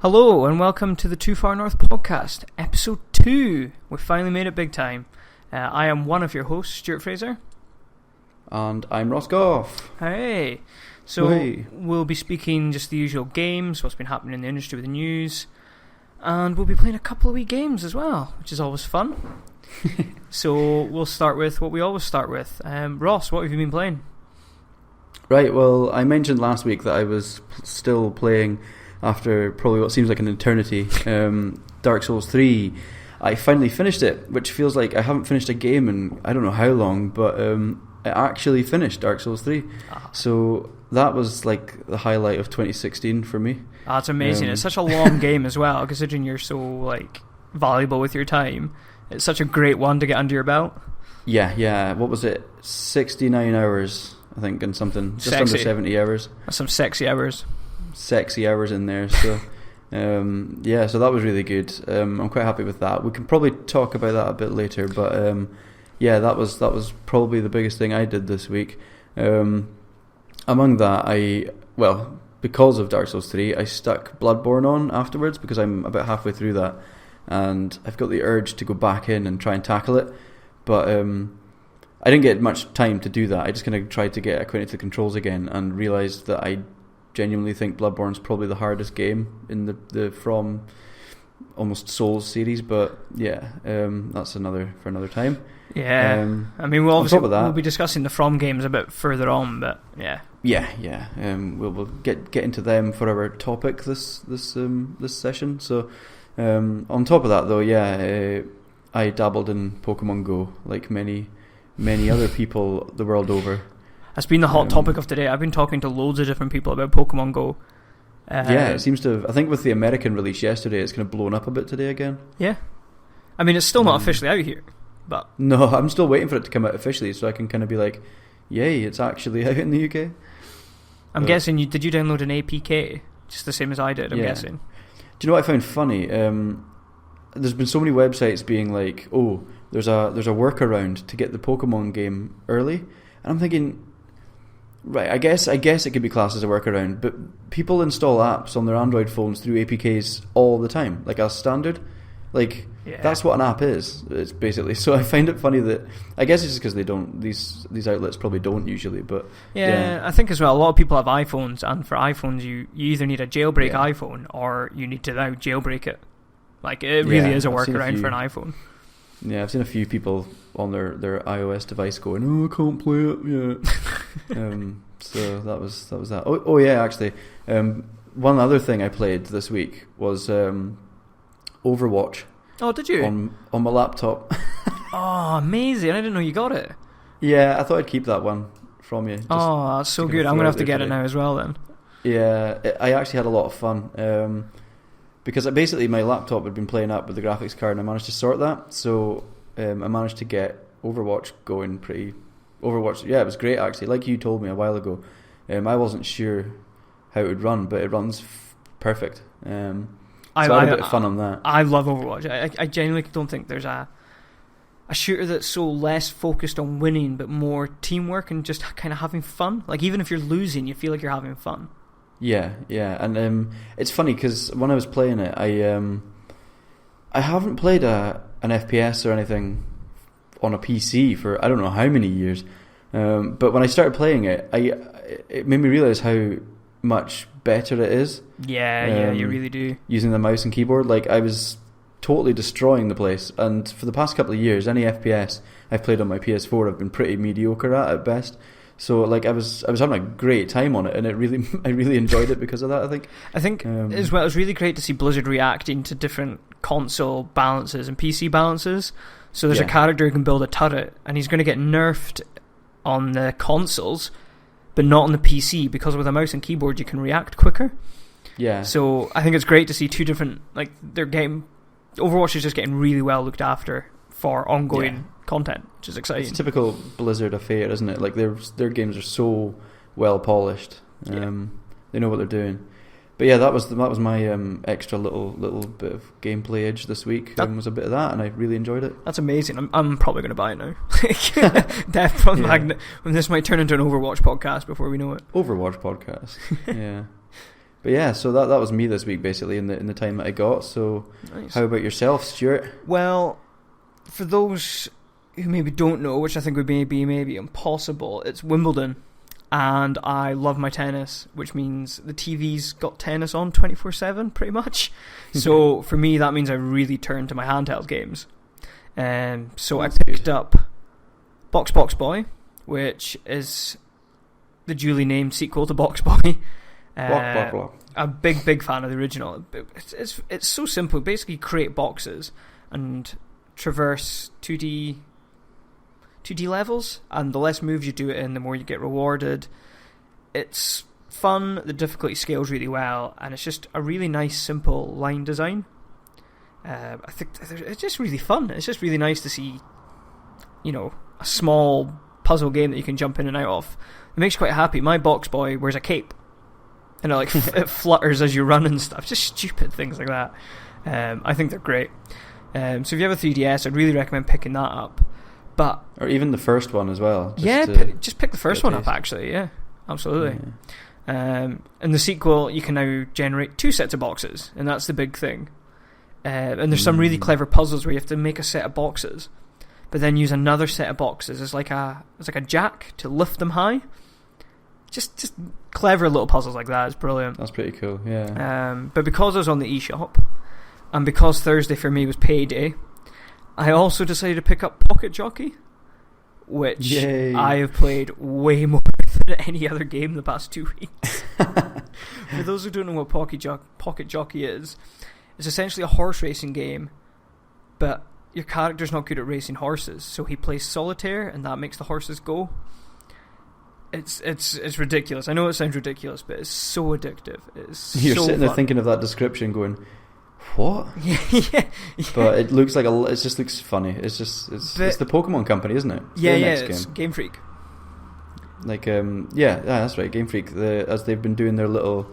Hello and welcome to the Too Far North podcast, episode 2. We finally made it big time. I am one of your hosts, Stuart Fraser. And I'm Ross Goff. Hey. So Hey. We'll be speaking just the usual games, what's been happening in the industry with the news, and we'll be playing a couple of wee games as well, which is always fun. So we'll start with what we always start with. Ross, what have you been playing? Right, well, I mentioned last week that I was still playing, after probably what seems like an eternity, Dark Souls 3. I finally finished it, which feels like I haven't finished a game in I don't know how long, but I actually finished Dark Souls 3. So that was like the highlight of 2016 for me. That's amazing. It's such a long game as well, considering you're so valuable with your time. It's such a great one to get under your belt. Yeah. What was it? 69 hours, I think, and something. Just Sexy. Under 70 hours. That's some sexy hours. Sexy hours in there. So, so that was really good. I'm quite happy with that. We can probably talk about that a bit later, but that was probably the biggest thing I did this week. Among that, because of Dark Souls 3, I stuck Bloodborne on afterwards because I'm about halfway through that, and I've got the urge to go back in and try and tackle it, but I didn't get much time to do that. I just kind of tried to get acquainted to the controls again and realised that I genuinely think Bloodborne's probably the hardest game in the From almost Souls series, but that's for another time. We'll be discussing the From games a bit further on, but we'll get into them for our topic this session. So on top of that, though, I dabbled in Pokemon Go like many other people the world over. That's been the hot topic of today. I've been talking to loads of different people about Pokemon Go. It seems to have, I think with the American release yesterday, it's kind of blown up a bit today again. Yeah. I mean, it's still not officially out here, but... No, I'm still waiting for it to come out officially so I can kind of be like, yay, it's actually out in the UK. I'm guessing, did you download an APK? Just the same as I did, I'm guessing. Do you know what I found funny? There's been so many websites being like, oh, there's a workaround to get the Pokemon game early. And I'm thinking... Right, I guess it could be classed as a workaround, but people install apps on their Android phones through APKs all the time, like as standard. That's what an app is. It's basically. So I find it funny that I guess it's just because they don't. These outlets probably don't usually, but I think as well. A lot of people have iPhones, and for iPhones, you either need a jailbreak iPhone or you need to now jailbreak it. It really is a workaround for an iPhone. Yeah, I've seen a few people on their iOS device going, "Oh, I can't play it yet." So that was that. Oh yeah, actually, one other thing I played this week was Overwatch. Oh, did you? On my laptop. Oh, amazing! I didn't know you got it. Yeah, I thought I'd keep that one from you. That's so good. I'm gonna have to get it now as well then. Yeah, I actually had a lot of fun. Because basically my laptop had been playing up with the graphics card and I managed to sort that. So I managed to get Overwatch going Overwatch, it was great actually. Like you told me a while ago, I wasn't sure how it would run, but it runs perfect. So I had a bit of fun on that. I love Overwatch. I genuinely don't think there's a shooter that's so less focused on winning but more teamwork and just kind of having fun. Even if you're losing, you feel like you're having fun. Yeah, and it's funny because when I was playing it, I haven't played an FPS or anything on a PC for I don't know how many years, but when I started playing it, it made me realise how much better it is. Yeah, you really do. Using the mouse and keyboard, I was totally destroying the place, and for the past couple of years, any FPS I've played on my PS4 I've been pretty mediocre at best. So I was having a great time on it, and I really enjoyed it because of that. I think as well, it was really great to see Blizzard reacting to different console balances and PC balances. So there's a character who can build a turret, and he's going to get nerfed on the consoles, but not on the PC because with a mouse and keyboard you can react quicker. Yeah. So I think it's great to see two different Overwatch is just getting really well looked after for ongoing content, which is exciting. It's a typical Blizzard affair, isn't it? Their games are so well polished. They know what they're doing. But yeah, that was my extra little bit of gameplay edge this week. Was a bit of that, and I really enjoyed it. That's amazing. I'm probably going to buy it now. Death from Magnet. When this might turn into an Overwatch podcast before we know it. Overwatch podcast. Yeah. But yeah, so that was me this week basically in the time that I got. So nice. How about yourself, Stuart? Well, for those who maybe don't know, which I think would be maybe impossible, it's Wimbledon, and I love my tennis, which means the TV's got tennis on 24/7 pretty much. So for me, that means I really turn to my handheld games. So that's I picked up Box Boy, which is the duly named sequel to Box Boy. A big fan of the original. It's so simple. Basically, create boxes and traverse 2D levels, and the less moves you do it in, the more you get rewarded. It's fun. The difficulty scales really well, and it's just a really nice, simple line design. I think it's just really fun. It's just really nice to see, a small puzzle game that you can jump in and out of. It makes you quite happy. My Box Boy wears a cape, and it flutters as you run and stuff. Just stupid things like that. I think they're great. So if you have a 3DS, I'd really recommend picking that up. Or even the first one as well. Just pick the first one up, actually. Yeah, absolutely. Yeah. And the sequel, you can now generate 2 sets of boxes, and that's the big thing. And there's some really clever puzzles where you have to make a set of boxes, but then use another set of boxes as like a jack to lift them high. Just clever little puzzles like that. It's brilliant. That's pretty cool, yeah. But because I was on the eShop, and because Thursday for me was payday, I also decided to pick up Pocket Jockey, which I have played way more than any other game the past 2 weeks. For those who don't know what Pocket Jockey is, it's essentially a horse racing game, but your character's not good at racing horses, so he plays solitaire, and that makes the horses go. It's ridiculous. I know it sounds ridiculous, but it's so addictive. You're so sitting there thinking of that description, going, "What?" Yeah. But it looks like it just looks funny. It's the Pokemon company, isn't it? It's Game Freak. That's right, Game Freak. As they've been doing their little,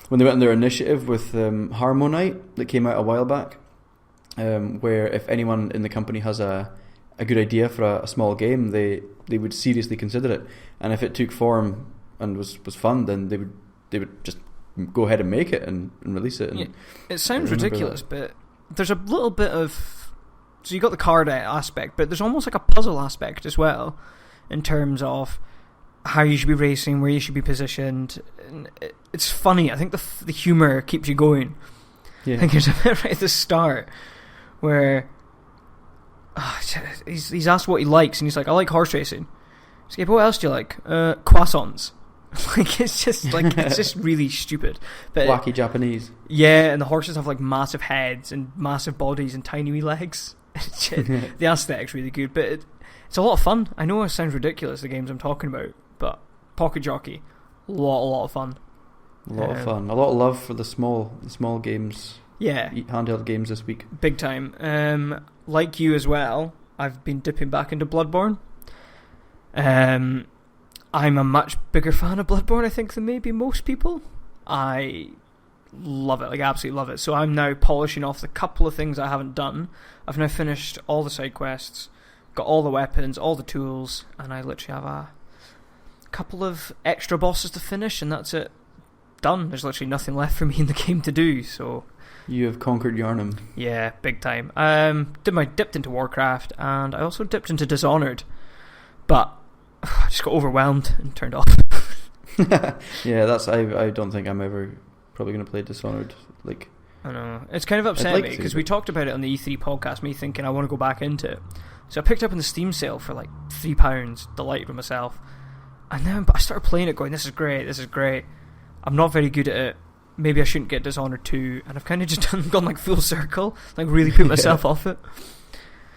when they went on their initiative with Harmonite that came out a while back, where if anyone in the company has a good idea for a small game, they would seriously consider it, and if it took form and was fun, then they would just go ahead and make it and release it. And it sounds ridiculous, but there's a little bit of, so you got the card aspect, but there's almost like a puzzle aspect as well, in terms of how you should be racing, where you should be positioned. And it's funny. I think the humour keeps you going. Yeah. I think there's a bit right at the start where he's asked what he likes, and he's like, "I like horse racing." He's like, "What else do you like?" Croissants. It's just really stupid. But wacky Japanese. Yeah, and the horses have like massive heads and massive bodies and tiny wee legs. The aesthetic's really good, but it's a lot of fun. I know it sounds ridiculous, the games I'm talking about, but Pocket Jockey, a lot of fun. A lot of fun. A lot of love for the small games. Yeah. Handheld games this week. Big time. Like you as well, I've been dipping back into Bloodborne. I'm a much bigger fan of Bloodborne, I think, than maybe most people. I love it, absolutely love it. So I'm now polishing off the couple of things I haven't done. I've now finished all the side quests, got all the weapons, all the tools, and I literally have a couple of extra bosses to finish, and that's it. Done. There's literally nothing left for me in the game to do, so... You have conquered Yharnam. Yeah, big time. Dipped into Warcraft, and I also dipped into Dishonored, but I just got overwhelmed and turned off. Yeah, I don't think I'm ever probably going to play Dishonored. I know. It's kind of upset me, because we talked about it on the E3 podcast, me thinking I want to go back into it. So I picked it up in the Steam sale for like £3, delighted with myself. And then I started playing it going, this is great. I'm not very good at it. Maybe I shouldn't get Dishonored 2. And I've kind of just gone like full circle, like really put myself off it.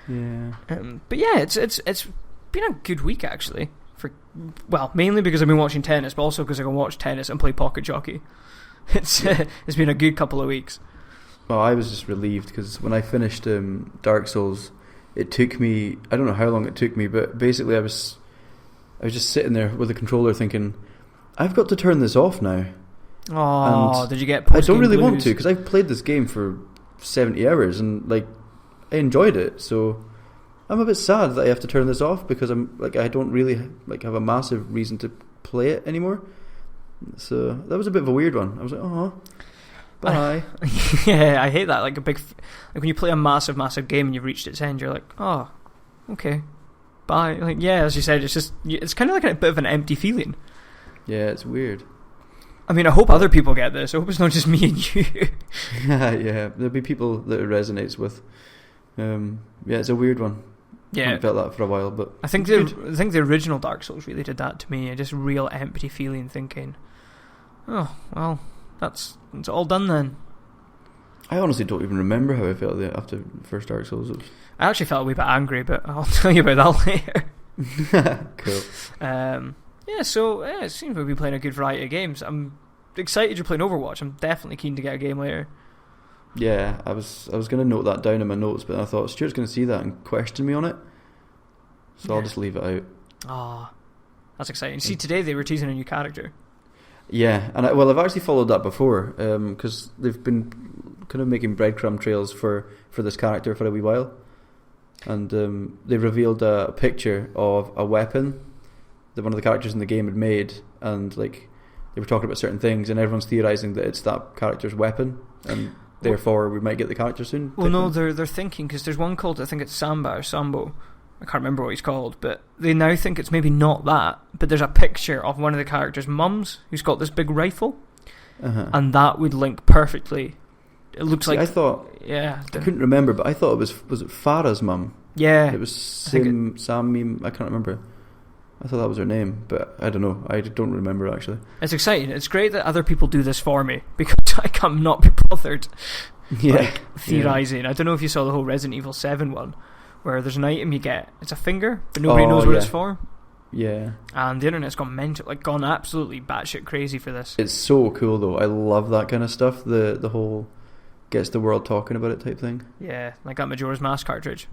Yeah. But yeah, it's been a good week actually. Mainly because I've been watching tennis, but also because I can watch tennis and play Pocket Jockey. It's been a good couple of weeks. Well, I was just relieved because when I finished Dark Souls, it took me, I don't know how long it took me, but basically I was just sitting there with the controller thinking, I've got to turn this off now. Oh, did you get I don't really want to, because I've played this game for 70 hours and I enjoyed it, so I'm a bit sad that I have to turn this off because I don't really have a massive reason to play it anymore. So that was a bit of a weird one. I was like, oh, bye. Yeah, I hate that. Like like when you play a massive game and you've reached its end, you're like, oh, okay, bye. Like, yeah, as you said, it's kind of like a bit of an empty feeling. Yeah, it's weird. I mean, I hope other people get this. I hope it's not just me and you. Yeah, there'll be people that it resonates with. Yeah, it's a weird one. Yeah, I haven't felt that for a while, but I think the original Dark Souls really did that to me. Just real empty feeling, thinking, oh well, it's all done then. I honestly don't even remember how I felt after the first Dark Souls. I actually felt a wee bit angry, but I'll tell you about that later. Cool. Yeah, so it seems we'll be playing a good variety of games. I'm excited you're playing Overwatch. I'm definitely keen to get a game later. Yeah, I was going to note that down in my notes, but I thought Stuart's going to see that and question me on it, so I'll just leave it out. Ah, that's exciting. See, today they were teasing a new character. Yeah, and I've actually followed that before, because they've been kind of making breadcrumb trails for this character for a wee while, and they revealed a picture of a weapon that one of the characters in the game had made, and like they were talking about certain things, and everyone's theorising that it's that character's weapon, and therefore we might get the character soon. Well, no, they're thinking, because there's one called, I think it's Samba or Sambo, I can't remember what he's called, but they now think it's maybe not that, but there's a picture of one of the character's mums who's got this big rifle, and that would link perfectly. It looks like... I thought... Yeah. I couldn't remember, but I thought it was it Farah's mum? Yeah. It was Samim, I can't remember. I thought that was her name, but I don't know. I don't remember, actually. It's exciting. It's great that other people do this for me, because I cannot be bothered theorising. I don't know if you saw the whole Resident Evil 7 one, where there's an item you get. It's a finger, but nobody knows what it's for. Yeah. And the internet's gone mental, gone absolutely batshit crazy for this. It's so cool, though. I love that kind of stuff. The whole gets the world talking about it type thing. Yeah, like that Majora's Mask cartridge.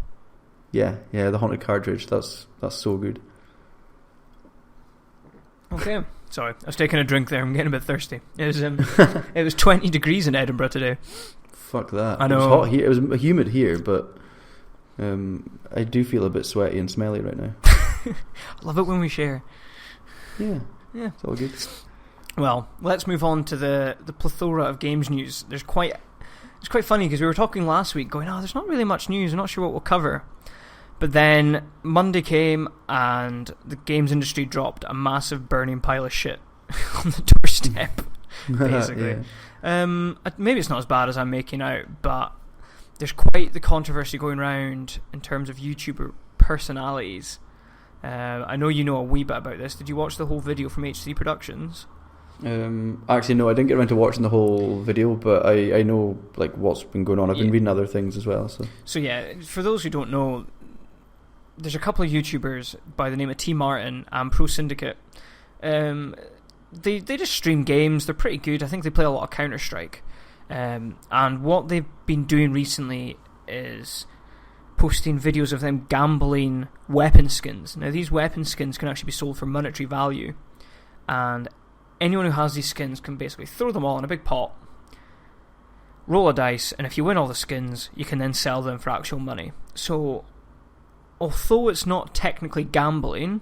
Yeah, the haunted cartridge. That's so good. Okay, sorry, I was taking a drink there. I'm getting a bit thirsty. It was 20 degrees in Edinburgh today. Fuck that! I know. It was hot here. It was humid here, but I do feel a bit sweaty and smelly right now. I love it when we share. Yeah, it's all good. Well, let's move on to the plethora of games news. It's quite funny because we were talking last week, going, there's not really much news. I'm not sure what we'll cover. But then Monday came and the games industry dropped a massive burning pile of shit on the doorstep, basically. Yeah. Maybe it's not as bad as I'm making out, but there's quite the controversy going around in terms of YouTuber personalities. I know you know a wee bit about this. Did you watch the whole video from HC Productions? Actually, no, I didn't get around to watching the whole video, but I know like what's been going on. I've been reading other things as well. So yeah, for those who don't know, there's a couple of YouTubers by the name of T Martin and Pro Syndicate. They just stream games. They're pretty good. I think they play a lot of Counter-Strike. And what they've been doing recently is posting videos of them gambling weapon skins. Now, these weapon skins can actually be sold for monetary value. And anyone who has these skins can basically throw them all in a big pot, roll a dice, and if you win all the skins, you can then sell them for actual money. So, although it's not technically gambling,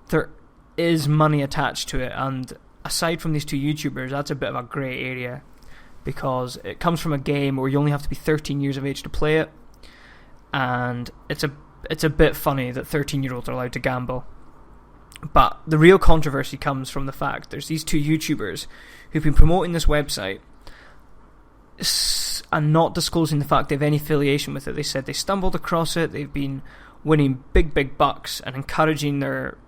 there is money attached to it, and aside from these two YouTubers, that's a bit of a grey area, because it comes from a game where you only have to be 13 years of age to play it, and it's a bit funny that 13-year-olds are allowed to gamble. But the real controversy comes from the fact there's these two YouTubers who've been promoting this website and not disclosing the fact they have any affiliation with it. They said they stumbled across it, they've been winning big bucks and encouraging their,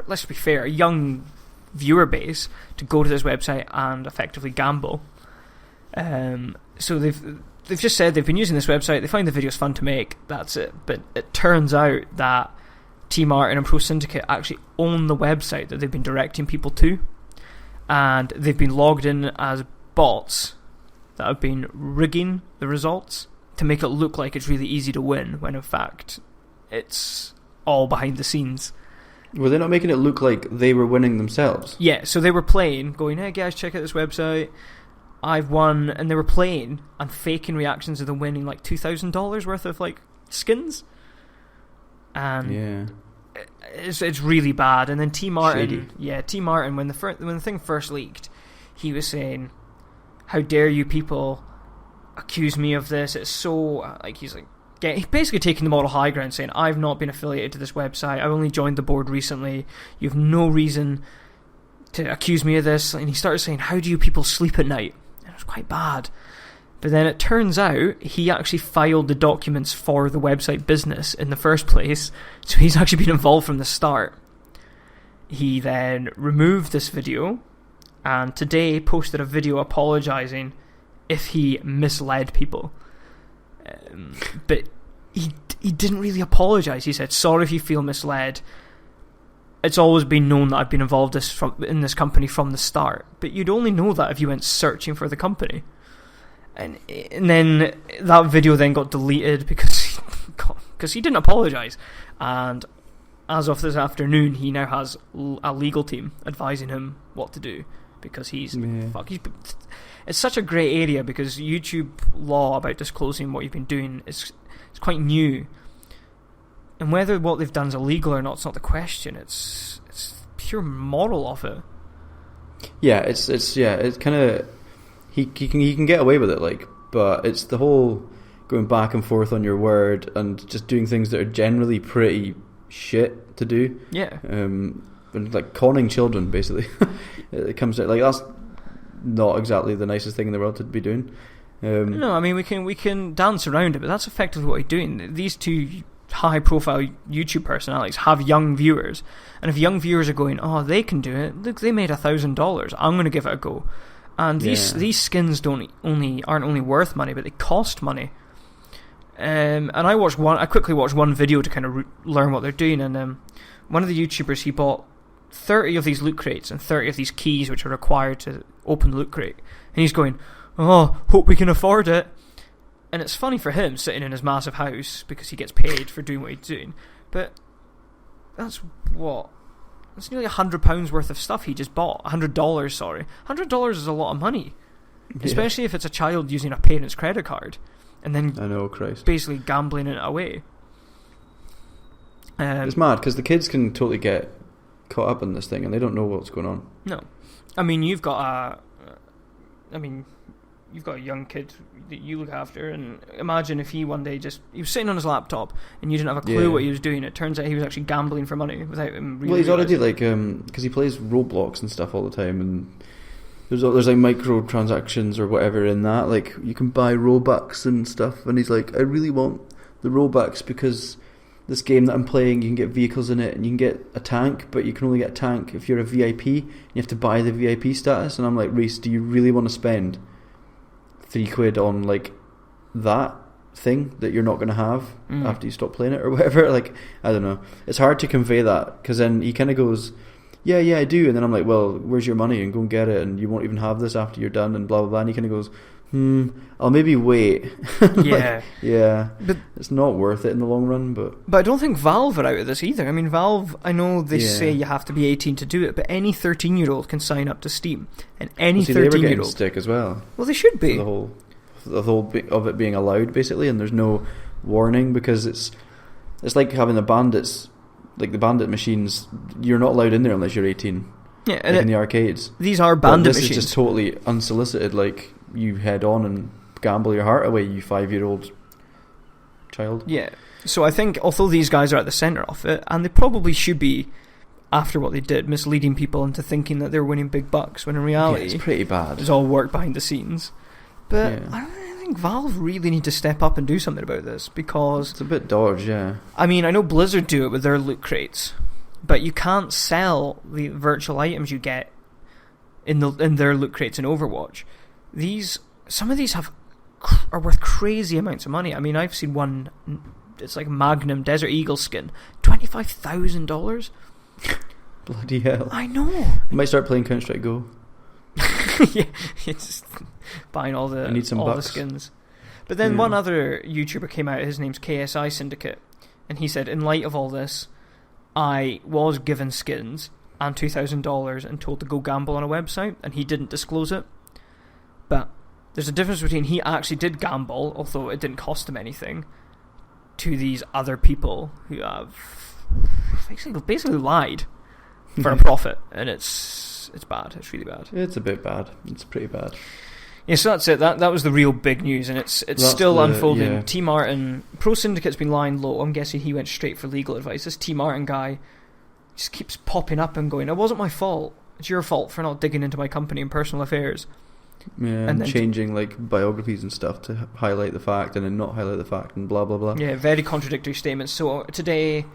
let's be fair, young viewer base to go to this website and effectively gamble. So they've just said they've been using this website, they find the videos fun to make, that's it. But it turns out that T Martin and Pro Syndicate actually own the website that they've been directing people to, and they've been logged in as bots that have been rigging the results to make it look like it's really easy to win, when in fact it's all behind the scenes. Were they not making it look like they were winning themselves? Yeah, so they were playing, going, hey guys, check out this website, I've won, and they were playing and faking reactions of them winning like $2,000 worth of like skins. And it's really bad. And then T. Martin, Shady. T. Martin, when the thing first leaked, he was saying, "How dare you people accuse me of this? It's so he's basically taking the moral high ground, saying I've not been affiliated to this website. I only joined the board recently. You have no reason to accuse me of this." And he started saying, "How do you people sleep at night?" And it was quite bad. But then it turns out he actually filed the documents for the website business in the first place, so he's actually been involved from the start. He then removed this video, and today posted a video apologising if he misled people. But he didn't really apologise. He said, "Sorry if you feel misled. It's always been known that I've been involved in this company from the start." But you'd only know that if you went searching for the company. And then that video then got deleted because he didn't apologise. And as of this afternoon, he now has a legal team advising him what to do, because it's such a grey area, because YouTube law about disclosing what you've been doing is quite new. And whether what they've done is illegal or not, it's not the question. It's pure moral of it. Yeah, it's kind of he can get away with it, but it's the whole going back and forth on your word and just doing things that are generally pretty shit to do. Yeah. And conning children, basically. It comes out that's not exactly the nicest thing in the world to be doing. No, I mean we can dance around it, but that's effectively what he's doing. These two high-profile YouTube personalities have young viewers, and if young viewers are going, "Oh, they can do it. Look, they made $1,000. I'm going to give it a go." And these skins aren't only worth money, but they cost money. And I quickly watched one video to kind of learn what they're doing. And one of the YouTubers, he bought 30 of these loot crates and 30 of these keys, which are required to open the loot crate. And he's going, "Oh, hope we can afford it." And it's funny for him sitting in his massive house because he gets paid for doing what he's doing. But that's nearly £100 worth of stuff he just bought. $100, sorry. $100 is a lot of money, especially if it's a child using a parent's credit card and then basically gambling it away. It's mad because the kids can totally get caught up in this thing and they don't know what's going on. No, I mean you've got a young kid that you look after, and imagine if he one day he was sitting on his laptop and you didn't have a clue what he was doing. It turns out he was actually gambling for money without him really. Well, he's already because he plays Roblox and stuff all the time, and there's microtransactions or whatever in that. You can buy Robux and stuff, and he's like, "I really want the Robux because this game that I'm playing, you can get vehicles in it and you can get a tank, but you can only get a tank if you're a VIP. You have to buy the VIP status." And I'm like, "Reese, do you really want to spend £3 on that thing that you're not going to have after you stop playing it or whatever?" I don't know. It's hard to convey that, because then he kind of goes, yeah, I do. And then I'm like, "Well, where's your money? And go and get it. And you won't even have this after you're done and blah, blah, blah." And he kind of goes, I'll maybe wait. Yeah. But it's not worth it in the long run. But I don't think Valve are out of this either. I mean, Valve, I know they say you have to be 18 to do it, but any 13-year-old can sign up to Steam. And any 13-year-old... They were getting stick as well. Well, they should be. The whole of it being allowed, basically, and there's no warning, because it's like having the bandits, the bandit machines. You're not allowed in there unless you're 18. Yeah, and in the arcades. These are bandit machines. This is just totally unsolicited. You head on and gamble your heart away, you 5-year-old child. Yeah. So I think, although these guys are at the centre of it, and they probably should be, after what they did, misleading people into thinking that they're winning big bucks, when in reality it's pretty bad. It's all work behind the scenes. But I think Valve really need to step up and do something about this, because it's a bit dodge. I mean, I know Blizzard do it with their loot crates, but you can't sell the virtual items you get in their loot crates in Overwatch. Some of these are worth crazy amounts of money. I mean, I've seen one. It's like Magnum Desert Eagle skin, $25,000. Bloody hell! I know. You might start playing Counter-Strike Go. Yeah, it's buying all the the skins. But then one other YouTuber came out. His name's KSI Syndicate, and he said, "In light of all this, I was given skins and $2,000 and told to go gamble on a website, and he didn't disclose it. But there's a difference between he actually did gamble, although it didn't cost him anything, to these other people who have basically lied for a profit, and it's bad. It's really bad. It's a bit bad. It's pretty bad. Yeah, so that's it. That was the real big news, and it's still unfolding. Yeah. T. Martin, Pro Syndicate's been lying low. I'm guessing he went straight for legal advice. This T. Martin guy just keeps popping up and going, "It wasn't my fault. It's your fault for not digging into my company and personal affairs." Yeah, and changing like biographies and stuff to highlight the fact and then not highlight the fact and blah blah blah. Yeah, very contradictory statements. So today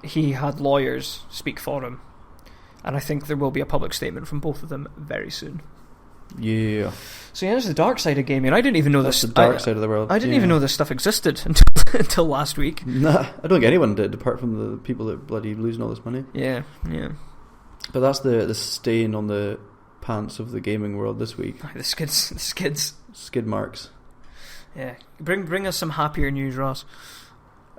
he had lawyers speak for him, and I think there will be a public statement from both of them very soon. Yeah. So yeah, there's the dark side of gaming. I didn't even know That's the dark side of the world. I didn't even know this stuff existed until last week. Nah, I don't think anyone did, apart from the people that bloody losing all this money. Yeah. But that's the stain on the pants of the gaming world this week. The skids. Skid marks. Yeah. Bring us some happier news, Ross.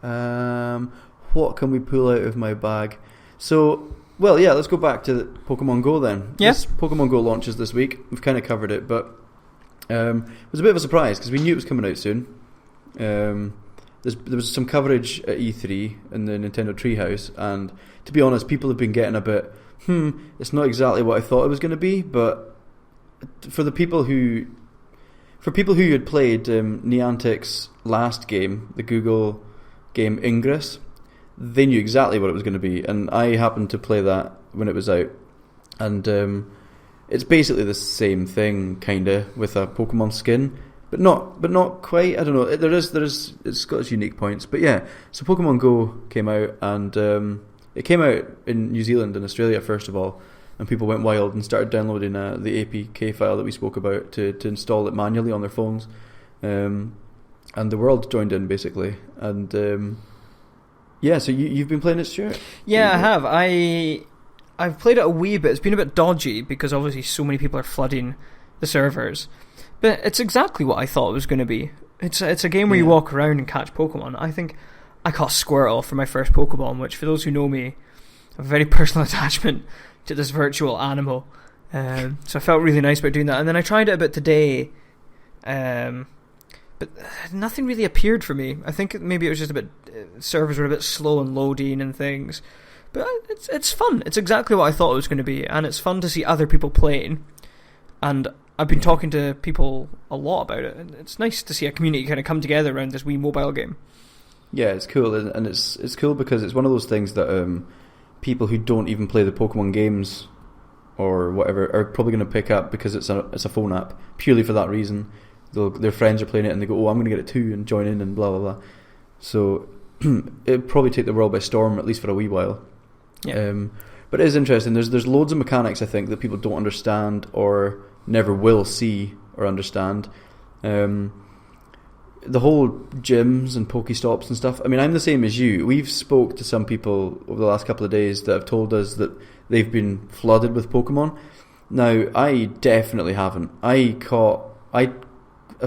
What can we pull out of my bag? So, well, yeah, let's go back to Pokemon Go then. Yeah. Pokemon Go launches this week. We've kind of covered it, but it was a bit of a surprise because we knew it was coming out soon. There was some coverage at E3 in the Nintendo Treehouse, and to be honest, people have been getting a bit, it's not exactly what I thought it was going to be, but for people who had played Niantic's last game, the Google game Ingress, they knew exactly what it was going to be, and I happened to play that when it was out, and it's basically the same thing, kinda, with a Pokemon skin, but not quite. I don't know. It's got its unique points, but yeah. So Pokemon Go came out, and it came out in New Zealand and Australia first of all, and people went wild and started downloading the APK file that we spoke about to install it manually on their phones, and the world joined in basically, and. Yeah, so you've been playing it, Stuart? Yeah, I have. I've played it a wee bit. It's been a bit dodgy because obviously so many people are flooding the servers. But it's exactly what I thought it was going to be. It's a game where you walk around and catch Pokemon. I think I caught Squirtle for my first Pokemon, which for those who know me, I have a very personal attachment to this virtual animal. So I felt really nice about doing that. And then I tried it a bit today, but nothing really appeared for me. I think maybe it was just a bit... servers were a bit slow and loading and things. But it's fun. It's exactly what I thought it was going to be. And it's fun to see other people playing. And I've been talking to people a lot about it. And it's nice to see a community kind of come together around this wee mobile game. Yeah, it's cool. And it's cool because it's one of those things that people who don't even play the Pokemon games or whatever are probably going to pick up because it's a phone app. Purely for that reason. Their friends are playing it and they go, oh, I'm going to get it too, and join in and blah, blah, blah. So it'd probably take the world by storm, at least for a wee while. Yeah. But it is interesting. There's loads of mechanics, I think, that people don't understand or never will see or understand. The whole gyms and Pokestops and stuff. I mean, I'm the same as you. We've spoke to some people over the last couple of days that have told us that they've been flooded with Pokemon. Now, I definitely haven't.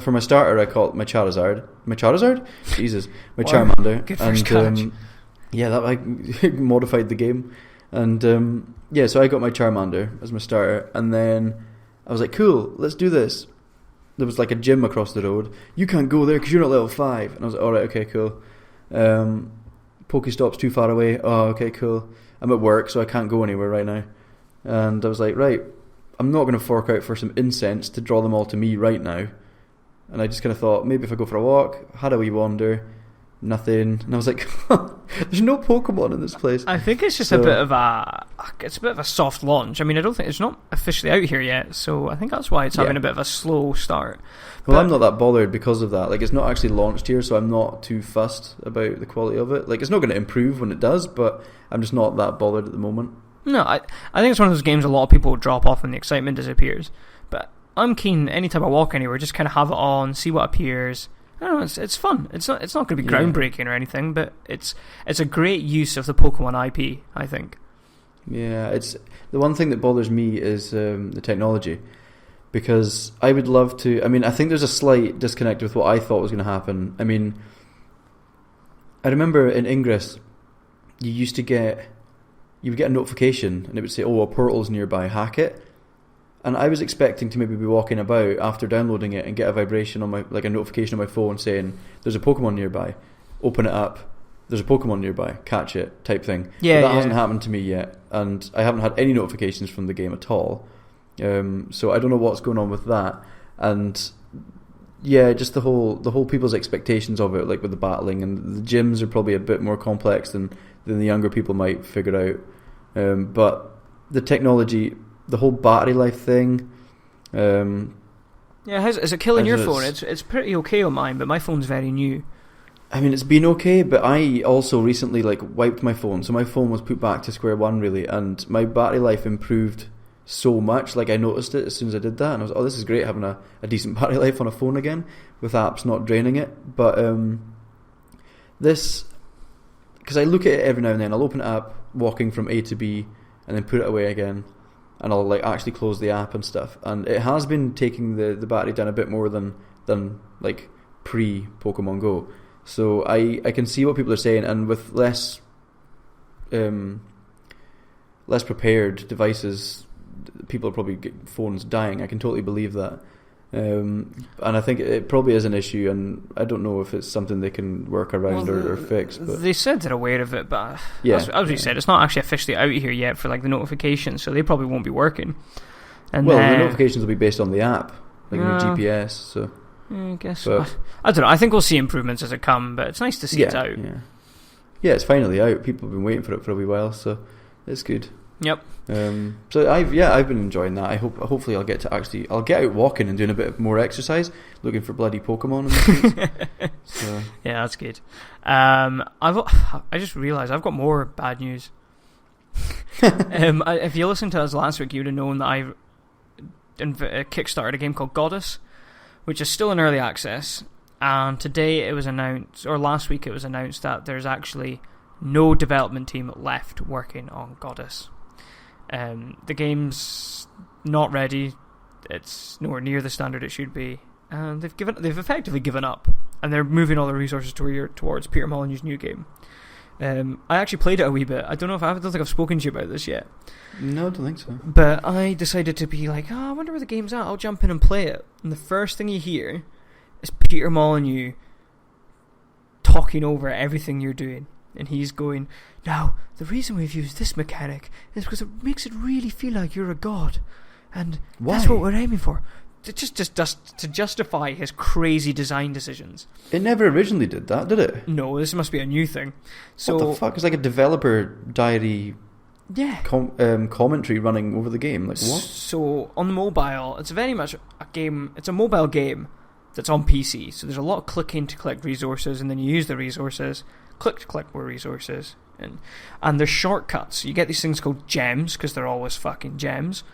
For my starter, I caught my Charizard. My Charizard? Jesus. My Charmander. Good first catch. Yeah, that I modified the game. And so I got my Charmander as my starter. And then I was like, cool, let's do this. There was like a gym across the road. You can't go there because you're not level 5. And I was like, alright, okay, cool. Pokestop's too far away. Oh, okay, cool. I'm at work, so I can't go anywhere right now. And I was like, right, I'm not going to fork out for some incense to draw them all to me right now. And I just kind of thought, maybe if I go for a walk, had a wee wander, nothing. And I was like, there's no Pokemon in this place. I think it's just a bit of a soft launch. I mean, I don't think it's not officially out here yet, so I think that's why it's having a bit of a slow start. Well, I'm not that bothered because of that. Like, it's not actually launched here, so I'm not too fussed about the quality of it. Like, it's not going to improve when it does, but I'm just not that bothered at the moment. No, I think it's one of those games a lot of people drop off when the excitement disappears. But I'm keen anytime I walk anywhere, just kind of have it on, see what appears. I don't know, it's fun. It's not going to be groundbreaking or anything, but it's a great use of the Pokemon IP, I think. Yeah, it's the one thing that bothers me is the technology, because I would love to. I mean, I think there's a slight disconnect with what I thought was going to happen. I mean, I remember in Ingress, you would get a notification and it would say, "Oh, a portal's nearby, hack it." And I was expecting to maybe be walking about after downloading it and get a vibration on my, like a notification on my phone saying there's a Pokemon nearby. Open it up, there's a Pokemon nearby, catch it type thing. Yeah, but that hasn't happened to me yet, and I haven't had any notifications from the game at all. So I don't know what's going on with that, and yeah, just the whole people's expectations of it, like with the battling, and the gyms are probably a bit more complex than the younger people might figure out. But the technology, the whole battery life thing. Is it killing your phone? It's pretty okay on mine, but my phone's very new. I mean, it's been okay, but I also recently wiped my phone, so my phone was put back to square one really, and my battery life improved so much. I noticed it as soon as I did that, and I was this is great having a decent battery life on a phone again with apps not draining it. But this, because I look at it every now and then, I'll open it up walking from A to B and then put it away again, and I'll actually close the app and stuff, and it has been taking the battery down a bit more than pre Pokemon Go. So I can see what people are saying, and with less prepared devices, people are probably getting phones dying. I can totally believe that, and I think it probably is an issue, and I don't know if it's something they can work around or fix. But they said they're aware of it, but as we said, it's not actually officially out here yet for the notifications, so they probably won't be working. And the notifications will be based on the app, your GPS. So. I guess. But, I don't know. I think we'll see improvements as it come, but it's nice to see it's out. Yeah, it's finally out. People have been waiting for it for a wee while, so it's good. Yep. So I've been enjoying that. Hopefully I'll get out walking and doing a bit more exercise, looking for bloody Pokemon and so. Yeah, that's good. I just realised I've got more bad news. If you listened to us last week, you would have known that I kickstarted a game called Goddess, which is still in early access, and today it was announced, or last week it was announced, that there's actually no development team left working on Goddess. The game's not ready, it's nowhere near the standard it should be, and they've effectively given up, and they're moving all their resources towards Peter Molyneux's new game. I actually played it a wee bit. I don't think I've spoken to you about this yet. No, I don't think so. But I decided to be I wonder where the game's at. I'll jump in and play it. And the first thing you hear is Peter Molyneux talking over everything you're doing. And he's going, now, the reason we've used this mechanic is because it makes it really feel like you're a god. And that's what we're aiming for. Just to justify his crazy design decisions. It never originally did that, did it? No, this must be a new thing. So, what the fuck? It's like a developer diary commentary running over the game. What? So, on the mobile, it's very much a game. It's a mobile game that's on PC. So there's a lot of clicking to collect resources, and then you use the resources, click to collect more resources. And there's shortcuts. You get these things called gems, because they're always fucking gems.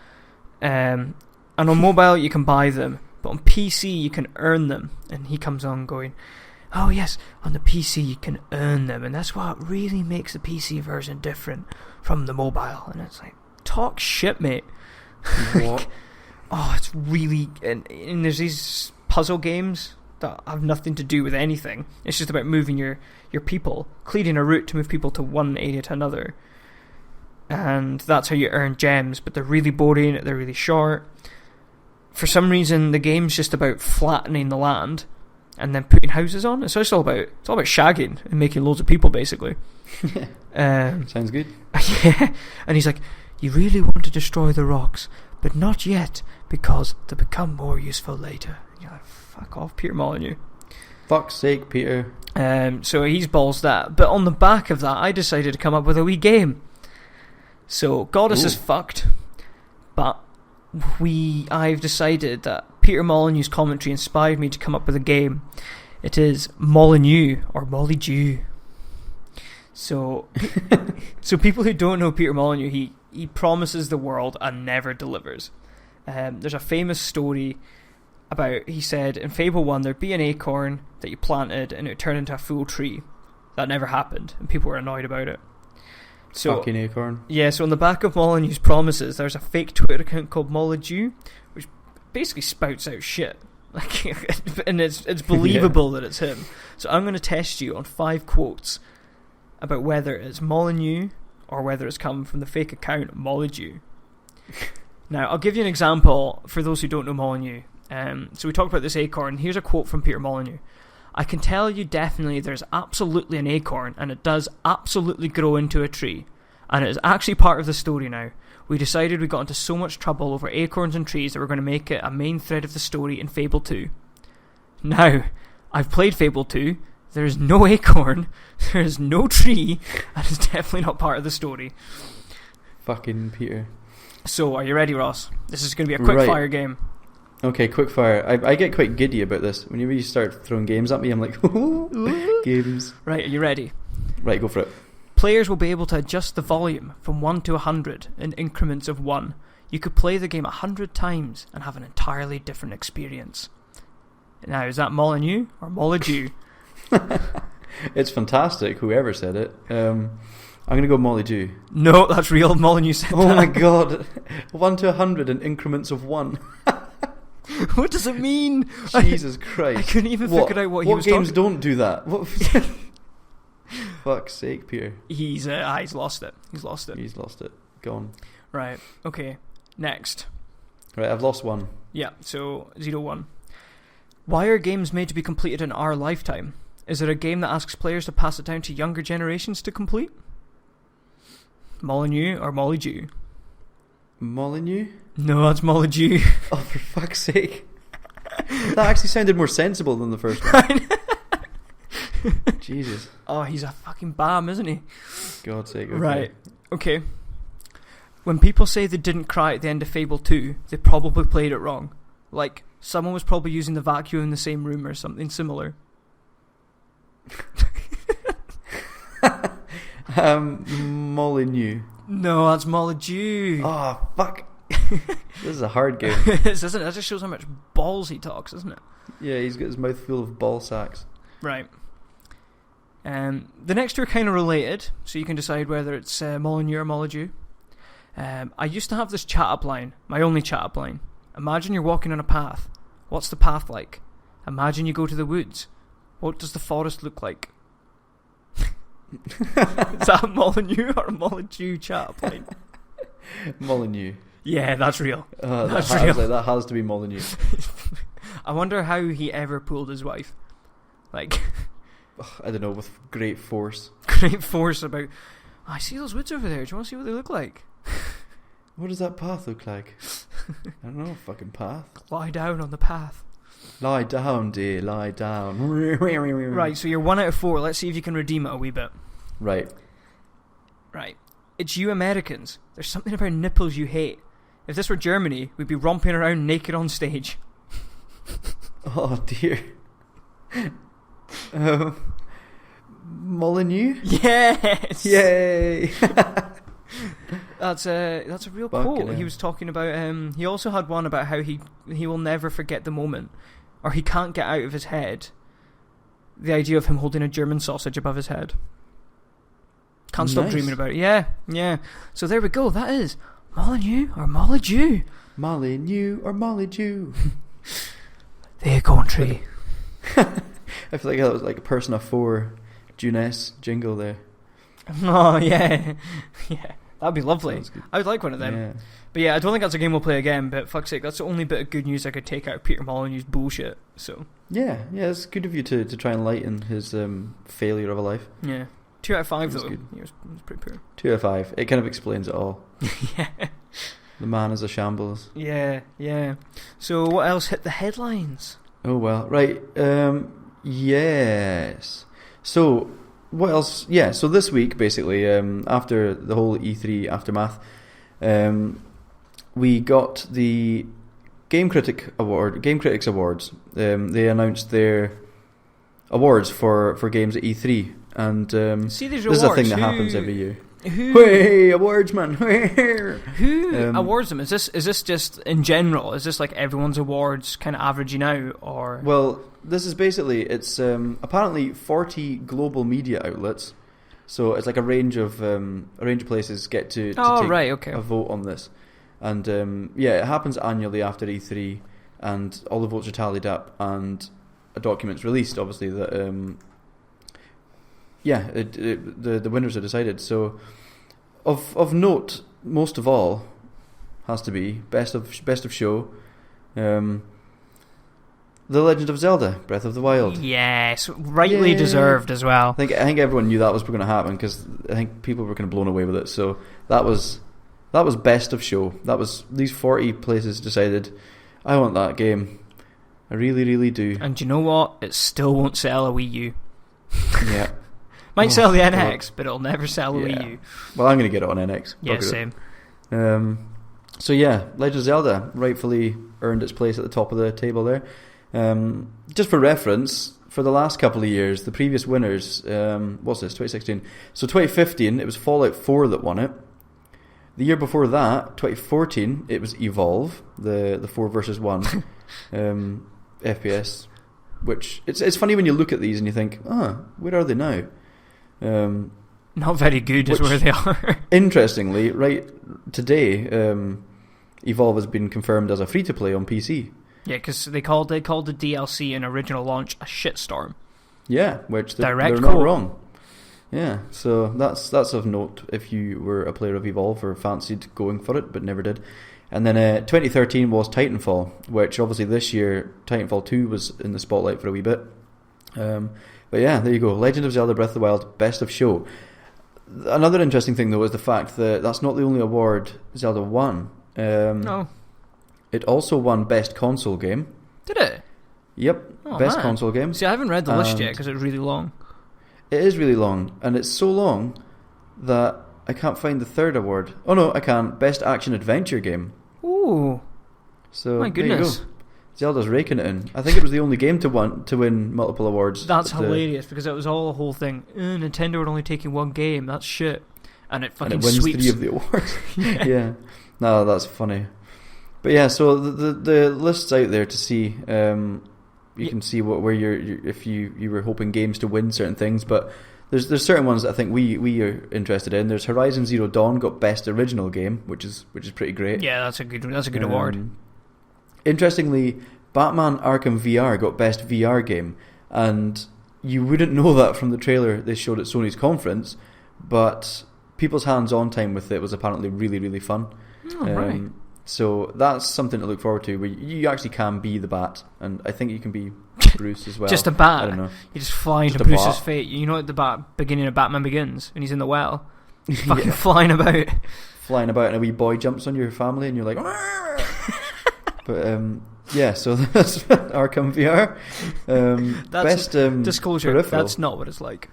And on mobile, you can buy them. But on PC, you can earn them. And he comes on going, oh yes, on the PC, you can earn them. And that's what really makes the PC version different from the mobile. And it's talk shit, mate. What? It's really... And there's these puzzle games that have nothing to do with anything. It's just about moving your people, clearing a route to move people to one area to another. And that's how you earn gems. But they're really boring, they're really short. For some reason, the game's just about flattening the land and then putting houses on. So it's all about shagging and making loads of people, basically. Sounds good. Yeah. And he's like, you really want to destroy the rocks, but not yet, because they become more useful later. And you're like, fuck off, Peter Molyneux. Fuck's sake, Peter. So he's balls that. But on the back of that, I decided to come up with a wee game. So Goddess is fucked, but I've decided that Peter Molyneux's commentary inspired me to come up with a game. It is Molyneux, or Molyneux. So people who don't know Peter Molyneux, he promises the world and never delivers. There's a famous story about, he said, in Fable 1 there'd be an acorn that you planted and it would turn into a full tree. That never happened, and people were annoyed about it. So, fucking acorn. Yeah, so on the back of Molyneux's promises, there's a fake Twitter account called Molyneux, which basically spouts out shit. And it's believable that it's him. So I'm going to test you on 5 quotes about whether it's Molyneux or whether it's come from the fake account Molyneux. Now, I'll give you an example for those who don't know Molyneux. So we talked about this acorn. Here's a quote from Peter Molyneux. I can tell you definitely there's absolutely an acorn, and it does absolutely grow into a tree. And it is actually part of the story now. We decided we got into so much trouble over acorns and trees that we're going to make it a main thread of the story in Fable 2. Now, I've played Fable 2. There is no acorn. There is no tree. And it's definitely not part of the story. Fucking Peter. So, are you ready, Ross? This is going to be a quick fire game. Okay, quick fire. I get quite giddy about this. Whenever you start throwing games at me, I'm like, games. Right, are you ready? Right, go for it. Players will be able to adjust the volume from 1 to 100 in increments of 1. You could play the game 100 times and have an entirely different experience. Now, is that Molyneux or Molyneux? It's fantastic, whoever said it. I'm going to go Molyneux. No, that's real. Molyneux said that. Oh my god. 1 to 100 in increments of 1. What does it mean? Jesus Christ. I couldn't even figure out what he was talking about. What games don't do that? What? Fuck's sake, Peter. He's lost it. He's lost it. Gone. Right, okay. Next. Right, I've lost one. Yeah, so 0-1. Why are games made to be completed in our lifetime? Is it a game that asks players to pass it down to younger generations to complete? Molyneux or Molyneux? Molyneux? No, that's Molyneux. Oh, for fuck's sake. That actually sounded more sensible than the first one. Jesus. Oh, he's a fucking bam, isn't he? God's sake. Okay. Right. Okay. When people say they didn't cry at the end of Fable 2, they probably played it wrong. Like, someone was probably using the vacuum in the same room or something similar. Molyneux. No, that's Molyneux. Oh, fuck. This is a hard game. This isn't it? That just shows how much balls he talks, doesn't it? Yeah, he's got his mouth full of ball sacks. Right. The next two are kind of related, so you can decide whether it's Molyneux or Molyneux. I used to have this chat-up line, my only chat-up line. Imagine you're walking on a path. What's the path like? Imagine you go to the woods. What does the forest look like? Is that Molyneux or Molyneux chat-up line? Molyneux. Yeah, that's real. That's real. That has to be Molyneux. I wonder how he ever pulled his wife. Like... I don't know, with great force. Great force about... Oh, I see those woods over there. Do you want to see what they look like? What does that path look like? I don't know, fucking path. Lie down on the path. Lie down, dear, lie down. Right, so you're 1 out of 4. Let's see if you can redeem it a wee bit. Right. It's you Americans. There's something about nipples you hate. If this were Germany, we'd be romping around naked on stage. Oh, dear. Molyneux? Yes! Yay! That's a real quote. He was talking about... he also had one about how he will never forget the moment, or he can't get out of his head the idea of him holding a German sausage above his head. Can't stop dreaming about it. Yeah. So there we go. That is Molyneux or Molyneux. Molyneux or Molyneux. The acorn tree. I feel like that was like a Persona 4 Juness jingle there. Oh, yeah. Yeah, that'd be lovely. I would like one of them. Yeah. But yeah, I don't think that's a game we'll play again, but fuck's sake, that's the only bit of good news I could take out of Peter Molyneux's bullshit. So Yeah, it's good of you to try and lighten his failure of a life. Yeah. 2 out of 5 though. Good. He was pretty poor. 2 out of 5. It kind of explains it all. Yeah. The man is a shambles. Yeah. So what else hit the headlines? Oh well, right. Yes. So what else? Yeah. So this week, basically, after the whole E3 aftermath, we got the Game Critics Awards. They announced their awards for games at E3, and see these this awards, is a thing that happens every year. Who awards, man? Who awards them? Is this just in general? Is this like everyone's awards kind of averaging out, or? Well, this is basically it's apparently 40 global media outlets, so it's like a range of places get to take a vote on this, and it happens annually after E3, and all the votes are tallied up, and a document's released, obviously that the winners are decided. So, of note, most of all, has to be best of show. The Legend of Zelda: Breath of the Wild. Yes, rightly deserved as well. I think everyone knew that was going to happen because I think people were kind of blown away with it. So that was best of show. That was these 40 places decided, I want that game. I really, really do. And you know what? It still won't sell a Wii U. Yeah. Might sell the NX, but it'll never sell a Wii U. Well, I'm going to get it on NX. Yeah, same. So yeah, Legend of Zelda rightfully earned its place at the top of the table there. Just for reference, for the last couple of years, the previous winners, what's this, 2016? So 2015, it was Fallout 4 that won it. The year before that, 2014, it was Evolve, the 4 versus 1 FPS, which it's funny when you look at these and you think, where are they now? Not very good is where they are. Interestingly, right today, Evolve has been confirmed as a free-to-play on PC. Yeah, because they called the DLC in original launch a shitstorm. Yeah, which they're not wrong. Yeah, so that's of note if you were a player of Evolve or fancied going for it but never did. And then 2013 was Titanfall, which obviously this year Titanfall 2 was in the spotlight for a wee bit. But yeah, there you go. Legend of Zelda: Breath of the Wild, best of show. Another interesting thing though is the fact that that's not the only award Zelda won. It also won Best Console Game. Did it? Yep, Best Console Game. See, I haven't read the list yet because it's really long. It is really long, and it's so long that I can't find the third award. Oh no, I can. Best Action Adventure Game. Ooh. So my goodness. There you go. Zelda's raking it in. I think it was the only game to win multiple awards. That's hilarious because it was all a whole thing. Nintendo are only taking one game. That's shit. And it fucking wins sweeps 3 of the awards. Yeah. No, that's funny. But yeah, so the list's out there to see. You can see where you're if you were hoping games to win certain things, but there's certain ones that I think we are interested in. There's Horizon Zero Dawn got Best Original Game, which is pretty great. Yeah, that's a good award. Interestingly, Batman Arkham VR got Best VR Game, and you wouldn't know that from the trailer they showed at Sony's conference, but people's hands-on time with it was apparently really, really fun. Right. So that's something to look forward to, where you actually can be the Bat, and I think you can be Bruce as well. Just a bat. I don't know. You just fly into Bruce's fate. You know at the beginning of Batman Begins, when he's in the well, fucking flying about. Flying about, and a wee boy jumps on your family, and you're like... But yeah, so that's Arkham VR. That's best disclosure. peripheral. That's not what it's like.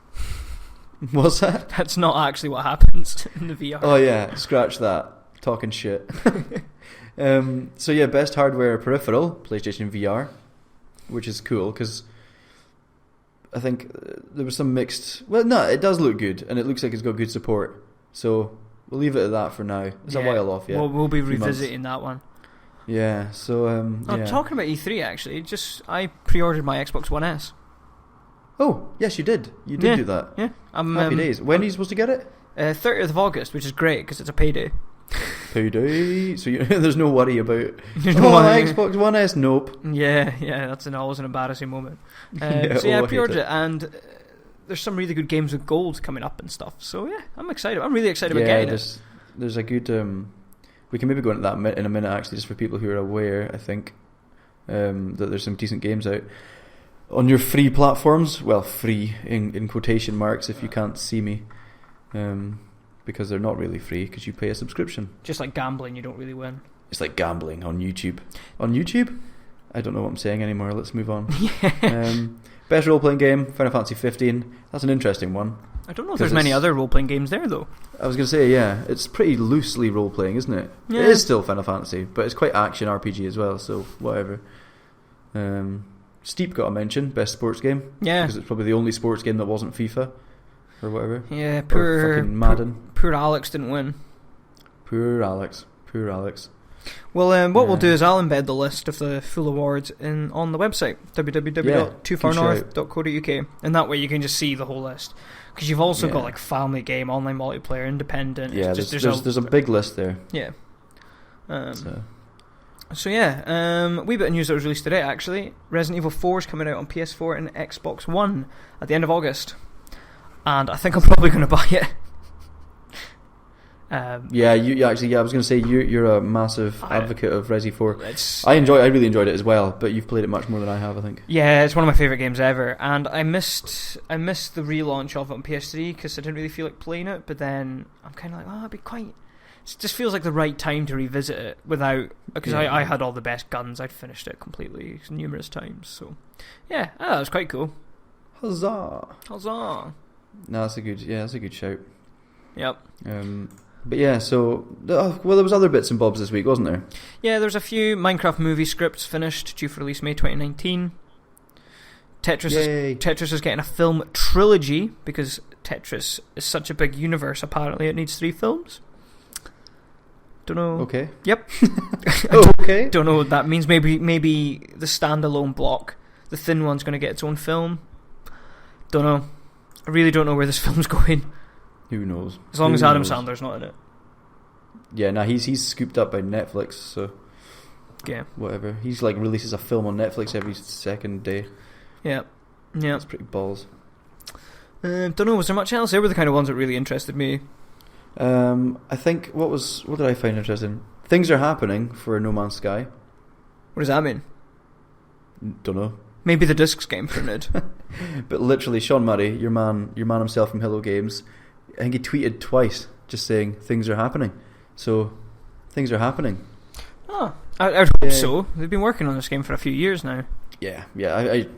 What's that? That's not actually what happens in the VR. Oh yeah, scratch that. Talking shit. So yeah, best hardware peripheral, PlayStation VR, which is cool because I think there was some mixed... Well, no, it does look good, and it looks like it's got good support. So we'll leave it at that for now. It's a while off, yeah. We'll be revisiting that one. Yeah, so... talking about E3, actually, I pre-ordered my Xbox One S. Oh, yes, you did. You did do that. Yeah. Happy days. When are you supposed to get it? 30th of August, which is great, because it's a payday. Payday. So there's no worry about... Xbox One S, nope. Yeah, that's always an embarrassing moment. I pre-ordered it, and there's some really good games with gold coming up and stuff. So yeah, I'm excited. I'm really excited about getting it. There's a good... we can maybe go into that in a minute, actually, just for people who are aware, I think, that there's some decent games out. On your free platforms, well, free in quotation marks if you can't see me, because they're not really free because you pay a subscription. Just like gambling, you don't really win. It's like gambling on YouTube. On YouTube? I don't know what I'm saying anymore. Let's move on. Best role-playing game, Final Fantasy 15. That's an interesting one. I don't know if there's many other role-playing games there, though. I was going to say, yeah, it's pretty loosely role-playing, isn't it? Yeah. It is still Final Fantasy, but it's quite action RPG as well, so whatever. Steep got a mention, best sports game. Yeah. Because it's probably the only sports game that wasn't FIFA or whatever. Yeah, or fucking Madden. Poor Alex didn't win. Poor Alex. Well, what we'll do is I'll embed the list of the full awards on the website, www.toofarnorth.co.uk, and that way you can just see the whole list. Because you've also got like family game, online multiplayer, independent. Yeah, there's a big list there. Yeah. So yeah, wee bit of news that was released today actually. Resident Evil 4 is coming out on PS4 and Xbox One at the end of August, and I think I'm probably going to buy it. You actually. I was going to say you're a massive advocate of Resi 4. I really enjoyed it as well, but you've played it much more than I have, I think. Yeah, it's one of my favourite games ever, and I missed the relaunch of it on PS3 because I didn't really feel like playing it. But then I'm kind of like, it'd be quite. It just feels like the right time to revisit it because I had all the best guns. I'd finished it completely numerous times. So yeah, that was quite cool. Huzzah! Huzzah! No, that's a good shout. Yep. But yeah, so there was other bits and bobs this week, wasn't there? Yeah, there's a few Minecraft movie scripts finished, due for release May 2019. Tetris is getting a film trilogy because Tetris is such a big universe. Apparently, it needs 3 films. Don't know. Okay. Yep. Okay. Don't know what that means. Maybe the standalone block, the thin one's going to get its own film. Don't know. I really don't know where this film's going. Who knows? As long as Adam Sandler's not in it. Yeah, nah, he's scooped up by Netflix, so yeah, whatever. He's like releases a film on Netflix every second day. Yeah. That's pretty balls. Don't know. Was there much else? They were the kind of ones that really interested me. I think what did I find interesting? Things are happening for No Man's Sky. What does that mean? Don't know. Maybe the discs getting printed. But literally, Sean Murray, your man himself from Hello Games, I think he tweeted twice just saying things are happening. So things are happening. Oh, I'd hope so. They've been working on this game for a few years now. Yeah.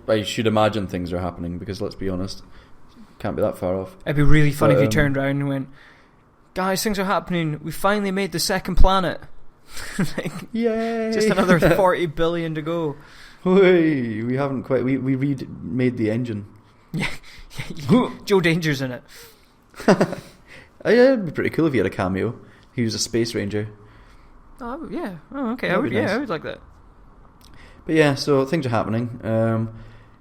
I should imagine things are happening because let's be honest, can't be that far off. It'd be really funny if you turned around and went, "Guys, things are happening. We finally made the second planet." Yay! Just another 40 billion to go. Hey, we haven't quite. We made the engine. Yeah, Joe Danger's in it. It'd be pretty cool if he had a cameo. He was a space ranger. Oh yeah. Oh okay. I would like that. But yeah, so things are happening.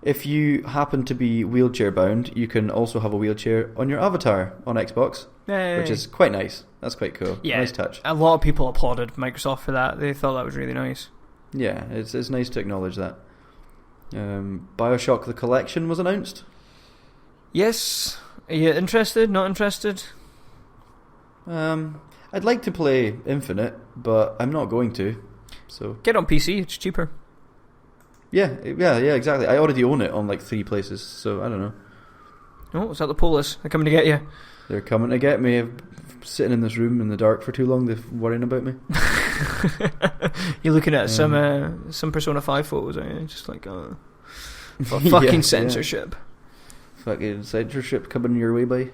If you happen to be wheelchair bound, you can also have a wheelchair on your avatar on Xbox, which is quite nice. That's quite cool. Yeah, nice touch. A lot of people applauded Microsoft for that. They thought that was really nice. Yeah, it's nice to acknowledge that. BioShock the Collection was announced. Yes. Are you interested? Not interested? I'd like to play Infinite, but I'm not going to. So get on PC. It's cheaper. Yeah, exactly. I already own it on like 3 places, so I don't know. Oh, is that the police? They're coming to get you. They're coming to get me. I'm sitting in this room in the dark for too long. They're worrying about me. You're looking at some Persona 5 photos, aren't you? Just like, fucking censorship. Yeah. Fucking censorship coming your way, boy.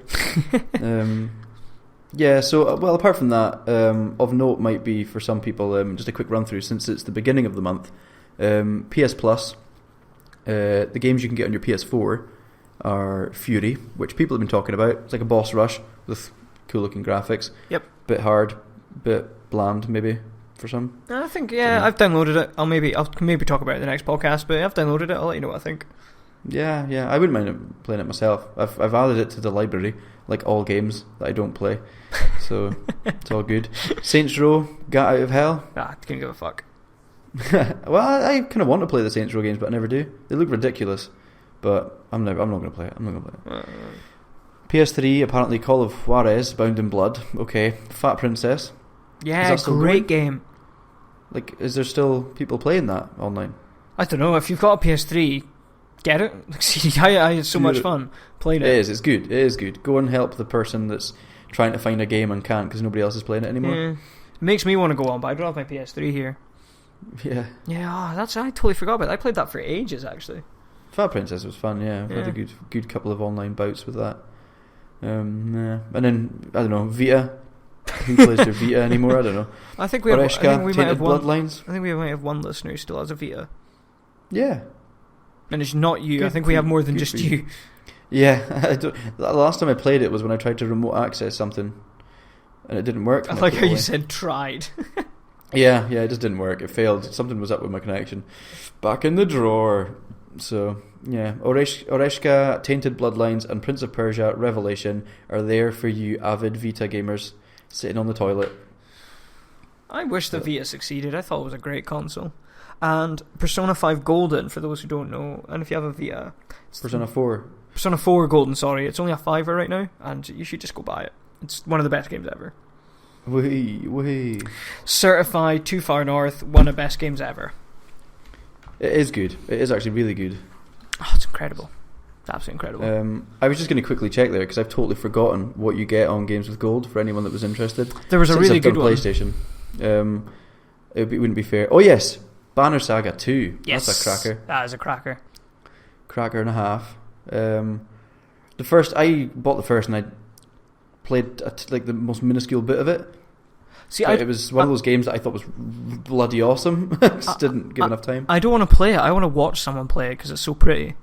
Yeah, so, well, apart from that, of note might be for some people, just a quick run through since it's the beginning of the month. PS Plus, the games you can get on your PS4 are Fury, which people have been talking about. It's like a boss rush with cool looking graphics. Yep. Bit hard, bit bland maybe for some. I think I've downloaded it. I'll maybe talk about it in the next podcast, but I've downloaded it. I'll let you know what I think. Yeah, I wouldn't mind playing it myself. I've added it to the library, like all games that I don't play, so it's all good. Saints Row, Gat Out of Hell. Couldn't give a fuck. Well, I kind of want to play the Saints Row games, but I never do. They look ridiculous, but I'm not going to play it. PS3, apparently Call of Juarez, Bound in Blood. Okay, Fat Princess. Yeah, great game. Like, is there still people playing that online? I don't know. If you've got a PS3, get it. I had so much fun playing it. It is. It's good. It is good. Go and help the person that's trying to find a game and can't because nobody else is playing it anymore. Yeah. It makes me want to go on, but I don't have my PS3 here. Yeah. Yeah, I totally forgot about it. I played that for ages, actually. Fat Princess was fun, yeah. I've had a good couple of online bouts with that. And then, I don't know, Vita. Who plays their Vita anymore? I don't know. I think we might have one. Bloodlines. I think we might have one listener who still has a Vita. Yeah. And it's not you. I think we have more than just you. Yeah. The last time I played it was when I tried to remote access something. And it didn't work. I like how you said tried. Yeah, it just didn't work. It failed. Something was up with my connection. Back in the drawer. So, yeah. Oreshka, Tainted Bloodlines, and Prince of Persia, Revelation are there for you avid Vita gamers sitting on the toilet. I wish the Vita succeeded. I thought it was a great console. And Persona 5 Golden, for those who don't know, and if you have a Vita... Persona 4. Persona 4 Golden, sorry. It's only a $5 right now, and you should just go buy it. It's one of the best games ever. Wee. Certified Too Far North, one of the best games ever. It is good. It is actually really good. Oh, it's incredible. It's absolutely incredible. I was just going to quickly check there because I've totally forgotten what you get on Games with Gold for anyone that was interested. There was a really good one. PlayStation. It wouldn't be fair. Oh yes, Banner Saga 2. Yes, that's a cracker. That is a cracker. Cracker and a half. I bought the first and I played like the most minuscule bit of it. See, it was one of those games that I thought was bloody awesome. I just didn't give enough time. I don't want to play it. I want to watch someone play it because it's so pretty.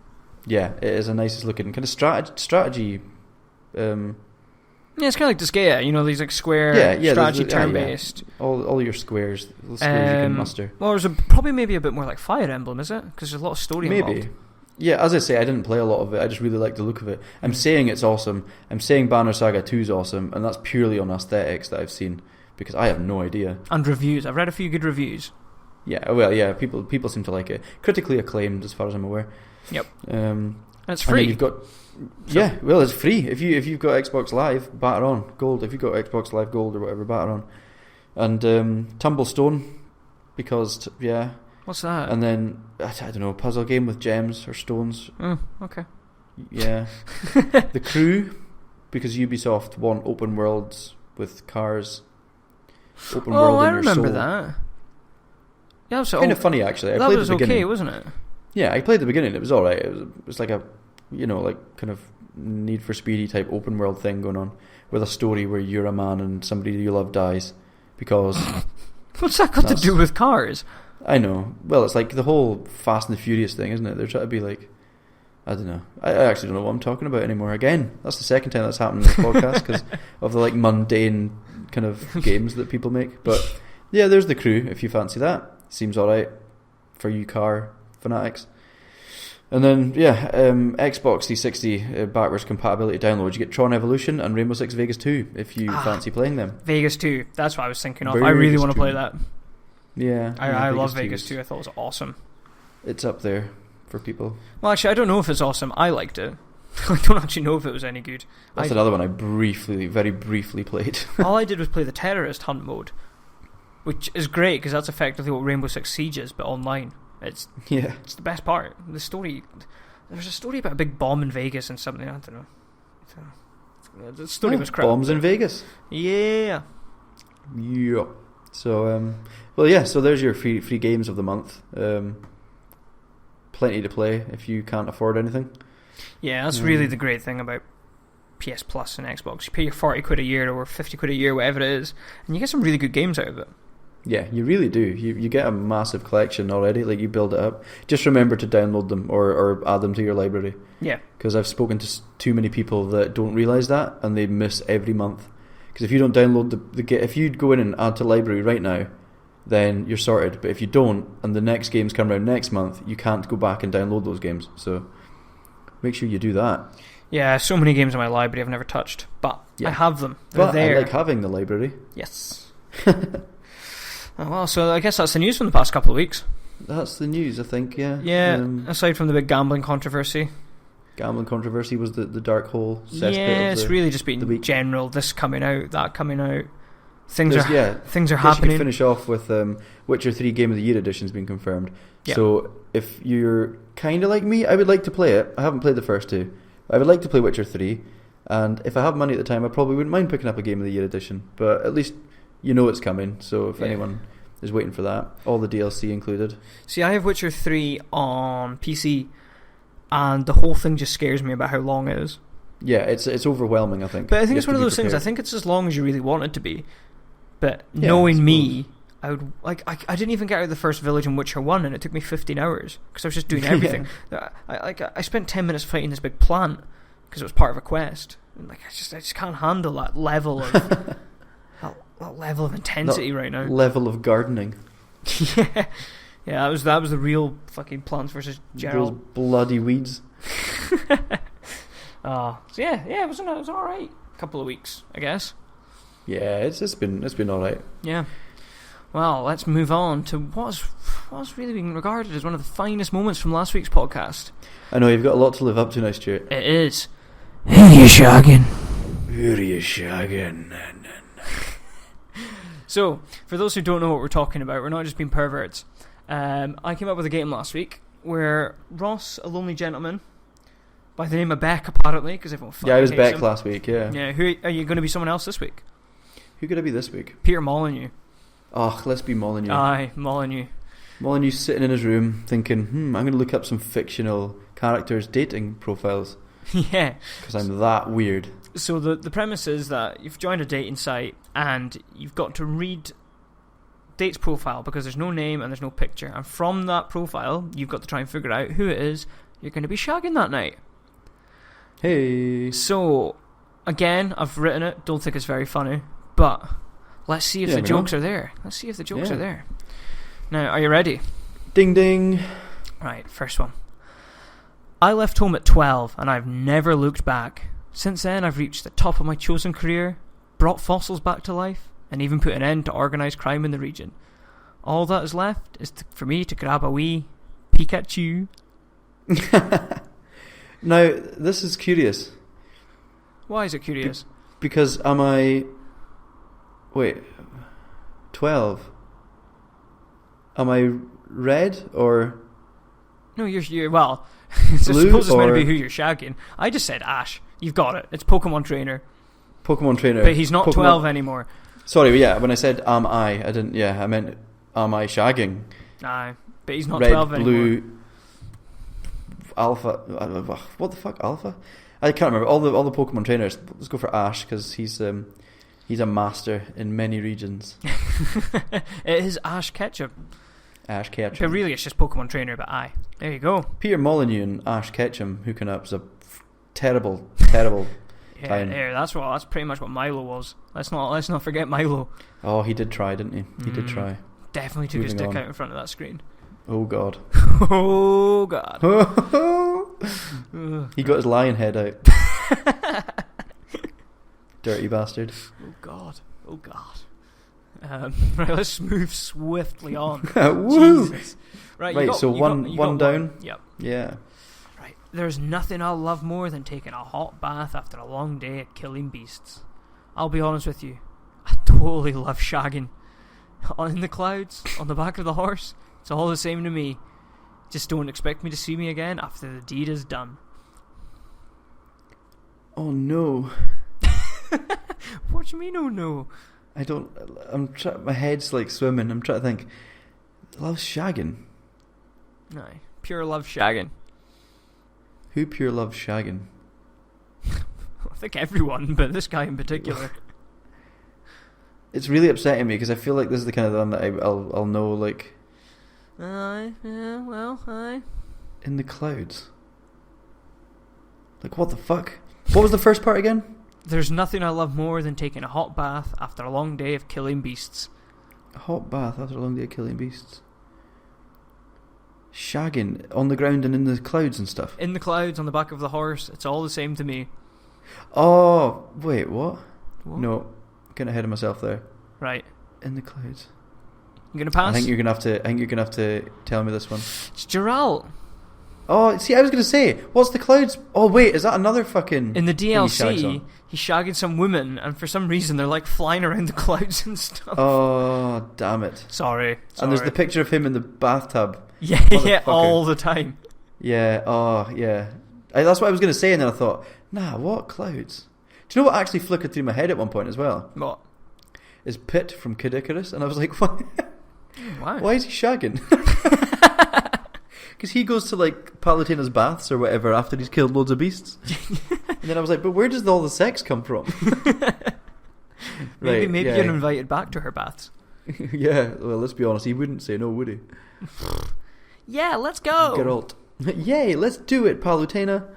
Yeah, it is a nicest looking kind of strategy. Yeah, it's kind of like Disgaea, these like square strategy turn-based. All your squares, the squares you can muster. Well, there's probably maybe a bit more like Fire Emblem, is it? Because there's a lot of story involved. Yeah, as I say, I didn't play a lot of it. I just really like the look of it. I'm saying it's awesome. I'm saying Banner Saga 2 is awesome, and that's purely on aesthetics that I've seen, because I have no idea. And reviews. I've read a few good reviews. Yeah, well, yeah, people seem to like it. Critically acclaimed, as far as I'm aware. Yep. And it's free. And you've got... Yeah, well, it's free. If you've got Xbox Live, batter on. Gold. If you've got Xbox Live Gold or whatever, batter on. And Tumblestone, because, What's that? And then, I don't know, puzzle game with gems or stones. Okay. Yeah. The Crew, because Ubisoft want open worlds with cars. Open world in your soul. I remember that. Yeah, it was kind of funny, actually. I played was the beginning. Okay, wasn't it? Yeah, I played the beginning. It was alright. It was like a, like kind of Need for Speedy type open world thing going on with a story where you're a man and somebody you love dies because... What's that got to do with cars? I know. Well, it's like the whole Fast and the Furious thing, isn't it? They're trying to be like... I don't know. I actually don't know what I'm talking about anymore. Again, that's the second time that's happened in this podcast because of the like mundane kind of games that people make. But yeah, there's The Crew, if you fancy that. Seems alright for you car fanatics. And then, Xbox 360 backwards compatibility downloads. You get Tron Evolution and Rainbow Six Vegas 2 if you fancy playing them. Vegas 2, that's what I was thinking of. I really want to play that. Yeah. I love Vegas 2. I thought it was awesome. It's up there for people. Well, actually, I don't know if it's awesome. I liked it. I don't actually know if it was any good. That's another one I very briefly played. All I did was play the terrorist hunt mode, which is great because that's effectively what Rainbow Six Siege is, but online. It's the best part. The story. There's a story about a big bomb in Vegas and something. I don't know. The story was crap. Bombs in Vegas. Yeah. Yeah. So so there's your free games of the month. Plenty to play if you can't afford anything. Yeah, that's really the great thing about PS Plus and Xbox. You pay your 40 quid a year or 50 quid a year, whatever it is, and you get some really good games out of it. Yeah, you really do. You get a massive collection already. Like, you build it up. Just remember to download them or add them to your library. Yeah. Because I've spoken to too many people that don't realise that, and they miss every month. Because if you don't download if you go in and add to library right now, then you're sorted. But if you don't, and the next games come around next month, you can't go back and download those games. So make sure you do that. Yeah, so many games in my library I've never touched, but I have them. They're there. I like having the library. Yes. Oh, well, so I guess that's the news from the past couple of weeks. That's the news, I think, yeah. Yeah, aside from the big gambling controversy. Gambling controversy was the dark hole cesspit. Yeah, it's really just been general, this coming out, that coming out. Things are happening. You can finish off with Witcher 3 Game of the Year edition's been confirmed. Yeah. So if you're kind of like me, I would like to play it. I haven't played the first two. I would like to play Witcher 3, and if I have money at the time, I probably wouldn't mind picking up a Game of the Year edition. But at least you know it's coming, so if anyone is waiting for that, all the DLC included. See, I have Witcher 3 on PC, and the whole thing just scares me about how long it is. Yeah, it's overwhelming, I think. But I think it's one of those things, I think it's as long as you really want it to be. But knowing me, I would I didn't even get out of the first village in Witcher 1, and it took me 15 hours because I was just doing everything. I spent 10 minutes fighting this big plant because it was part of a quest. And I just can't handle that level of that level of intensity right now. Level of gardening. Yeah, that was the real fucking Plants vs. Geralt. Those bloody weeds. So it was all right. Couple of weeks, I guess. Yeah, it's been all right. Yeah. Well, let's move on to what's really being regarded as one of the finest moments from last week's podcast. I know, you've got a lot to live up to now, Stuart. It is. Who are you shagging? Who are you shagging? So, for those who don't know what we're talking about, we're not just being perverts. I came up with a game last week where Ross, a lonely gentleman, by the name of Beck, apparently, because everyone fucking I was hates Beck him. last week, yeah. Yeah, who are you going to be someone else this week? Who could I be this week? Peter Molyneux. Oh, let's be Molyneux. Aye, Molyneux. Molyneux's sitting in his room thinking, I'm going to look up some fictional characters' dating profiles. Yeah. Because I'm that weird. So the premise is that you've joined a dating site and you've got to read date's profile because there's no name and there's no picture. And from that profile, you've got to try and figure out who it is you're going to be shagging that night. Hey. So, again, I've written it. Don't think it's very funny. But let's see if the jokes are there. Let's see if the jokes are there. Now, are you ready? Ding ding. Right, first one. I left home at 12 and I've never looked back. Since then, I've reached the top of my chosen career, brought fossils back to life, and even put an end to organised crime in the region. All that is left is for me to grab a wee Pikachu. Now, this is curious. Why is it curious? Because am I... Wait. 12. Am I red or... No, you're well, I suppose it's meant to be who you're shagging. I just said Ash. You've got it. It's Pokemon Trainer. Pokemon Trainer. But he's not 12 anymore. Sorry, yeah, when I said am I didn't, I meant am I shagging? Aye, but he's not red, 12 anymore. Blue, Alpha, what the fuck, Alpha? I can't remember, all the Pokemon Trainers. Let's go for Ash, because he's a master in many regions. It is Ash Ketchum. Ash Ketchum. But really, it's just Pokemon Trainer, but aye. There you go. Peter Molyneux and Ash Ketchum hooking up is a terrible, terrible time. Yeah, that's pretty much what Milo was. Let's not forget Milo. Oh, he did try, didn't he? He did try. Definitely took his dick out in front of that screen. Oh, God. Oh, God. He got his lion head out. Dirty bastard. Oh, God. Oh, God. Right, let's move swiftly on. Woo! Jesus. Right, one down. Yep. Yeah. Right. There's nothing I'll love more than taking a hot bath after a long day at killing beasts. I'll be honest with you. I totally love shagging. In the clouds, on the back of the horse, it's all the same to me. Just don't expect me to see me again after the deed is done. Oh no. What do you mean, oh no? My head's like swimming. I'm trying to think. Loves shagging. No, pure love shagging. Who pure loves shagging? I think everyone, but this guy in particular. It's really upsetting me because I feel like this is the kind of one that I'll know, like... Aye. In the clouds. Like, what the fuck? What was the first part again? There's nothing I love more than taking a hot bath after a long day of killing beasts. A hot bath after a long day of killing beasts. Shagging on the ground and in the clouds and stuff. In the clouds, on the back of the horse, it's all the same to me. Oh, wait, what? No, getting ahead of myself there. Right. In the clouds. You gonna pass? I think you're gonna have to tell me this one. It's Geralt. Oh, see, I was gonna say, what's the clouds? Oh wait, is that another fucking... In the DLC, he's shagging some women, and for some reason they're like flying around the clouds and stuff. Oh, damn it. Sorry. And there's the picture of him in the bathtub. Yeah, all the time. Yeah, oh, yeah. That's what I was going to say, and then I thought, nah, what clouds? Do you know what actually flickered through my head at one point as well? What? Is Pitt from Kid Icarus, and I was like, what? Why? Why is he shagging? Because he goes to, like, Palutena's baths or whatever after he's killed loads of beasts. And then I was like, but where does all the sex come from? Maybe you're invited back to her baths. Yeah, well, let's be honest, he wouldn't say no, would he? Yeah, let's go. Geralt. Yay, let's do it, Palutena.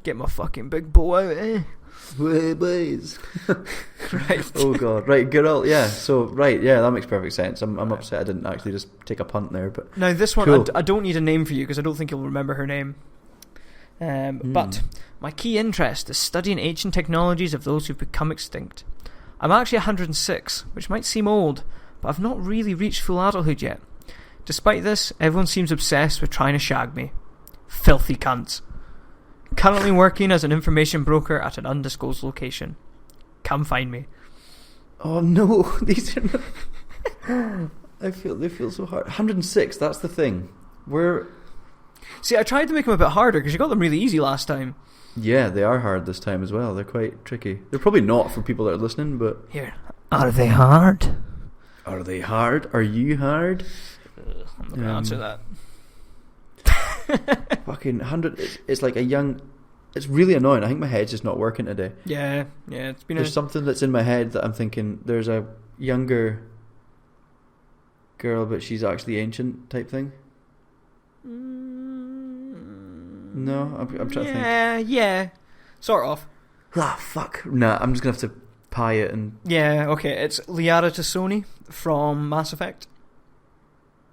Get my fucking big bow out, eh? Boys. Right. Oh god. Right, Geralt, yeah. So, right, yeah, that makes perfect sense. I'm upset I didn't actually just take a punt there, but... Now, this one, cool. I don't need a name for you because I don't think you'll remember her name. But my key interest is studying ancient technologies of those who've become extinct. I'm actually 106, which might seem old, but I've not really reached full adulthood yet. Despite this, everyone seems obsessed with trying to shag me. Filthy cunts. Currently working as an information broker at an undisclosed location. Come find me. Oh no, these are not... they feel so hard. 106, that's the thing. See, I tried to make them a bit harder because you got them really easy last time. Yeah, they are hard this time as well. They're quite tricky. They're probably not for people that are listening, but... Here. Are they hard? Are they hard? Are you hard? I'm not going to answer that. Fucking 100... It's like a young... It's really annoying. I think my head's just not working today. Yeah. It's been There's something that's in my head that I'm thinking there's a younger girl, but she's actually ancient type thing. No, I'm trying to think. Yeah. Sort of. Ah, fuck. Nah, I'm just going to have to pie it and... Yeah, okay. It's Liara Tassoni from Mass Effect.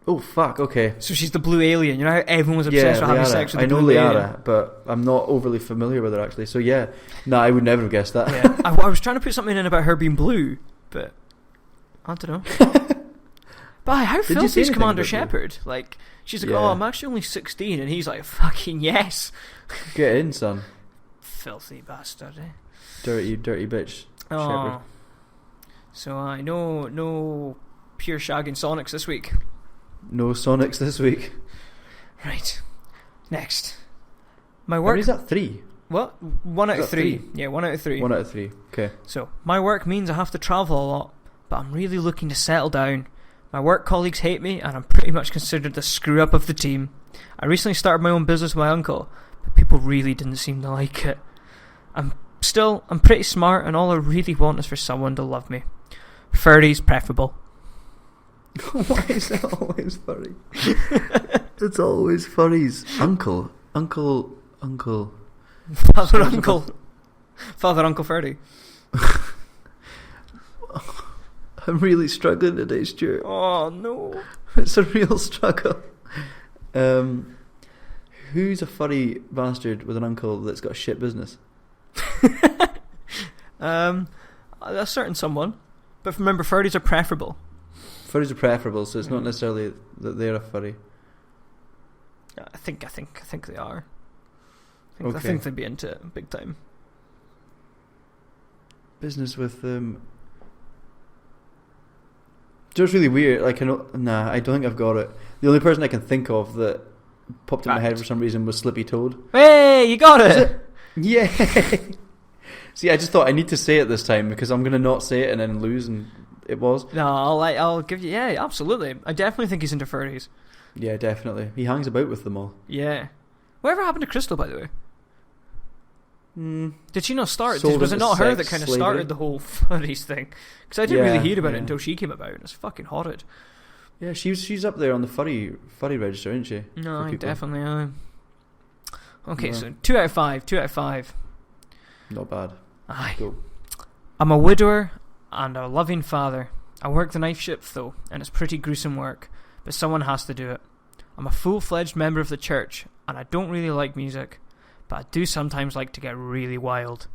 Oh, fuck, okay. So she's the blue alien. You know how everyone was obsessed with having sex with the blue alien? I know Liara, but I'm not overly familiar with her, actually. So, yeah. No, I would never have guessed that. Yeah. I was trying to put something in about her being blue, but... I don't know. But how filthy is Commander Shepard? Like, she's like, I'm actually only 16, and he's like, fucking yes. Get in, son. Filthy bastard, eh? Dirty bitch, Shepard. So I no pure shagging Sonics this week. No Sonics this week. Right. Next. My work... Or is that 3? What? 1 out of 3. Yeah, 1 out of 3. 1 out of 3, okay. So, my work means I have to travel a lot, but I'm really looking to settle down. My work colleagues hate me, and I'm pretty much considered the screw-up of the team. I recently started my own business with my uncle, but people really didn't seem to like it. I'm pretty smart, and all I really want is for someone to love me. 30s preferable. Why is it always furry? It's always furries. Uncle. Father Uncle Ferdy. I'm really struggling today, Stuart. Oh no. It's a real struggle. Who's a furry bastard with an uncle that's got a shit business? A certain someone. But remember, furries are preferable. Furries are preferable, so it's not necessarily that they're a furry. I think they are. I Okay. think they'd be into it big time. Business with Just really weird. Like, I don't think I've got it. The only person I can think of that popped in my head for some reason was Slippy Toad. Hey, you got it! Yeah. See, I just thought I need to say it this time because I'm gonna not say it and then lose, and it was. No, I'll give you. Yeah, absolutely. I definitely think he's into furries. Yeah, definitely. He hangs about with them all. Yeah. Whatever happened to Crystal, by the way? Did she not start? Was it not her that kind of started the whole furries thing? Because I didn't really hear about it until she came about, and it's fucking horrid. Yeah, she's up there on the furry register, isn't she? No, definitely am. Okay, so 2 out of 5. 2 out of 5. Not bad. Aye. Cool. I'm a widower and a loving father. I work the night shift though, and it's pretty gruesome work, but someone has to do it. I'm a full-fledged member of the church, and I don't really like music, but I do sometimes like to get really wild.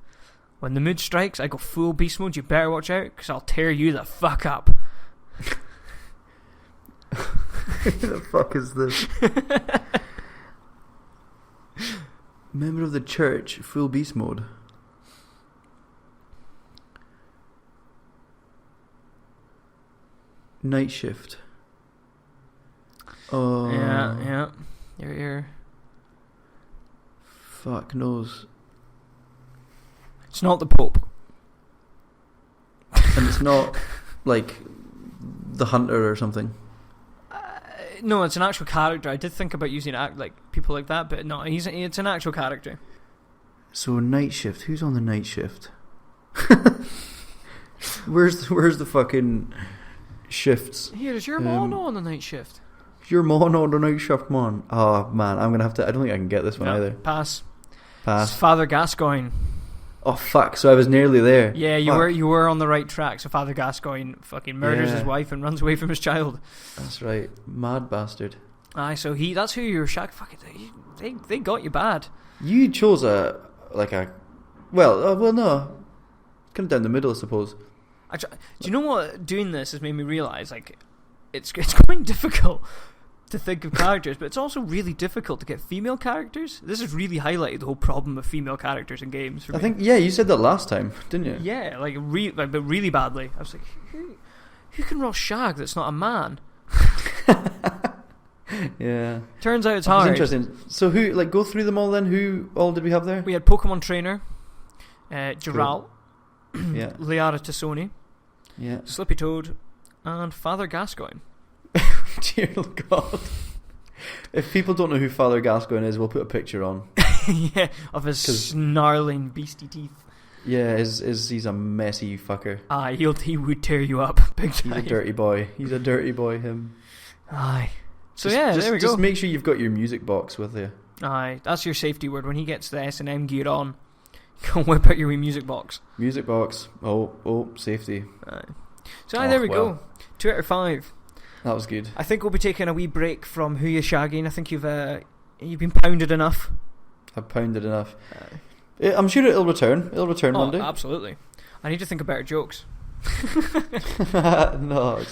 When the mood strikes, I go full beast mode. You better watch out, because I'll tear you the fuck up. Who the fuck is this? Member of the church, full beast mode. Night shift. Oh. Yeah. You're... Fuck knows. It's not the Pope. And it's not like the Hunter or something. No, it's an actual character. I did think about using like people like that, but no, it's an actual character. So night shift. Who's on the night shift? Where's the fucking shifts? Here is your mono on the night shift. Your mono on the night shift, man. Oh man, I'm gonna have to. I don't think I can get this one either. Pass. Pass. It's Father Gascoigne. Oh fuck! So I was nearly there. Yeah, you were on the right track. So Father Gascoigne fucking murders his wife and runs away from his child. That's right, mad bastard. Aye, so that's who you're shag. Fucking, they got you bad. You chose no, kind of down the middle, I suppose. Do you know what? Doing this has made me realise, like, it's quite difficult. to think of characters, but it's also really difficult to get female characters. This has really highlighted the whole problem of female characters in games for me. I think, yeah, you said that last time, didn't you? Yeah, but really badly. I was like, who can roll shag that's not a man? Yeah. Turns out it's hard. Interesting. So who, like, go through them all then? Who all did we have there? We had Pokemon Trainer, Geralt, yeah, Liara Tassoni, yeah, Slippy Toad, and Father Gascoigne. Dear God. If people don't know who Father Gascoigne is, we'll put a picture on. Yeah, of his snarling beastie teeth. Yeah, he's a messy fucker. Aye, he would tear you up big time. He's a dirty boy. He's a dirty boy, him. Aye. So there we go. Just Just make sure you've got your music box with you. Aye, that's your safety word. When he gets the S&M gear on, go whip out your wee music box. Music box. Oh, safety. Aye. So there we go. 2 out of 5. That was good. I think we'll be taking a wee break from Who You Shagging. I think you've been pounded enough. I've pounded enough. I'm sure it'll return. It'll return one day. Absolutely. I need to think of better jokes. No,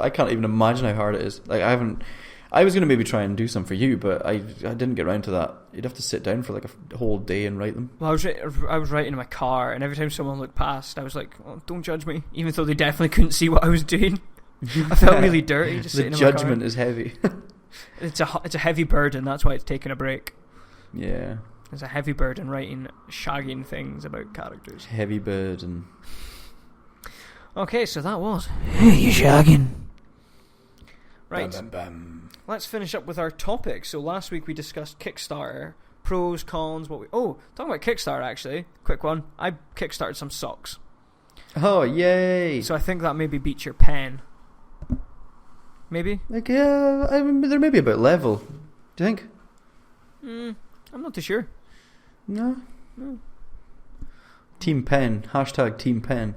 I can't even imagine how hard it is. Like I was going to maybe try and do some for you, but I didn't get around to that. You'd have to sit down for like a whole day and write them. Well, I was writing in my car, and every time someone looked past, I was like, oh, don't judge me, even though they definitely couldn't see what I was doing. I felt really dirty just sitting in my car. The judgment is heavy. It's a heavy burden, that's why it's taking a break. Yeah. It's a heavy burden writing shagging things about characters. Heavy burden. Okay, so that was Who You Shagging. Right. Bam, bam, bam. Let's finish up with our topic. So last week we discussed Kickstarter, pros, cons, talking about Kickstarter actually, quick one. I kickstarted some socks. Oh, yay. So I think that maybe beats your pen. Maybe? Like, yeah, I mean, they're maybe about level. Do you think? I'm not too sure. No. Team Pen. Hashtag Team Pen.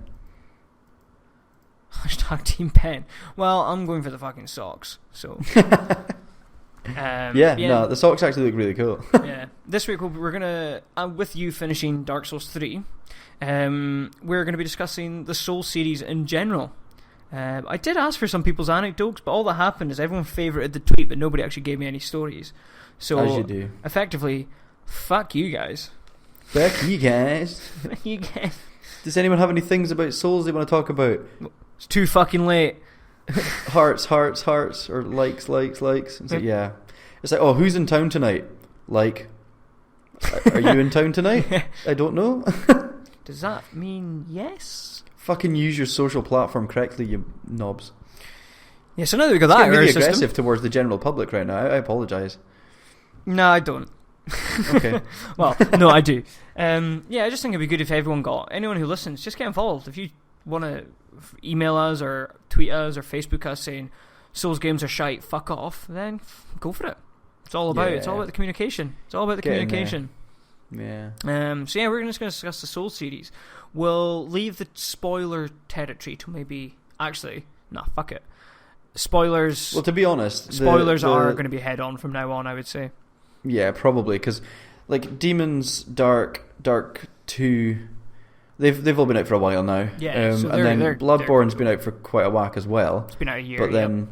Hashtag Team Pen. Well, I'm going for the fucking socks. So. No, the socks actually look really cool. Yeah. This week we're gonna, with you finishing Dark Souls 3, we're gonna be discussing the Souls series in general. I did ask for some people's anecdotes, but all that happened is everyone favorited the tweet, but nobody actually gave me any stories. So, as you do. Effectively, fuck you guys. Fuck you guys. Fuck you guys. Does anyone have any things about Souls they want to talk about? It's too fucking late. Hearts, or likes. It's like, yeah. It's like, oh, who's in town tonight? Like, are you in town tonight? I don't know. Does that mean yes? Fucking use your social platform correctly, you knobs. Yeah, so now that we got that really aggressive towards the general public right now. I apologise. No, I don't. Okay. Well, no, I do. I just think it'd be good if anyone who listens, just get involved. If you want to email us or tweet us or Facebook us saying Souls games are shite, fuck off, then go for it. It's all about the communication. It's all about the communication. Yeah. We're just going to discuss the Souls series. We'll leave the spoiler territory to maybe... Actually, fuck it. Spoilers... Well, to be honest... Spoilers are going to be head on from now on, I would say. Yeah, probably, because like Demons, Dark 2... They've all been out for a while now. Yeah, and then Bloodborne's been out for quite a whack as well. It's been out a year. But then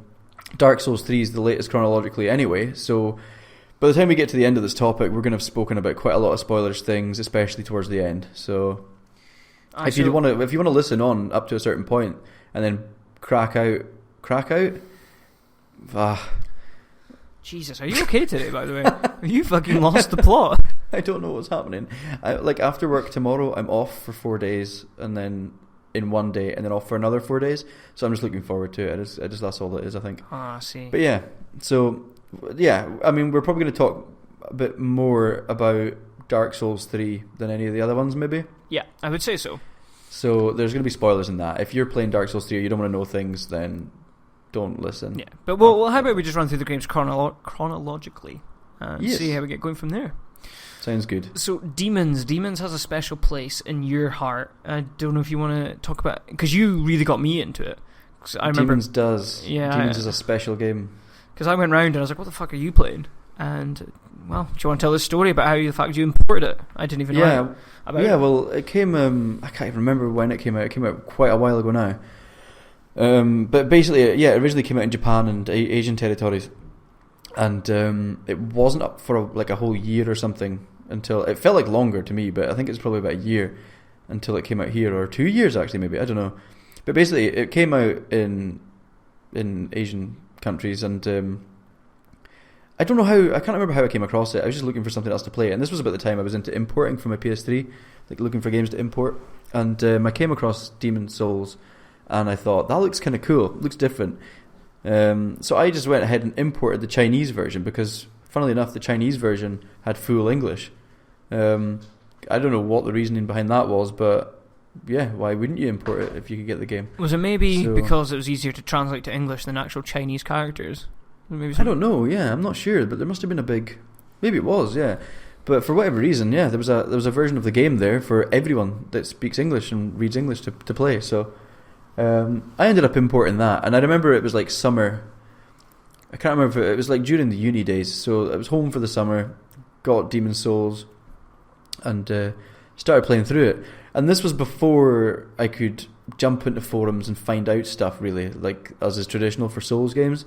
Dark Souls 3 is the latest chronologically anyway, so... By the time we get to the end of this topic, we're going to have spoken about quite a lot of spoilers things, especially towards the end. So, if you want to listen on up to a certain point and then crack out. Jesus, are you okay today? By the way, have you fucking lost the plot? I don't know what's happening. After work tomorrow, I'm off for 4 days, and then in one day, and then off for another 4 days. So I'm just looking forward to it. I just that's all it is, I think. I see. But yeah, so. Yeah, I mean, we're probably going to talk a bit more about Dark Souls 3 than any of the other ones, maybe. Yeah, I would say so. So there's going to be spoilers in that. If you're playing Dark Souls 3 or you don't want to know things, then don't listen. Yeah, but how about we just run through the games chronologically and see how we get going from there. Sounds good. So Demons has a special place in your heart. I don't know if you want to talk about... Because you really got me into it. I remember, Demons does. Yeah, Demons is a special game. Because I went round and I was like, what the fuck are you playing? And, well, do you want to tell the story about how the fact you imported it? I didn't even know about it. Yeah, well, it came... I can't even remember when it came out. It came out quite a while ago now. But basically, it originally came out in Japan and Asian territories. and it wasn't up for a whole year or something until it felt like longer to me, but I think it's probably about a year until it came out here, or 2 years actually, maybe, I don't know. But basically, it came out in Asian countries, and I don't know how. I can't remember how I came across it. I was just looking for something else to play, and this was about the time I was into importing from my PS3, like looking for games to import, and I came across Demon's Souls, and I thought that looks kind of cool, looks different. So I just went ahead and imported the Chinese version because, funnily enough, the Chinese version had full English. I don't know what the reasoning behind that was, but yeah, why wouldn't you import it if you could get the game? Was it maybe because it was easier to translate to English than actual Chinese characters? Maybe I don't know. Yeah, I'm not sure, but there must have been a big. Maybe it was. Yeah, but for whatever reason, yeah, there was a version of the game there for everyone that speaks English and reads English to play. So. I ended up importing that, and I remember it was like summer. I can't remember if it was like during the uni days, so I was home for the summer, got Demon's Souls, and started playing through it. And this was before I could jump into forums and find out stuff, really, like as is traditional for Souls games.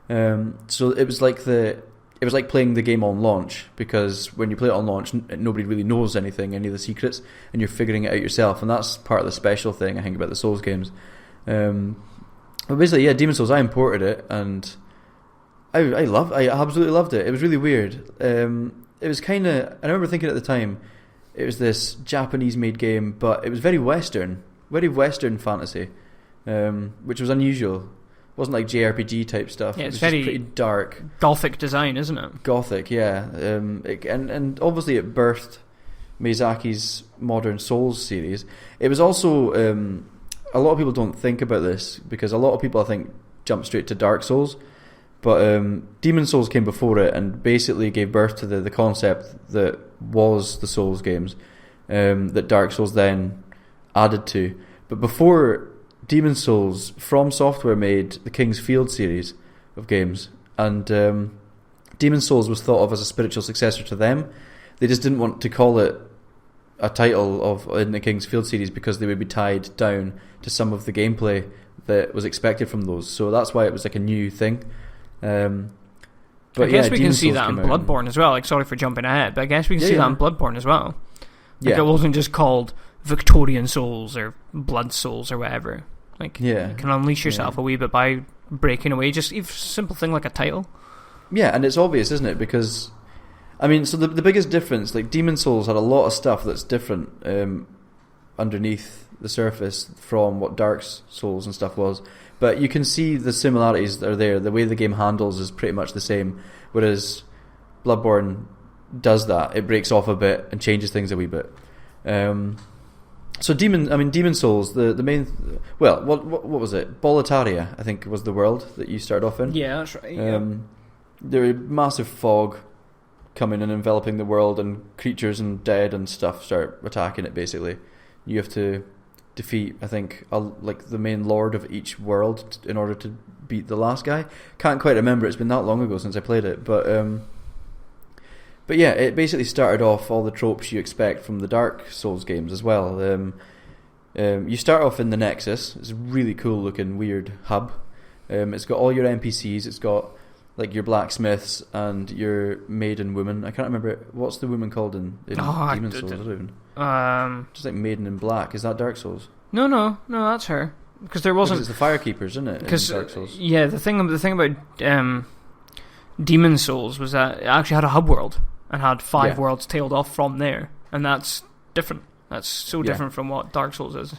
So it was like playing the game on launch, because when you play it on launch, nobody really knows any of the secrets, and you're figuring it out yourself, and that's part of the special thing I think about the Souls games. But basically, yeah, Demon's Souls, I imported it, and I absolutely loved it. It was really weird. It was kind of, I remember thinking at the time, it was this Japanese-made game, but it was very Western fantasy, which was unusual. It wasn't like JRPG type stuff. Yeah, it was very pretty dark. Gothic design, isn't it? Gothic, yeah. And obviously it birthed Miyazaki's modern Souls series. It was also, a lot of people don't think about this, because a lot of people, I think, jump straight to Dark Souls. But Demon's Souls came before it and basically gave birth to the concept that was the Souls games, that Dark Souls then added to. But before Demon's Souls, From Software made the King's Field series of games, and Demon's Souls was thought of as a spiritual successor to them. They just didn't want to call it a title in the King's Field series because they would be tied down to some of the gameplay that was expected from those. So that's why it was like a new thing. But I guess we can see Souls that in Bloodborne as well. Like, sorry for jumping ahead, but I guess we can see that in Bloodborne as well. Like, it wasn't just called Victorian Souls or Blood Souls or whatever. Like, you can unleash yourself a wee bit by breaking away. Just a simple thing like a title. Yeah, and it's obvious, isn't it? Because, I mean, so the biggest difference, like, Demon's Souls had a lot of stuff that's different underneath the surface from what Dark Souls and stuff was. But you can see the similarities that are there. The way the game handles is pretty much the same. Whereas Bloodborne does that. It breaks off a bit and changes things a wee bit. So Demon's Souls, the main... Well, what was it? Boletaria, I think, was the world that you started off in. Yeah, that's right. There was massive fog coming and enveloping the world, and creatures and dead and stuff start attacking it, basically. You have to defeat, I think, like the main lord of each world in order to beat the last guy. Can't quite remember. It's been that long ago since I played it, but yeah, it basically started off all the tropes you expect from the Dark Souls games as well. You start off in the Nexus. It's a really cool looking weird hub. It's got all your NPCs. It's got like your blacksmiths and your maiden woman. I can't remember what's the woman called in Demon's Souls. I don't even. Just like Maiden in Black. Is that Dark Souls? No, that's her. Because there wasn't. Because it's the Firekeepers, isn't it? Because Dark Souls. Yeah, the thing about Demon's Souls was that it actually had a hub world and had 5 worlds tailed off from there, and that's different. That's so different from what Dark Souls is.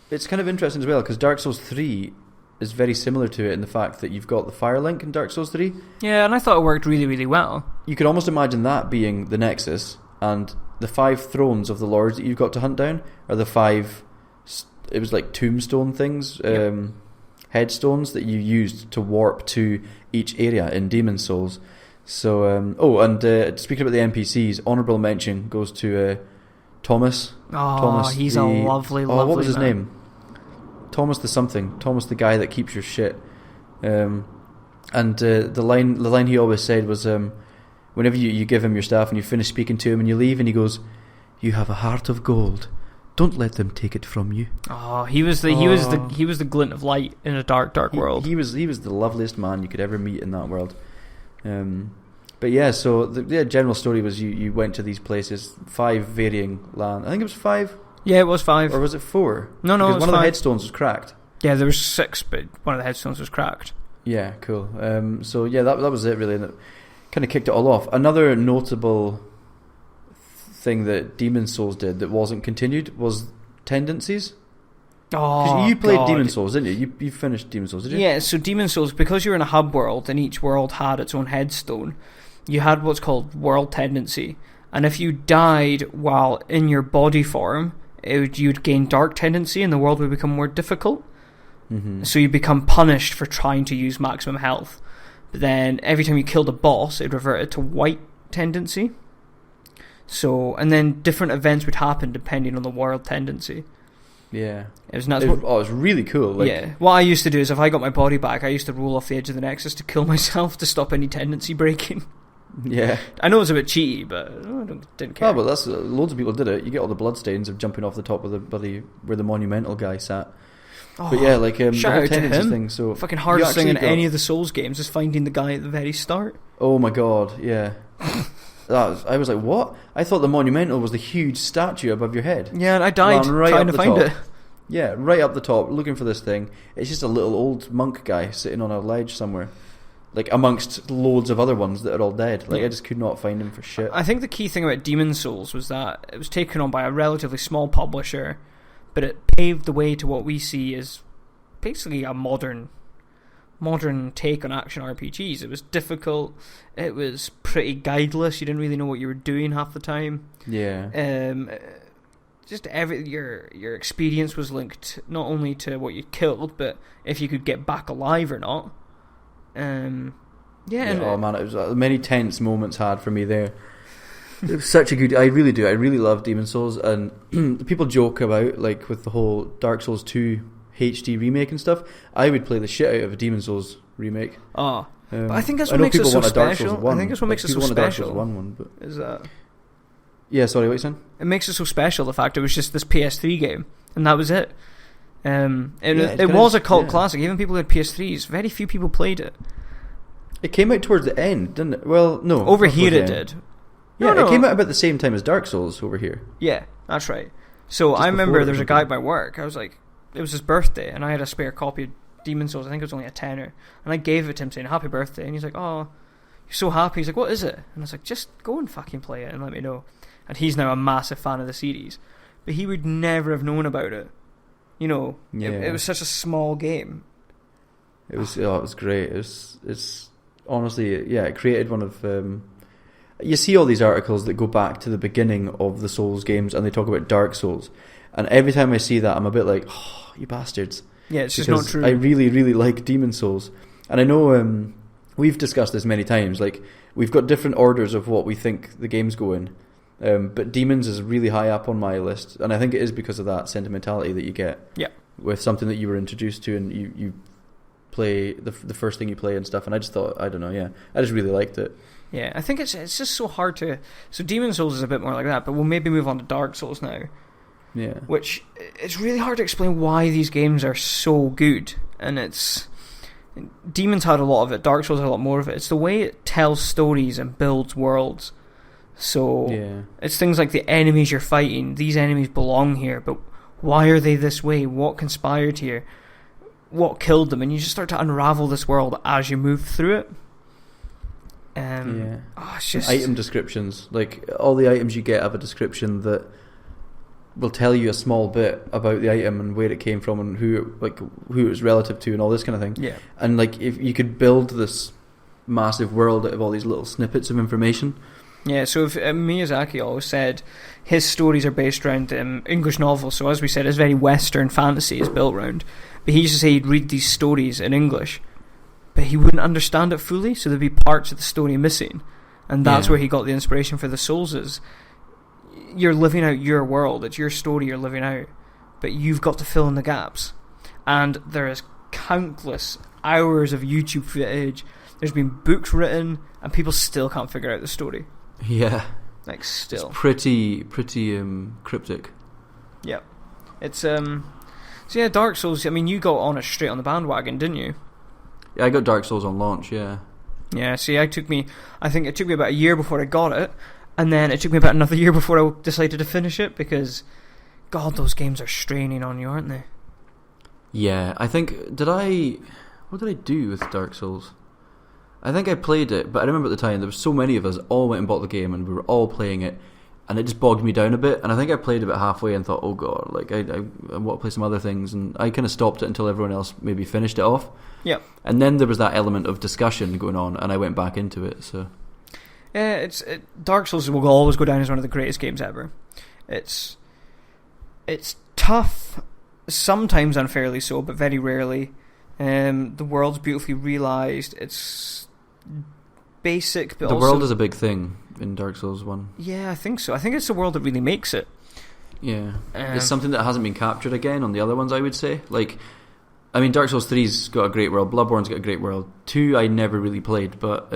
It's kind of interesting as well because Dark Souls 3 is very similar to it in the fact that you've got the Fire Link in Dark Souls 3. Yeah, and I thought it worked really, really well. You could almost imagine that being the Nexus, and the 5 thrones of the lords that you've got to hunt down are the 5... It was like tombstone things, headstones that you used to warp to each area in Demon's Souls. So, speaking about the NPCs, honourable mention goes to Thomas. Oh, Thomas, he's a lovely what was his man. name? Thomas the something. Thomas the guy that keeps your shit. The line he always said was, whenever you give him your stuff and you finish speaking to him and you leave, and he goes, "You have a heart of gold. Don't let them take it from you." Oh, he was the glint of light in a dark world. He was the loveliest man you could ever meet in that world. But yeah, so the general story was you went to these places, 5 varying land. I think it was 5. Yeah, it was 5. Or was it 4? No, because it was one 5. of the headstones was cracked. Yeah, there was 6, but one of the headstones was cracked. Yeah, cool. So yeah, that was it really, and it kind of kicked it all off. Another notable thing that Demon's Souls did that wasn't continued was tendencies. Oh, you played God. Demon's Souls, didn't you? You finished Demon's Souls, did you? Yeah, so Demon's Souls, because you're in a hub world and each world had its own headstone, you had what's called world tendency. And if you died while in your body form, you'd gain dark tendency and the world would become more difficult. Mm-hmm. So you become punished for trying to use maximum health. But then every time you killed a boss, it reverted to white tendency. So, and then different events would happen depending on the world tendency. Yeah. It was really cool. Yeah. What I used to do is if I got my body back, I used to roll off the edge of the Nexus to kill myself to stop any tendency breaking. Yeah. I know it's a bit cheaty, but I didn't care. Oh, but that's loads of people did it. You get all the bloodstains of jumping off the top of where the monumental guy sat. Oh, but yeah, like shout out to him. Thing, so fucking hardest thing in any of the Souls games is finding the guy at the very start. Oh my god, yeah. I was like, what? I thought the monumental was the huge statue above your head. Yeah, and I died trying to find it. Yeah, right up the top, looking for this thing. It's just a little old monk guy sitting on a ledge somewhere. Like, amongst loads of other ones that are all dead. Like, I just could not find him for shit. I think the key thing about Demon's Souls was that it was taken on by a relatively small publisher, but it paved the way to what we see as basically a modern take on action RPGs. It was difficult. It was pretty guideless. You didn't really know what you were doing half the time. Yeah. Just your experience was linked not only to what you killed, but if you could get back alive or not. Oh man, it was many tense moments had for me there. It was such a good. I really love Demon's Souls, and people joke about like with the whole Dark Souls 2 HD remake and stuff. I would play the shit out of a Demon's Souls remake. But I think that's what makes it so special. I think that's what makes it so special. Dark Souls 1, but is that? Yeah, sorry, what you saying? It makes it so special. The fact it was just this PS3 game, and that was it. It was a cult classic. Even people who had PS3s, very few people played it. It came out towards the end, didn't it? Well, no. Over here it did. Yeah, it came out about the same time as Dark Souls over here. Yeah, that's right. So I remember there was a guy at my work. I was like, it was his birthday, and I had a spare copy of Demon's Souls. I think it was only a tenner, and I gave it to him saying happy birthday, and he's like, oh, you're so happy. He's like, what is it? And I was like, just go and fucking play it and let me know. And he's now a massive fan of the series, but he would never have known about it. You know, it was such a small game. It was great. It's honestly, it created one of. You see all these articles that go back to the beginning of the Souls games, and they talk about Dark Souls, and every time I see that, I'm a bit like, oh, you bastards. Yeah, it's just not true. I really, really like Demon's Souls, and I know we've discussed this many times. Like, we've got different orders of what we think the games go in. But Demons is really high up on my list, and I think it is because of that sentimentality that you get with something that you were introduced to, and you play the first thing you play and stuff. And I just thought, I don't know, I just really liked it. Yeah, I think it's just so hard to. So Demon's Souls is a bit more like that, but we'll maybe move on to Dark Souls now. Yeah, which it's really hard to explain why these games are so good, and it's. Demons had a lot of it. Dark Souls had a lot more of it. It's the way it tells stories and builds worlds. So it's things like the enemies you're fighting. These enemies belong here, but why are they this way? What conspired here? What killed them? And you just start to unravel this world as you move through it. It's just item descriptions. Like, all the items you get have a description that will tell you a small bit about the item and where it came from and who it was relative to and all this kind of thing. Yeah. And like, if you could build this massive world out of all these little snippets of information. Yeah, so if Miyazaki always said his stories are based around English novels, so as we said, it's very Western fantasy is built around. But he used to say he'd read these stories in English, but he wouldn't understand it fully, so there'd be parts of the story missing. And that's where he got the inspiration for the Souls. You're living out your world, it's your story you're living out, but you've got to fill in the gaps. And there is countless hours of YouTube footage, there's been books written, and people still can't figure out the story. Yeah. Like, still. It's pretty cryptic. Yep. It's, so yeah, Dark Souls, I mean, you got on it straight on the bandwagon, didn't you? Yeah, I got Dark Souls on launch, yeah. Yeah, see, I think it took me about a year before I got it, and then it took me about another year before I decided to finish it, because, God, those games are straining on you, aren't they? Yeah, I think, what did I do with Dark Souls? I think I played it, but I remember at the time there were so many of us all went and bought the game, and we were all playing it, and it just bogged me down a bit, and I think I played about halfway and thought, oh God, like I want to play some other things, and I kind of stopped it until everyone else maybe finished it off. Yeah. And then there was that element of discussion going on, and I went back into it, so... Yeah, Dark Souls will always go down as one of the greatest games ever. It's tough, sometimes unfairly so, but very rarely. The world's beautifully realised. It's basic, but the also... world is a big thing in Dark Souls 1. Yeah, I think so. I think it's the world that really makes it. Yeah. It's something that hasn't been captured again on the other ones, I would say. Like, I mean, Dark Souls 3's got a great world, Bloodborne's got a great world. 2 I never really played, but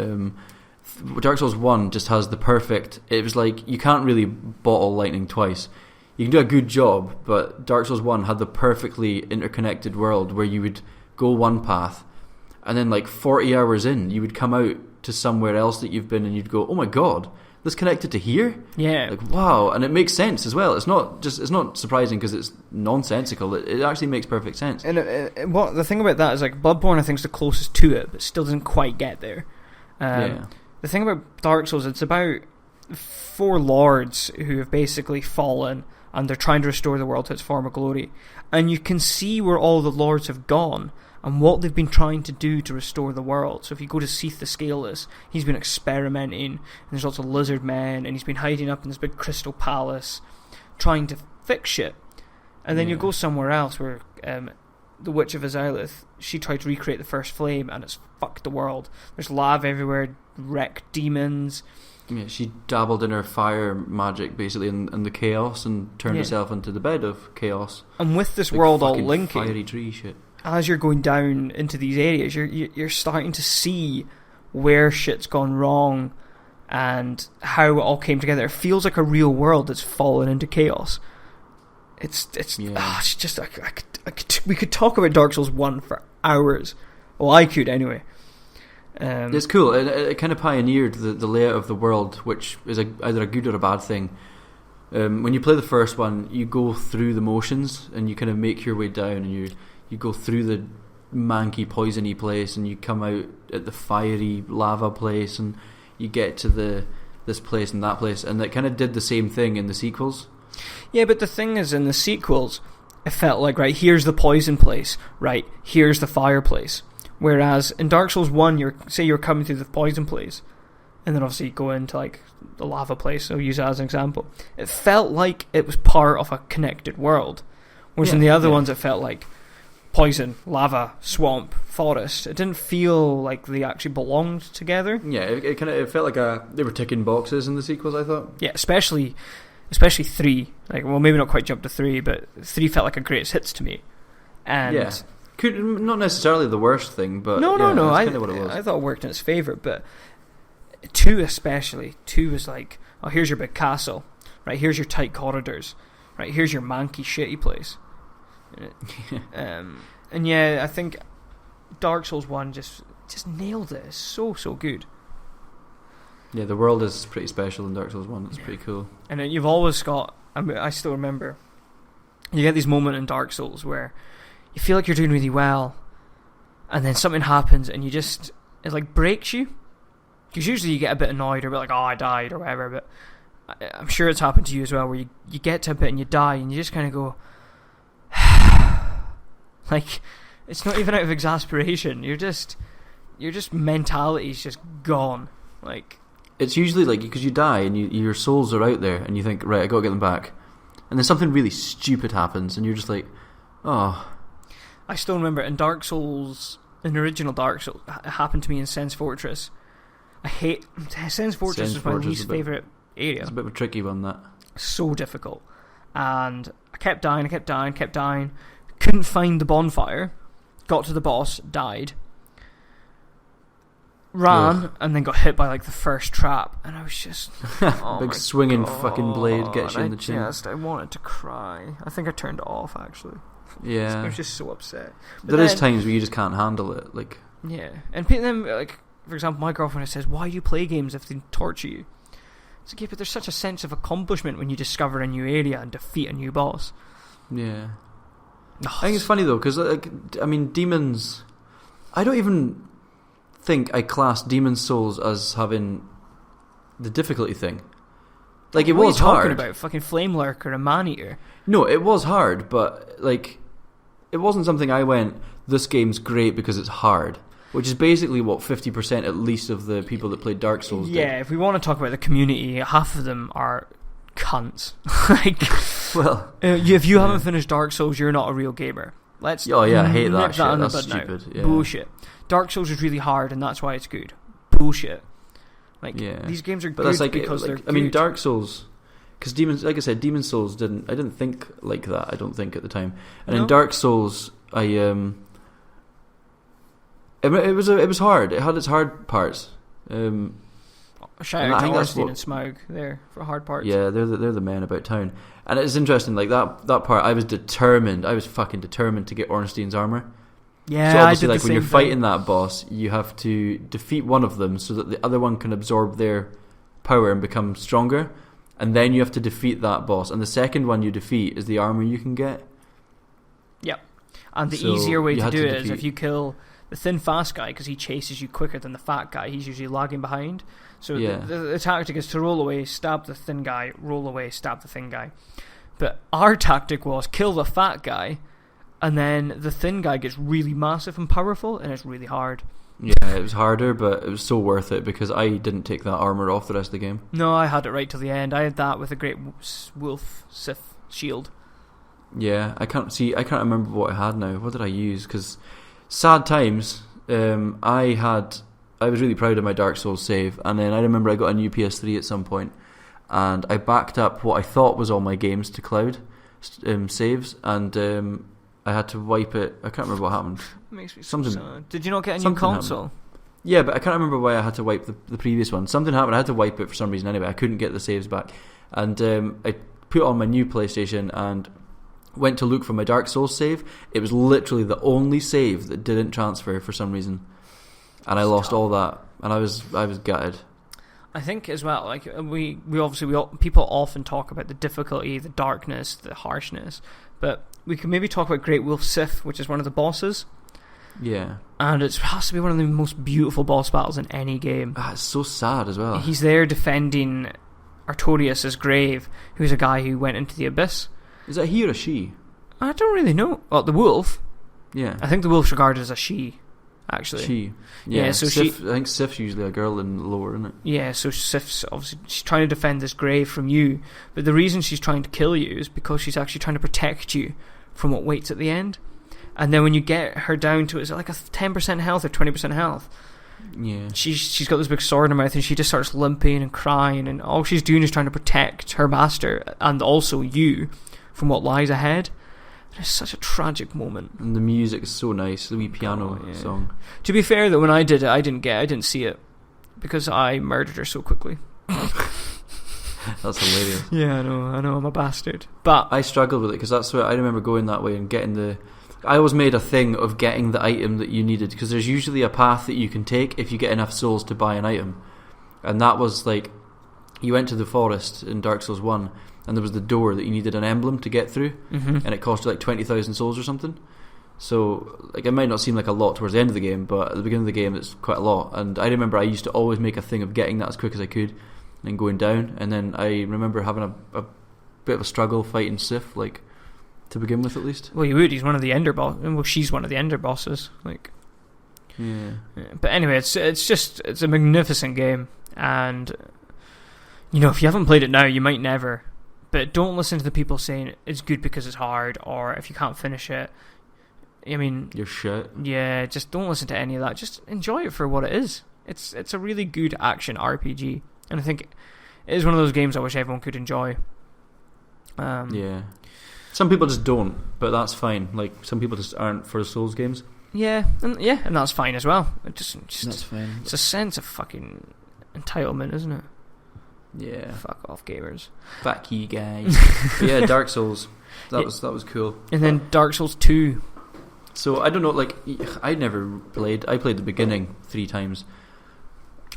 Dark Souls 1 just has the perfect... It was like, you can't really bottle lightning twice. You can do a good job, but Dark Souls 1 had the perfectly interconnected world where you would go one path, and then like 40 hours in, you would come out to somewhere else that you've been, and you'd go, oh my God, this connected to here? Yeah. Like, wow. And it makes sense as well. It's not surprising because it's nonsensical. It actually makes perfect sense. And what the thing about that is, like, Bloodborne I think is the closest to it, but still doesn't quite get there. The thing about Dark Souls, it's about 4 lords who have basically fallen, and they're trying to restore the world to its former glory. And you can see where all the lords have gone and what they've been trying to do to restore the world. So if you go to Seath the Scaleless, he's been experimenting, and there's lots of lizard men, and he's been hiding up in this big crystal palace trying to fix shit. And then you go somewhere else where the Witch of Azalith, she tried to recreate the first flame, and it's fucked the world. There's lava everywhere, wrecked demons. Yeah, she dabbled in her fire magic, basically, in the chaos, and turned herself into the bed of chaos. And with this world all linking, fiery tree shit. As you're going down into these areas, you're starting to see where shit's gone wrong and how it all came together. It feels like a real world that's fallen into chaos. It's just we could talk about Dark Souls 1 for hours. Well, I could anyway. It's cool. It kind of pioneered the layout of the world, which is either a good or a bad thing. When you play the first one, you go through the motions and you kind of make your way down, and you go through the manky, poisony place, and you come out at the fiery lava place, and you get to this place and that place, and it kind of did the same thing in the sequels. Yeah, but the thing is, in the sequels, it felt like, right, here's the poison place, right, here's the fireplace. Whereas in Dark Souls 1, you're coming through the poison place, and then obviously you go into like the lava place, so use that as an example. It felt like it was part of a connected world. Whereas in the other ones, it felt like poison, lava, swamp, forest. It didn't feel like they actually belonged together. Yeah, it felt like they were ticking boxes in the sequels, I thought. Yeah, especially 3. Like, well, maybe not quite jump to 3, but 3 felt like a greatest hits to me. And yeah. Not necessarily the worst thing, but no. That's kind of what it was. I thought it worked in its favour, but 2 especially. 2 was like, oh, here's your big castle, right? Here's your tight corridors, right? Here's your manky, shitty place. And yeah, I think Dark Souls 1 just nailed it. It's so good. Yeah, the world is pretty special in Dark Souls 1. It's pretty cool. And then you've always got, I still remember, you get these moments in Dark Souls where you feel like you're doing really well, and then something happens and it like breaks you. Because usually you get a bit annoyed or a bit like, oh, I died or whatever, but I'm sure it's happened to you as well, where you get to a bit and you die and you just kind of go like, it's not even out of exasperation, you're just mentality's just gone. Like, it's usually like, because you die and your souls are out there and you think, right, I gotta get them back, and then something really stupid happens and you're just like, oh. I still remember in Dark Souls, in the original Dark Souls, it happened to me in Sense Fortress. I hate Sense Fortress. Was my least favourite area. It's a bit of a tricky one, that. So difficult. And I kept dying. Couldn't find the bonfire. Got to the boss, died. Ran, and then got hit by like the first trap. And I was just... oh big swinging fucking blade gets you in the chin. I wanted to cry. I think I turned it off, actually. Yeah. I was just so upset. But there is times where you just can't handle it. Like, yeah. And then, like, for example, my girlfriend says, "Why do you play games if they torture you?" It's like, yeah, but there's such a sense of accomplishment when you discover a new area and defeat a new boss. Yeah. I think it's funny though, because demons. I don't even think I class Demon's Souls as having the difficulty thing. Like, it was hard. What are you talking about? Fucking Flame Lurker and Man-Eater? No, it was hard, but like, it wasn't something I went, this game's great because it's hard. Which is basically what 50% at least of the people that played Dark Souls did. Yeah, if we want to talk about the community, half of them are cunts. Like, well, if you haven't finished Dark Souls, you're not a real gamer. I hate that shit. That's stupid. Yeah. Bullshit. Dark Souls is really hard, and that's why it's good. Bullshit. Like, these games are good because they're good. I mean, Dark Souls, because Demon's Souls I didn't think like that. I don't think at the time. And in Dark Souls, it was hard. It had its hard parts. Shout out to Ornstein and Smaug there for hard parts. Yeah, they're the men about town. And it's interesting, like that part. I was fucking determined to get Ornstein's armor. Yeah, so obviously, I did like when you're fighting that boss, you have to defeat one of them so that the other one can absorb their power and become stronger, and then you have to defeat that boss. And the second one you defeat is the armor you can get. Yep, and the easier way to do it is if you kill the thin fast guy, because he chases you quicker than the fat guy. He's usually lagging behind. So the tactic is to roll away, stab the thin guy, roll away, stab the thin guy. But our tactic was kill the fat guy, and then the thin guy gets really massive and powerful, and it's really hard. Yeah, it was harder, but it was so worth it because I didn't take that armor off the rest of the game. No, I had it right till the end. I had that with a Great Wolf Sith shield. Yeah, I can't remember what I had now. What did I use? Because sad times. I was really proud of my Dark Souls save, and then I remember I got a new PS3 at some point, and I backed up what I thought was all my games to cloud saves, and I had to wipe it. I can't remember what happened. It makes me so sad. Did you not get a new console? Happened. Yeah, but I can't remember why I had to wipe the previous one. Something happened. I had to wipe it for some reason anyway. I couldn't get the saves back, and I put on my new PlayStation and went to look for my Dark Souls save. It was literally the only save that didn't transfer for some reason, and I lost all that, and I was gutted. I think as well, like we people often talk about the difficulty, the darkness, the harshness, but we can maybe talk about Great Wolf Sith, which is one of the bosses. Yeah, and it has to be one of the most beautiful boss battles in any game. It's so sad as well. He's there defending Artorias' grave, who's a guy who went into the abyss. Is that he or a she? I don't really know. Well, the wolf. Yeah. I think the wolf's regarded as a she, actually. She. Yeah, so Sif, I think Sif's usually a girl in the lore, isn't it? Yeah, so Sif's obviously she's trying to defend this grave from you, but the reason she's trying to kill you is because she's actually trying to protect you from what waits at the end. And then when you get her down to, is it like a 10% health or 20% health? Yeah. She's got this big sword in her mouth, and she just starts limping and crying, and all she's doing is trying to protect her master and also you from what lies ahead. It's such a tragic moment. And the music is so nice, the wee piano song. To be fair, though, when I did it, I didn't see it because I murdered her so quickly. That's hilarious. Yeah, I know, I'm a bastard. But I struggled with it because that's where I remember going that way and getting the. I always made a thing of getting the item that you needed because there's usually a path that you can take if you get enough souls to buy an item, and that was like you went to the forest in Dark Souls 1 and there was the door that you needed an emblem to get through, and it cost you like 20,000 souls or something. So like it might not seem like a lot towards the end of the game, but at the beginning of the game it's quite a lot. And I remember I used to always make a thing of getting that as quick as I could and going down, and then I remember having a bit of a struggle fighting Sif, like to begin with at least. Well, you would. He's one of the Ender bosses. Well, she's one of the Ender bosses. Like, yeah. But anyway, it's a magnificent game, and you know if you haven't played it now, you might never. But don't listen to the people saying it's good because it's hard, or if you can't finish it, I mean, you're shit. Yeah, just don't listen to any of that. Just enjoy it for what it is. It's a really good action RPG, and I think it is one of those games I wish everyone could enjoy. Yeah. Some people just don't, but that's fine. Like some people just aren't for Souls games. Yeah, and that's fine as well. Just that's fine. It's a sense of fucking entitlement, isn't it? Yeah. Fuck off, gamers. Fuck you guys. But yeah, Dark Souls. That was cool. And then Dark Souls 2. So I don't know. Like I never played. I played the beginning 3 times,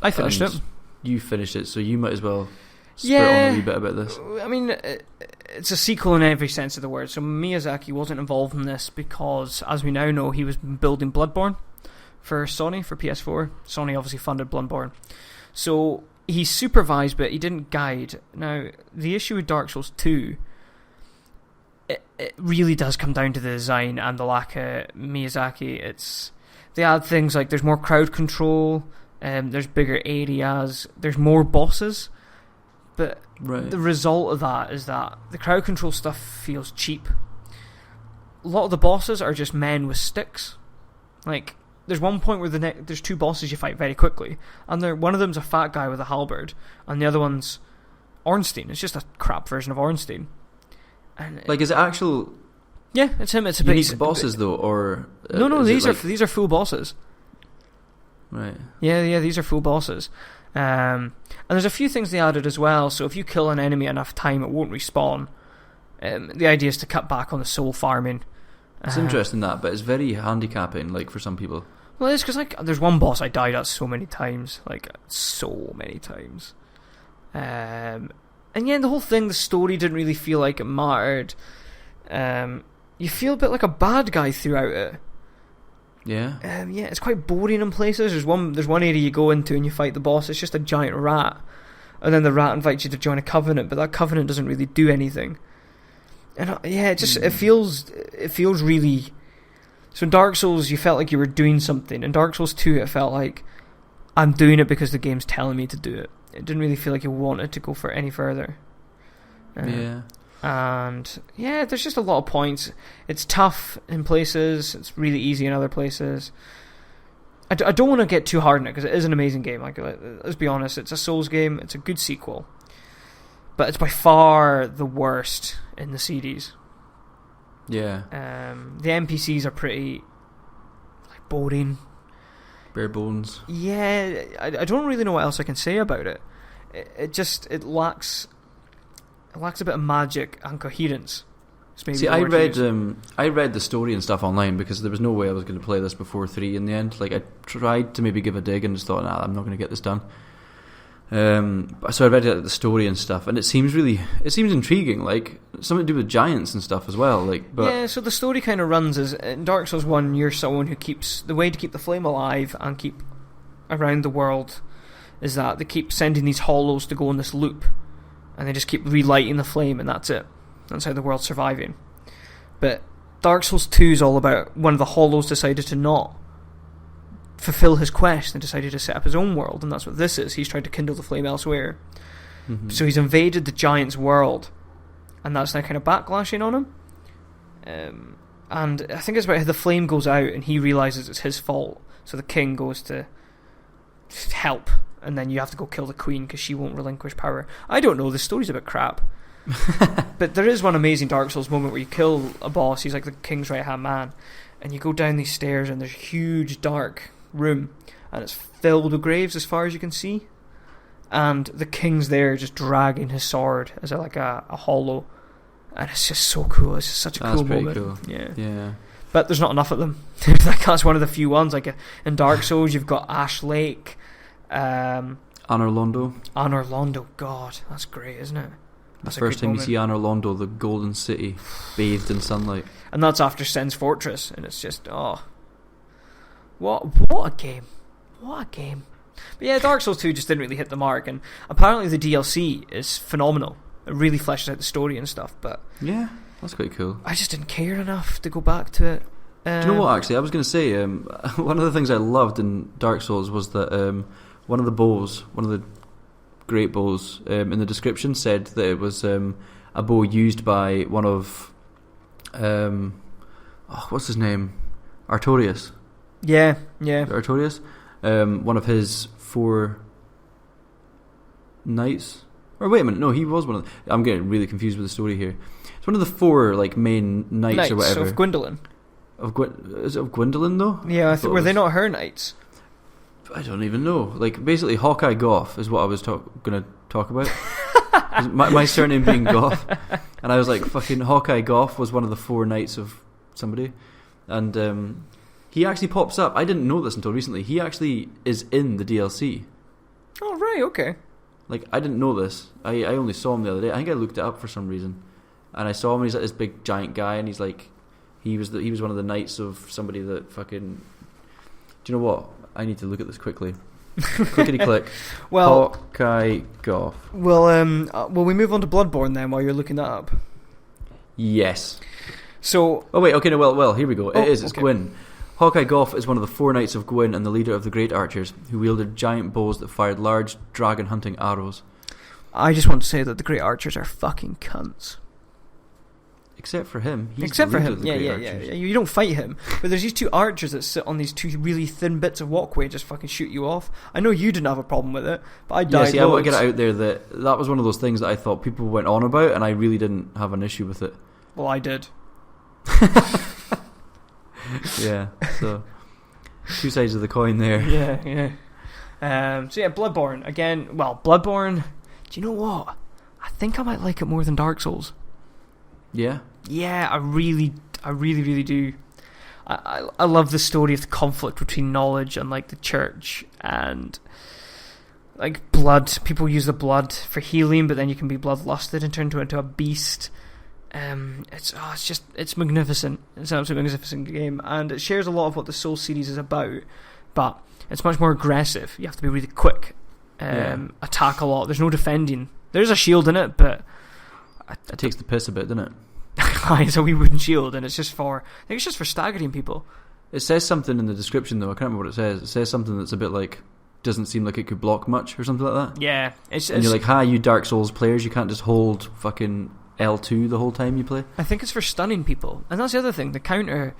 I finished it. You finished it, so you might as well spurt on a wee bit about this. I mean, it's a sequel in every sense of the word. So Miyazaki wasn't involved in this because, as we now know, he was building Bloodborne for Sony, for PS4. Sony obviously funded Bloodborne. So he supervised, but he didn't guide. Now, the issue with Dark Souls 2, it really does come down to the design and the lack of Miyazaki. They add things like there's more crowd control, there's bigger areas, there's more bosses, but the result of that is that the crowd control stuff feels cheap. A lot of the bosses are just men with sticks. Like, there's one point where there's two bosses you fight very quickly, and one of them's a fat guy with a halberd, and the other one's Ornstein. It's just a crap version of Ornstein. And like, is it actual? Yeah, it's him. It's a unique bosses though, or no. These are full bosses. Right. Yeah. These are full bosses. And there's a few things they added as well. So if you kill an enemy enough time, it won't respawn. The idea is to cut back on the soul farming. It's interesting that, but it's very handicapping, like, for some people. Well, it's because there's one boss I died at so many times, and yeah, the whole thing, the story didn't really feel like it mattered. You feel a bit like a bad guy throughout it. Yeah. Yeah, it's quite boring in places. There's one area you go into and you fight the boss. It's just a giant rat, and then the rat invites you to join a covenant, but that covenant doesn't really do anything. And it feels really. So in Dark Souls, you felt like you were doing something. In Dark Souls 2, it felt like I'm doing it because the game's telling me to do it. It didn't really feel like you wanted to go for any further. And yeah, there's just a lot of points. It's tough in places. It's really easy in other places. I don't want to get too hard on it because it is an amazing game. Like, let's be honest, it's a Souls game. It's a good sequel, but it's by far the worst in the series. Yeah. The NPCs are pretty boring. Bare bones. Yeah, I don't really know what else I can say about it. It lacks a bit of magic and coherence. See, I read the story and stuff online because there was no way I was going to play this before 3 in the end. Like, I tried to maybe give a dig and just thought, I'm not going to get this done. So I read the story and stuff, and it seems intriguing, like something to do with giants and stuff as well. Yeah, so the story kind of runs as in Dark Souls 1, you're someone who keeps the way to keep the flame alive and keep around the world is that they keep sending these hollows to go in this loop, and they just keep relighting the flame, and that's it. That's how the world's surviving. But Dark Souls 2 is all about one of the hollows decided to not fulfill his quest and decided to set up his own world, and that's what this is. He's tried to kindle the flame elsewhere. Mm-hmm. So he's invaded the giant's world, and that's now kind of backlashing on him. And I think it's about how the flame goes out and he realises it's his fault, so the king goes to help, and then you have to go kill the queen because she won't relinquish power. I don't know, the story's a bit crap. But there is one amazing Dark Souls moment where you kill a boss, he's like the king's right hand man, and you go down these stairs and there's a huge dark room and it's filled with graves as far as you can see, and the king's there just dragging his sword as a hollow, and it's just so cool. It's just such a cool moment. Cool. Yeah. But there's not enough of them. That's one of the few ones. Like in Dark Souls, you've got Ash Lake, Anor Londo. God, that's great, isn't it? That's the first time you see Anor Londo, the golden city, bathed in sunlight. And that's after Sen's Fortress, and it's just, what a game. What a game. But yeah, Dark Souls 2 just didn't really hit the mark, and apparently the DLC is phenomenal. It really fleshes out the story and stuff, but yeah, that's quite cool. I just didn't care enough to go back to it. Do you know what, actually? I was going to say, one of the things I loved in Dark Souls was that one of the great bows, in the description said that it was a bow used by one of what's his name? Artorias. Yeah. Artorias. One of his 4 knights. Or wait a minute, no, he was one of them. I'm getting really confused with the story here. It's one of the 4 main knights or whatever. Of Gwendolyn. Is it of Gwendolyn though? Yeah, were they not her knights? I don't even know. Basically, Hawkeye Goff is what I was going to talk about. my surname being Goff, and I was like, fucking Hawkeye Goff was one of the 4 knights of somebody, and he actually pops up. I didn't know this until recently. He actually is in the DLC. Oh, right, okay. Like, I didn't know this. I only saw him the other day. I think I looked it up for some reason. And I saw him, and he's like this big, giant guy, and he's like... He was one of the knights of somebody that fucking... Do you know what? I need to look at this quickly. Clickety-click. Well... Hawkeye Goff. Well, will we move on to Bloodborne then, while you're looking that up? Yes. So... Oh, wait, okay, no, well, here we go. It's okay. Gwyn. Hawkeye Goff is one of the 4 knights of Gwyn and the leader of the Great Archers, who wielded giant bows that fired large, dragon-hunting arrows. I just want to say that the Great Archers are fucking cunts. Except for him. Except for him, yeah. You don't fight him. But there's these 2 archers that sit on these 2 really thin bits of walkway and just fucking shoot you off. I know you didn't have a problem with it, but I died. I want to get it out there that was one of those things that I thought people went on about, and I really didn't have an issue with it. Well, I did. Yeah, so 2 sides of the coin there. Yeah. So yeah, Bloodborne again. Well, Bloodborne. Do you know what? I think I might like it more than Dark Souls. Yeah. Yeah, I really do. I love the story of the conflict between knowledge and like the church and like blood. People use the blood for healing, but then you can be bloodlusted and turn into a beast. It's magnificent. It's an absolutely magnificent game, and it shares a lot of what the Soul series is about, but it's much more aggressive. You have to be really quick, attack a lot. There's no defending. There's a shield in it, but it takes the piss a bit, doesn't it? It's a wee wooden shield, and I think it's just for staggering people. It says something in the description though. I can't remember what it says. It says something that's a bit like, doesn't seem like it could block much or something like that. Yeah, and you're like, hi, you Dark Souls players, you can't just hold fucking L2 the whole time you play. I think it's for stunning people, and that's the other thing. The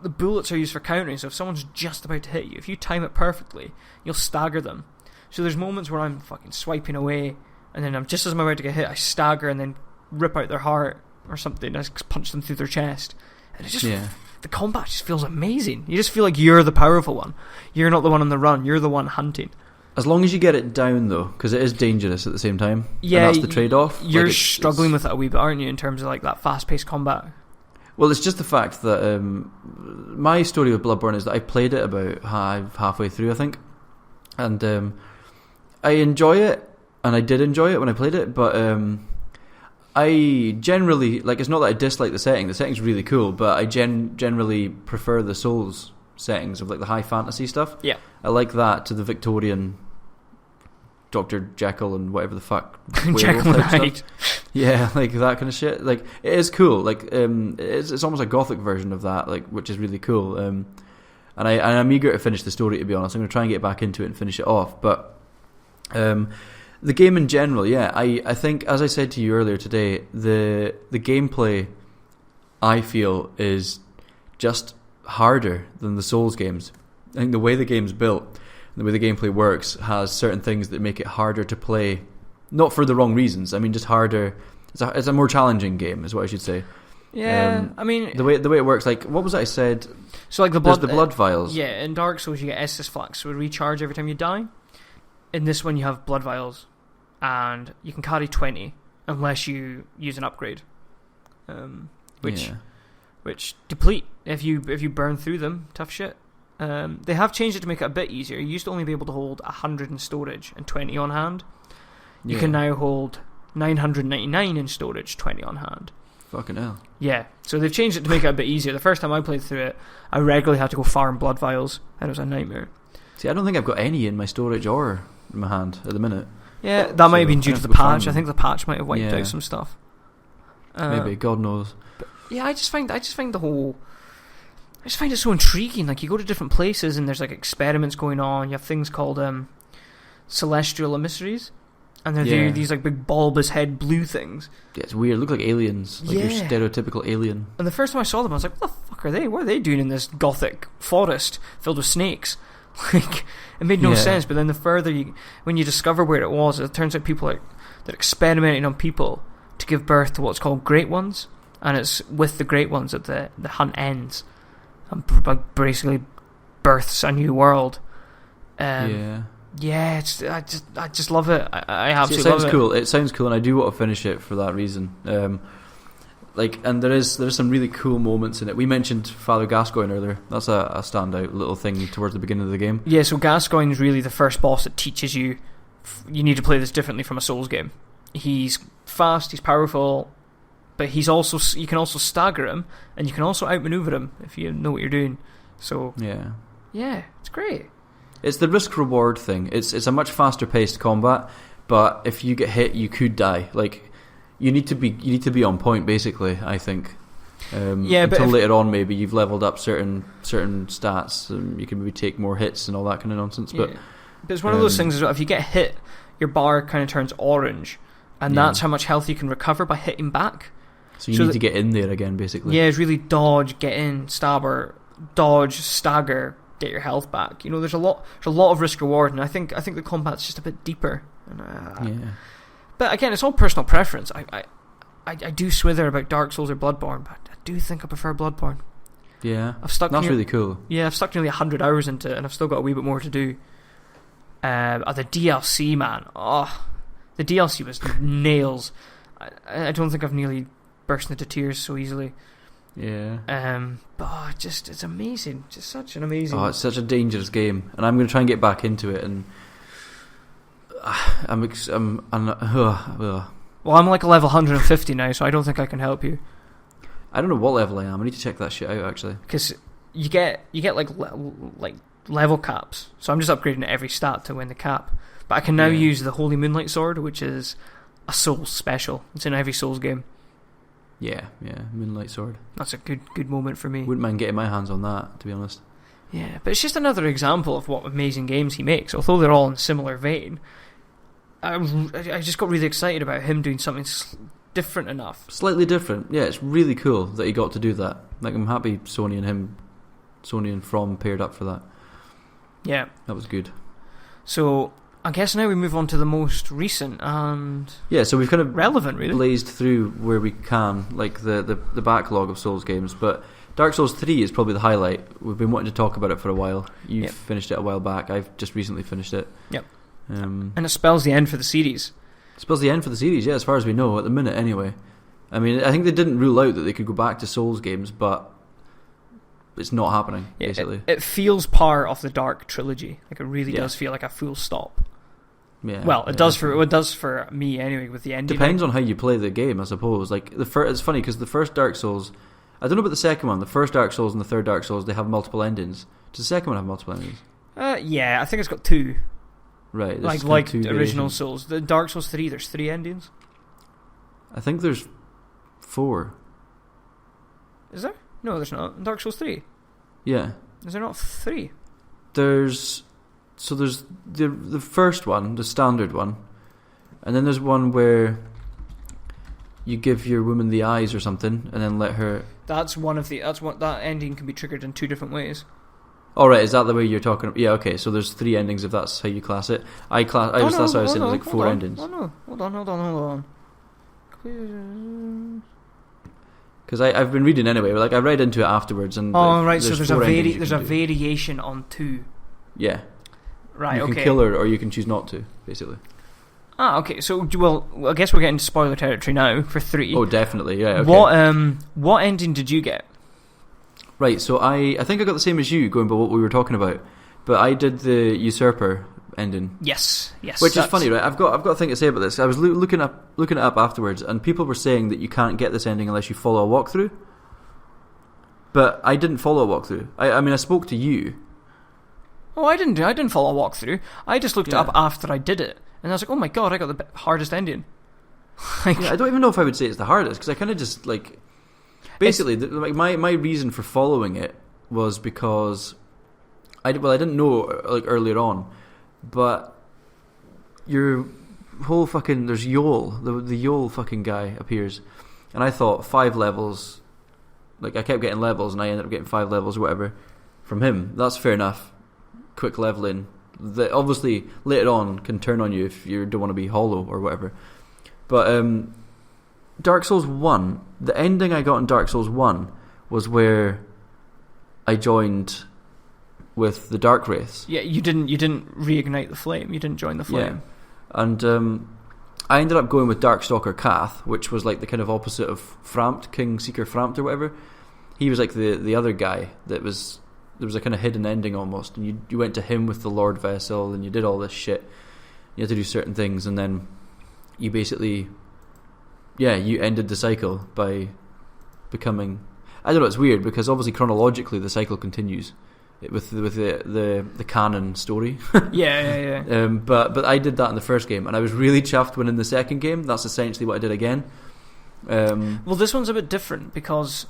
bullets are used for countering. So if someone's just about to hit you, if you time it perfectly, you'll stagger them. So there's moments where I'm fucking swiping away, and then I'm about to get hit, I stagger and then rip out their heart or something. I punch them through their chest, and it just the combat just feels amazing. You just feel like you're the powerful one. You're not the one on the run. You're the one hunting. As long as you get it down though, because it is dangerous at the same time. Yeah, and that's the trade-off. You're struggling with it a wee bit, aren't you, in terms of like that fast-paced combat? Well, it's just the fact that my story with Bloodborne is that I played it about halfway through, I think, and I enjoy it, and I did enjoy it when I played it, but I generally, like, it's not that I dislike the setting. The setting's really cool, but I generally prefer the Souls settings of like the high fantasy stuff. Yeah, I like that to the Victorian Dr. Jekyll and whatever the fuck Jekyll and Hyde. Yeah, like that kind of shit. Like, it is cool. Like, it's almost a gothic version of that, like, which is really cool. And I'm eager to finish the story, to be honest. I'm going to try and get back into it and finish it off. But the game in general, yeah, I think, as I said to you earlier today, the gameplay, I feel, is just harder than the Souls games. I think the way the game's built, the way the gameplay works, has certain things that make it harder to play. Not for the wrong reasons. I mean, just harder. It's a more challenging game, is what I should say. Yeah, I mean, the way it works. Like, what was it I said? So, like, there's the blood vials. Yeah, in Dark Souls you get Estus Flask, so it recharge every time you die. In this one you have blood vials, and you can carry 20 unless you use an upgrade, which deplete if you burn through them. Tough shit. They have changed it to make it a bit easier. You used to only be able to hold 100 in storage and 20 on hand. You can now hold 999 in storage, 20 on hand. Fucking hell. Yeah, so they've changed it to make it a bit easier. The first time I played through it, I regularly had to go farm blood vials, and it was a nightmare. See, I don't think I've got any in my storage or in my hand at the minute. Yeah, that might have been due to the patch. I think the patch might have wiped out some stuff. Maybe, God knows. But yeah, I just find the whole... I just find it so intriguing. Like, you go to different places and there's like experiments going on. You have things called celestial emissaries, and they're these like big bulbous head blue things. Yeah, it's weird. Look like aliens. Like your stereotypical alien. And the first time I saw them, I was like, what the fuck are they? What are they doing in this gothic forest filled with snakes? Like, it made no sense. But then the further when you discover where it was, it turns out they're experimenting on people to give birth to what's called Great Ones, and it's with the Great Ones that the hunt ends and basically births a new world. I just love it. I absolutely love it. Cool. It sounds cool, and I do want to finish it for that reason. and there's some really cool moments in it. We mentioned Father Gascoigne earlier. That's a standout little thing towards the beginning of the game. Yeah, so Gascoigne is really the first boss that teaches you need to play this differently from a Souls game. He's fast, he's powerful, but you can also stagger him, and you can also outmaneuver him if you know what you're doing. So yeah, it's great. It's the risk reward thing. It's a much faster paced combat, but if you get hit, you could die. Like, you need to be on point, basically, I think. Until later on, maybe you've leveled up certain stats, you can maybe take more hits and all that kind of nonsense. But it's one of those things as well. If you get hit, your bar kind of turns orange, and that's how much health you can recover by hitting back. So you need to get in there again, basically. Yeah, it's really dodge, get in, stabber, dodge, stagger, get your health back. You know, there's a lot of risk reward, and I think the combat's just a bit deeper. And, but again, it's all personal preference. I do swither about Dark Souls or Bloodborne, but I do think I prefer Bloodborne. Yeah, that's really cool. Yeah, I've stuck nearly 100 hours into it, and I've still got a wee bit more to do. The DLC, man. Oh, the DLC was nails. I don't think I've nearly burst into tears so easily. Yeah. But it's amazing. Just such an amazing. Oh, it's such a dangerous game, and I'm going to try and get back into it. And Well, I'm like a level 150 now, so I don't think I can help you. I don't know what level I am. I need to check that shit out, actually. Because you get like level caps. So I'm just upgrading every stat to win the cap. But I can now use the Holy Moonlight Sword, which is a Souls special. It's in every Souls game. Yeah, Moonlight Sword. That's a good moment for me. Wouldn't mind getting my hands on that, to be honest. Yeah, but it's just another example of what amazing games he makes. Although they're all in a similar vein, I just got really excited about him doing something different enough. Slightly different. Yeah, it's really cool that he got to do that. Like, I'm happy Sony and From paired up for that. Yeah. That was good. So, I guess now we move on to the most recent and... Yeah, so we've kind of relevant, really. Blazed through where we can, like the backlog of Souls games, but Dark Souls 3 is probably the highlight. We've been wanting to talk about it for a while. You've finished it a while back. I've just recently finished it. Yep. And it spells the end for the series. It spells the end for the series, yeah, as far as we know, at the minute anyway. I mean, I think they didn't rule out that they could go back to Souls games, but it's not happening, basically. It feels part of the Dark trilogy. Like, it really does feel like a full stop. Yeah. Well, it does for me anyway, with the ending. Depends on how you play the game, I suppose. Like, it's funny, because the first Dark Souls... I don't know about the second one. The first Dark Souls and the third Dark Souls, they have multiple endings. Does the second one have multiple endings? Yeah, I think it's got two. Right. Like two original Souls. The Dark Souls 3, there's 3 endings. I think there's 4. Is there? No, there's not. In Dark Souls 3? Yeah. Is there not 3? There's the first one, the standard one, and then there's one where you give your woman the eyes or something, and then let her. That ending can be triggered in 2 different ways. All right, is that the way you're talking? Yeah, okay. So there's 3 endings if that's how you class it. That's how I was saying there's like 4 endings. Oh no! Hold on. Because I've been reading anyway. Like, I read into it afterwards, and right. So there's a variation on 2. Yeah. Right. You can kill her, or you can choose not to, basically. Okay. So, well, I guess we're getting to spoiler territory now for 3. Oh, definitely. Yeah. Okay. What ending did you get? Right. So I think I got the same as you, going by what we were talking about, but I did the Usurper ending. Yes. Which is funny, right? I've got a thing to say about this. I was looking it up afterwards, and people were saying that you can't get this ending unless you follow a walkthrough. But I didn't follow a walkthrough. I mean, I spoke to you. Oh, I didn't follow a walkthrough. I just looked it up after I did it, and I was like, oh my god, I got the hardest ending. I don't even know if I would say it's the hardest, because I kind of just, like... Basically, my reason for following it was because... I didn't know, like, earlier on, but your whole fucking... There's Yol. The Yol fucking guy appears. And I thought 5 levels... Like, I kept getting levels, and I ended up getting 5 levels or whatever from him. That's fair enough. Quick leveling. That obviously, later on, can turn on you if you don't want to be hollow or whatever. But Dark Souls 1, the ending I got in Dark Souls 1 was where I joined with the Dark Wraiths. Yeah, you didn't reignite the flame. You didn't join the flame. Yeah. And I ended up going with Darkstalker Kath, which was like the kind of opposite of Frampt, King Seeker Frampt or whatever. He was like the other guy that was... There was a kind of hidden ending almost, and you went to him with the Lord Vessel, and you did all this shit. You had to do certain things, and then you basically... Yeah, you ended the cycle by becoming... I don't know, it's weird, because obviously chronologically the cycle continues with the canon story. Yeah. But I did that in the first game, and I was really chuffed when in the second game, that's essentially what I did again. Well, this one's a bit different, because...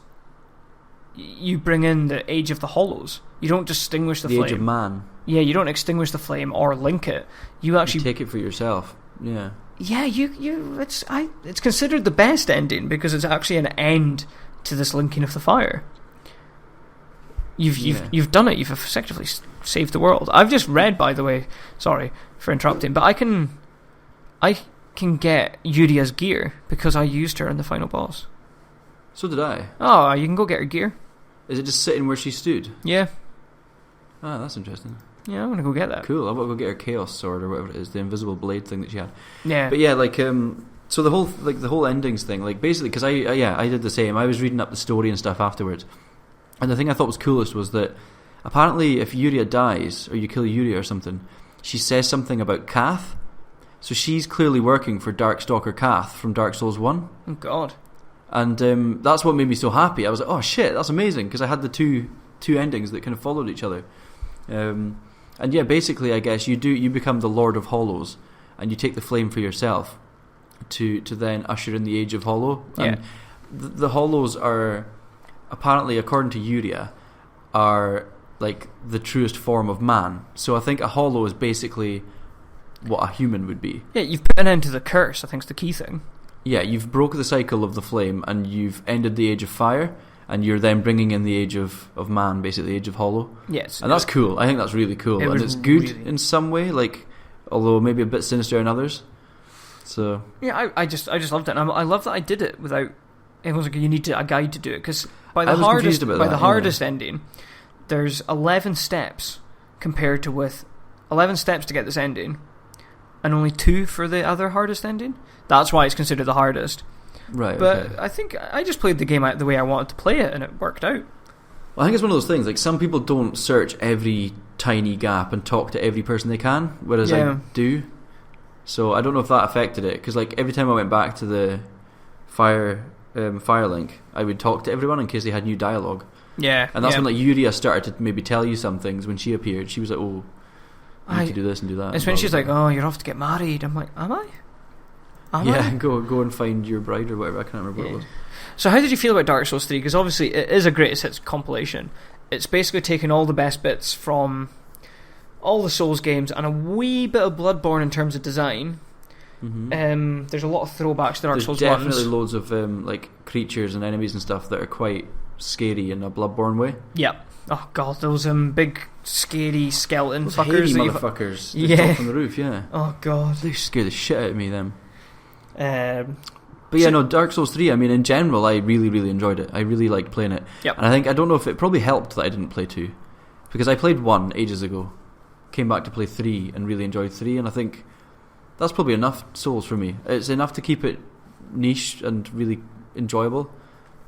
You bring in the Age of the Hollows. You don't extinguish the flame. The Age of Man. Yeah, you don't extinguish the flame or link it. You actually take it for yourself. Yeah. Yeah, it's considered the best ending because it's actually an end to this linking of the fire. You've done it. You've effectively saved the world. I've just read, by the way. Sorry for interrupting, but I can get Yuria's gear because I used her in the final boss. So did I. Oh, you can go get her gear. Is it just sitting where she stood? Yeah. Ah, that's interesting. Yeah, I'm gonna go get that. Cool. I'm gonna go get her Chaos Sword or whatever it is, the invisible blade thing that she had. Yeah. But yeah, like so the whole endings thing, like basically, because I did the same. I was reading up the story and stuff afterwards, and the thing I thought was coolest was that apparently if Yuria dies or you kill Yuria or something, she says something about Kath. So she's clearly working for Darkstalker Kath from Dark Souls 1. Oh God. And that's what made me so happy. I was like, oh shit, that's amazing, because I had the two endings that kind of followed each other. And yeah, basically, I guess you become the Lord of Hollows, and you take the flame for yourself to then usher in the Age of Hollow. Yeah. And the Hollows are apparently, according to Yuria, are like the truest form of man. So I think a Hollow is basically what a human would be. Yeah, you've put an end to the curse. I think is the key thing. Yeah, you've broke the cycle of the flame, and you've ended the Age of Fire, and you're then bringing in the Age of Man, basically the Age of Hollow. Yes, and that's cool. I think that's really cool, and it's good in some way, like although maybe a bit sinister in others. So yeah, I just loved it. And I love that I did it without. It was like you need a guide to do it because by the hardest ending, there's 11 steps compared to with 11 steps to get this ending, and only 2 for the other hardest ending. That's why it's considered the hardest. Right. But okay. I think I just played the game the way I wanted to play it, and it worked out. Well, I think it's one of those things, like some people don't search every tiny gap and talk to every person they can, whereas I do. So I don't know if that affected it, because like every time I went back to the Firelink, I would talk to everyone in case they had new dialogue. Yeah. And that's when like Yuria started to maybe tell you some things. When she appeared, she was like, oh, you need to do this and do that. It's when she's like, oh, you're off to get married. I'm like, am I? Go and find your bride or whatever. I can't remember what it was. So how did you feel about Dark Souls 3? Because obviously it is a greatest hits compilation. It's basically taking all the best bits from all the Souls games and a wee bit of Bloodborne in terms of design. Mm-hmm. There's a lot of throwbacks to Dark Souls 1. There's definitely loads of like creatures and enemies and stuff that are quite scary in a Bloodborne way. Yep. Oh god, those big scary skeleton those fuckers. Motherfuckers. They drop from the roof, yeah. Oh god. They scare the shit out of me, them. But yeah, no, Dark Souls 3, I mean, in general, I really, really enjoyed it. I really liked playing it. Yep. And I don't know if it probably helped that I didn't play 2. Because I played 1 ages ago, came back to play 3 and really enjoyed 3, and I think that's probably enough Souls for me. It's enough to keep it niche and really enjoyable.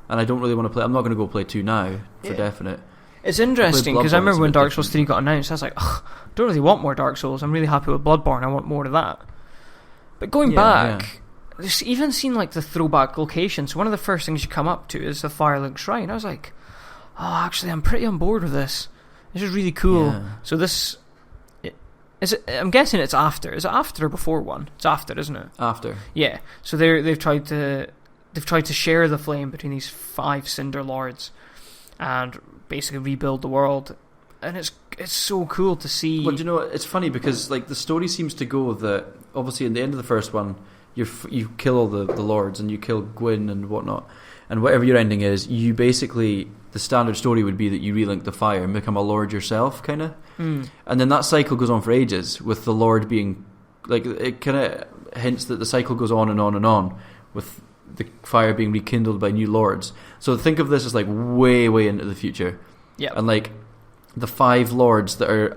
And I don't really want to play... I'm not going to go play 2 now, for definite. It's interesting, because I remember when Dark Souls 3 got announced, I was like, I don't really want more Dark Souls. I'm really happy with Bloodborne. I want more of that. But going back... There's even seen like the throwback locations. One of the first things you come up to is the Firelink Shrine. I was like, oh, actually, I'm pretty on board with this. This is really cool. Yeah. So this is it, I'm guessing it's after. Is it after or before 1? It's after, isn't it? After. Yeah. So they've tried to share the flame between these 5 Cinder Lords and basically rebuild the world. And it's so cool to see. Well, do you know what? It's funny because like the story seems to go that obviously in the end of the first one. You kill all the lords and you kill Gwyn and whatnot, and whatever your ending is, you basically the standard story would be that you relink the fire and become a lord yourself, kind of. And then that cycle goes on for ages with the lord being like it kind of hints that the cycle goes on and on and on with the fire being rekindled by new lords. So think of this as like way into the future. Yeah, and like the 5 lords that are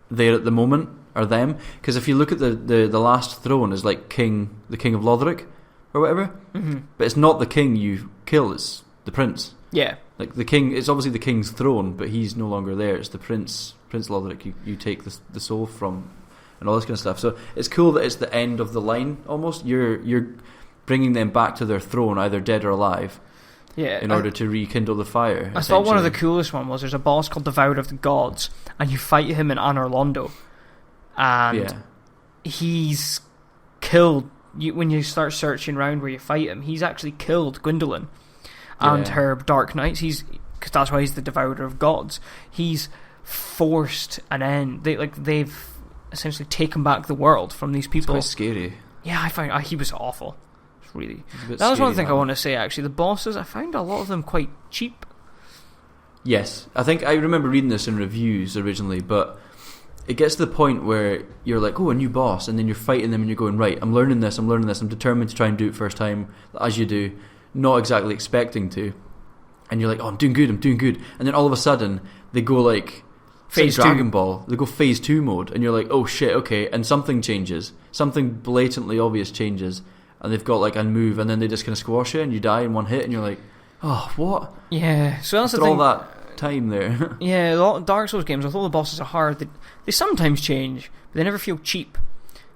there at the moment are them. Because if you look at the last throne is like the king of Lothric or whatever, but it's not the king you kill, it's the prince. Yeah. Like the king, it's obviously the king's throne, but he's no longer there. It's the Prince Lothric you take the soul from, and all this kind of stuff. So it's cool that it's the end of the line. Almost, you're bringing them back to their throne, either dead or alive. Yeah. In order to rekindle the fire. I thought one of the coolest one was there's a boss called Devourer of the Gods, and you fight him in Anor Londo, and he's killed. When you start searching around where you fight him, he's actually killed Gwendolyn and her Dark Knights. Because that's why he's the Devourer of Gods. He's forced an end. They've essentially taken back the world from these people. It's quite scary. Yeah, I found he was awful. Really, that was one thing I want to say. Actually, the bosses, I found a lot of them quite cheap. Yes, I think I remember reading this in reviews originally, but it gets to the point where you're like, oh, a new boss, and then you're fighting them and you're going, right, I'm learning this, I'm determined to try and do it first time, as you do, not exactly expecting to, and you're like, oh, I'm doing good, and then all of a sudden they go like phase Dragon 2. Ball, they go phase 2 mode, and you're like, oh shit, okay, and something changes, something blatantly obvious changes, and they've got like a move, and then they just kind of squash it, and you die in one hit, and you're like, oh, what? Yeah, so that's the thing. All that time there. Yeah, a lot of Dark Souls games, although the bosses are hard, they sometimes change, but they never feel cheap.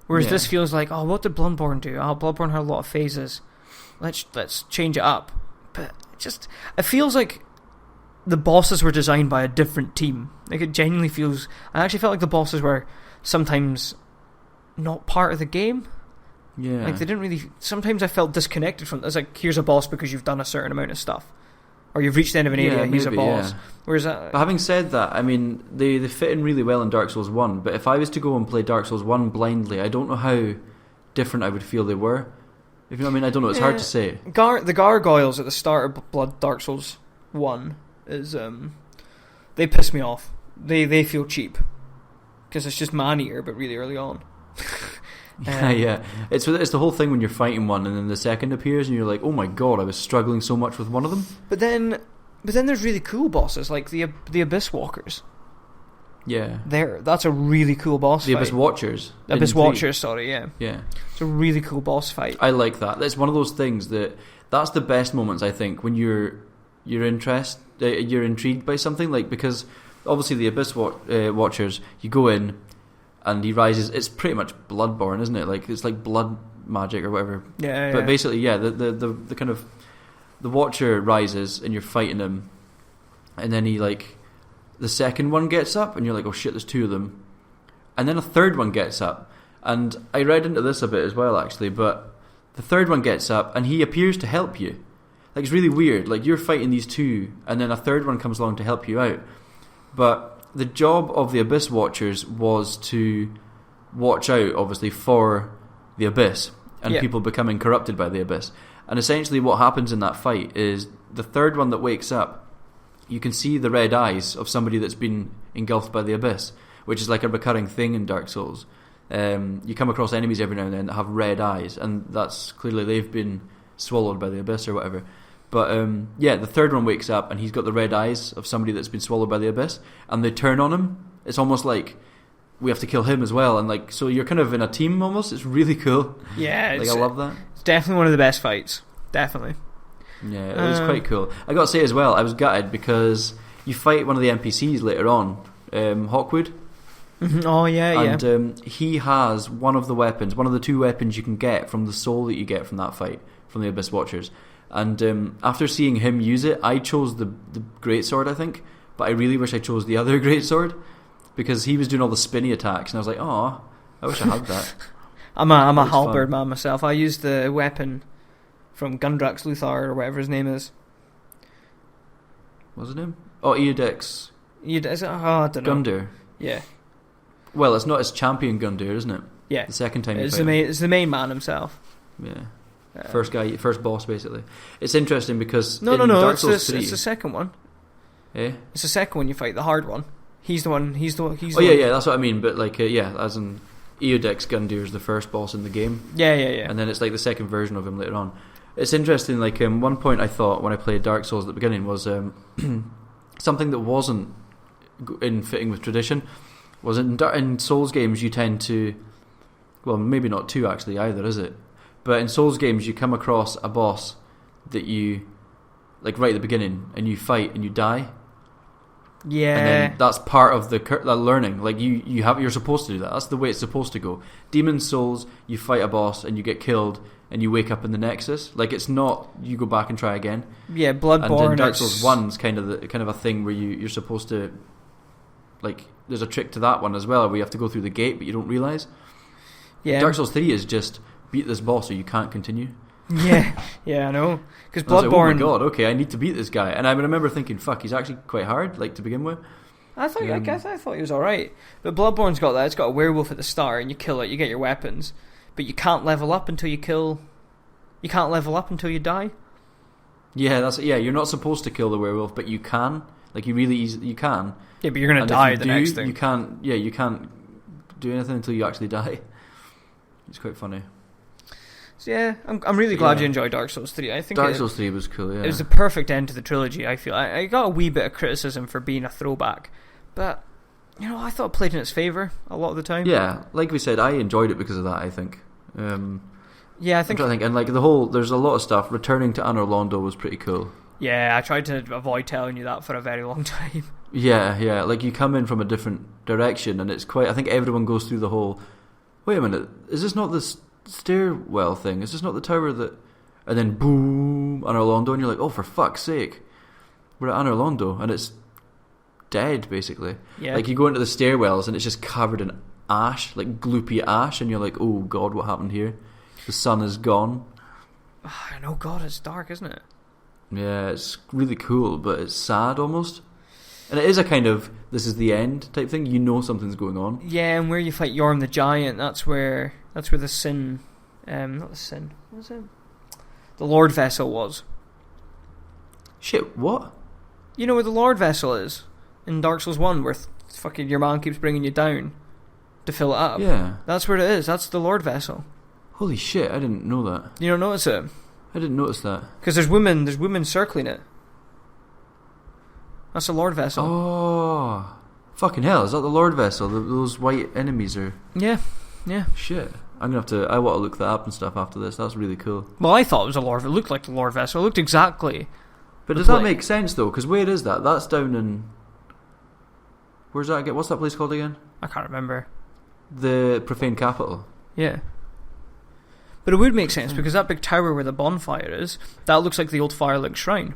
Whereas this feels like, oh, what did Bloodborne do? Oh, Bloodborne had a lot of phases. Let's change it up. But it feels like the bosses were designed by a different team. Like, it genuinely feels... I actually felt like the bosses were sometimes not part of the game. Yeah. Like, they didn't really... Sometimes I felt disconnected from... It's like, here's a boss because you've done a certain amount of stuff. Or you've reached the end of an area, here's a boss. Yeah. Whereas but having said that, I mean, they fit in really well in Dark Souls 1, but if I was to go and play Dark Souls 1 blindly, I don't know how different I would feel they were. If you know what I mean, I don't know, it's hard to say. The gargoyles at the start of Dark Souls 1 is... they piss me off. They feel cheap. Because it's just man-eater, but really early on. Yeah. It's the whole thing when you're fighting one and then the second appears and you're like, oh my god, I was struggling so much with one of them. But then there's really cool bosses, like the Abyss Walkers. Yeah. That's a really cool boss fight. The Abyss Watchers. Abyss Watchers, sorry, yeah. Yeah. It's a really cool boss fight. I like that. That's one of those things that's the best moments, I think, when you're intrigued by something, like, because obviously the Abyss Watchers, you go in and he rises. It's pretty much Bloodborne, isn't it? Like, it's like blood magic or whatever. Yeah. But basically, yeah, the kind of the Watcher rises and you're fighting him, and then he like the second one gets up and you're like, oh shit, there's two of them, and then a third one gets up, and I read into this a bit as well actually, but the third one gets up and he appears to help you. Like, it's really weird. Like, you're fighting these two, and then a third one comes along to help you out. But the job of the Abyss Watchers was to watch out, obviously, for the Abyss and people becoming corrupted by the Abyss. And essentially what happens in that fight is the third one that wakes up, you can see the red eyes of somebody that's been engulfed by the Abyss, which is like a recurring thing in Dark Souls. You come across enemies every now and then that have red eyes, and that's clearly they've been swallowed by the Abyss or whatever. But the third one wakes up and he's got the red eyes of somebody that's been swallowed by the Abyss, and they turn on him. It's almost like we have to kill him as well, and like, so you're kind of in a team almost. It's really cool. Yeah, like, I love that. It's definitely one of the best fights. Definitely. Yeah, it was quite cool. I got to say as well, I was gutted because you fight one of the NPCs later on, Hawkwood. Oh yeah, and he has one of the two weapons you can get from the soul that you get from that fight from the Abyss Watchers. And after seeing him use it, I chose the greatsword, I think, but I really wish I chose the other greatsword because he was doing all the spinny attacks, and I was like, oh, I wish I had that. I'm a halberd man myself. I used the weapon from Gundrax Luthar or whatever his name is. What's his name? Oh, Eodex. Is it? Oh, I don't know. Gundyr. Yeah. Well, it's not his champion Gundyr, isn't it? Yeah. The second time you fight him. It's the main man himself. Yeah. First boss, basically. It's interesting because no, Dark Souls 3, it's the second one. Yeah. It's the second one you fight, the hard one. He's the one. Yeah, that's what I mean. But like, as in Eodex Gundyr is the first boss in the game. Yeah. And then it's like the second version of him later on. It's interesting. Like, one point I thought when I played Dark Souls at the beginning was something that wasn't in fitting with tradition Was in Souls games you tend to, well, maybe not 2 actually either, is it? But in Souls games you come across a boss that you, like right at the beginning, and you fight and you die. Yeah. And then that's part of the learning. Like you're supposed to do that. That's the way it's supposed to go. Demon's Souls, you fight a boss and you get killed and you wake up in the Nexus. Like it's not you go back and try again. Yeah, Bloodborne. And Dark Souls 1's kind of a thing where you're supposed to, like, there's a trick to that one as well where you have to go through the gate but you don't realise. Yeah. Dark Souls 3 is just beat this boss or you can't continue. Yeah, I know. Because Bloodborne. Like, oh my god, okay, I need to beat this guy, and I remember thinking, "Fuck, he's actually quite hard, like to begin with." I thought he was all right, but Bloodborne's got that. It's got a werewolf at the start, and you kill it, you get your weapons, but you can't level up until you kill. You can't level up until you die. Yeah, you're not supposed to kill the werewolf, but you can. Like you really easily, you can. Yeah, but you're gonna die the next thing. You can't. Yeah, you can't do anything until you actually die. It's quite funny. So yeah, I'm really glad you enjoyed Dark Souls 3. I think Dark Souls 3 was cool, yeah. It was the perfect end to the trilogy, I feel. I got a wee bit of criticism for being a throwback, but, you know, I thought it played in its favour a lot of the time. Yeah, like we said, I enjoyed it because of that, I think. Yeah, I think... And like there's a lot of stuff. Returning to Anor Londo was pretty cool. Yeah, I tried to avoid telling you that for a very long time. Yeah, like you come in from a different direction and it's quite... I think everyone goes through the whole... Wait a minute, is this not this stairwell thing? Is this not the tower that... And then boom, Anor Londo, and you're like, oh, for fuck's sake, we're at Anor Londo, and it's dead, basically. Yeah. Like, you go into the stairwells, and it's just covered in ash, like gloopy ash, and you're like, oh god, what happened here? The sun is gone. I know, god, it's dark, isn't it? Yeah, it's really cool, but it's sad, almost. And it is a kind of, this is the end type thing. You know something's going on. Yeah, and where you fight Yorm the Giant, that's where the sin... not the sin, what was it? The Lord Vessel was. Shit, what? You know where the Lord Vessel is? In Dark Souls 1, where fucking your man keeps bringing you down to fill it up. Yeah. That's where it is, that's the Lord Vessel. Holy shit, I didn't know that. You don't notice it? I didn't notice that. Because there's women circling it. That's the Lord Vessel. Oh, fucking hell! Is that the Lord Vessel? Those white enemies are. Yeah. Shit, I'm gonna have to. I want to look that up and stuff after this. That's really cool. Well, I thought it was a Lord. It looked like the Lord Vessel. It looked exactly. But does that make sense though? Because where is that? That's down in. Where's that again? What's that place called again? I can't remember. The Profane Capital. Yeah. But it would make sense because that big tower where the bonfire is, that looks like the old Firelink Shrine.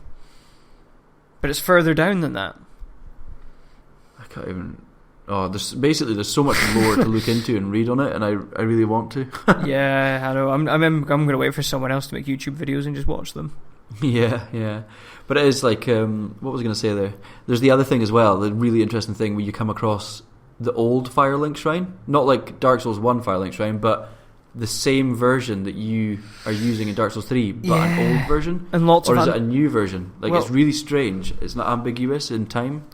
But it's further down than that. I can't even... Oh, there's so much lore to look into and read on it, and I really want to. Yeah, I know. I'm going to wait for someone else to make YouTube videos and just watch them. Yeah. But it is like... what was I going to say there? There's the other thing as well, the really interesting thing where you come across the old Firelink Shrine. Not like Dark Souls 1 Firelink Shrine, but... the same version that you are using in Dark Souls 3, but an old version? And lots or is it a new version? Like, it's really strange. It's not ambiguous in time.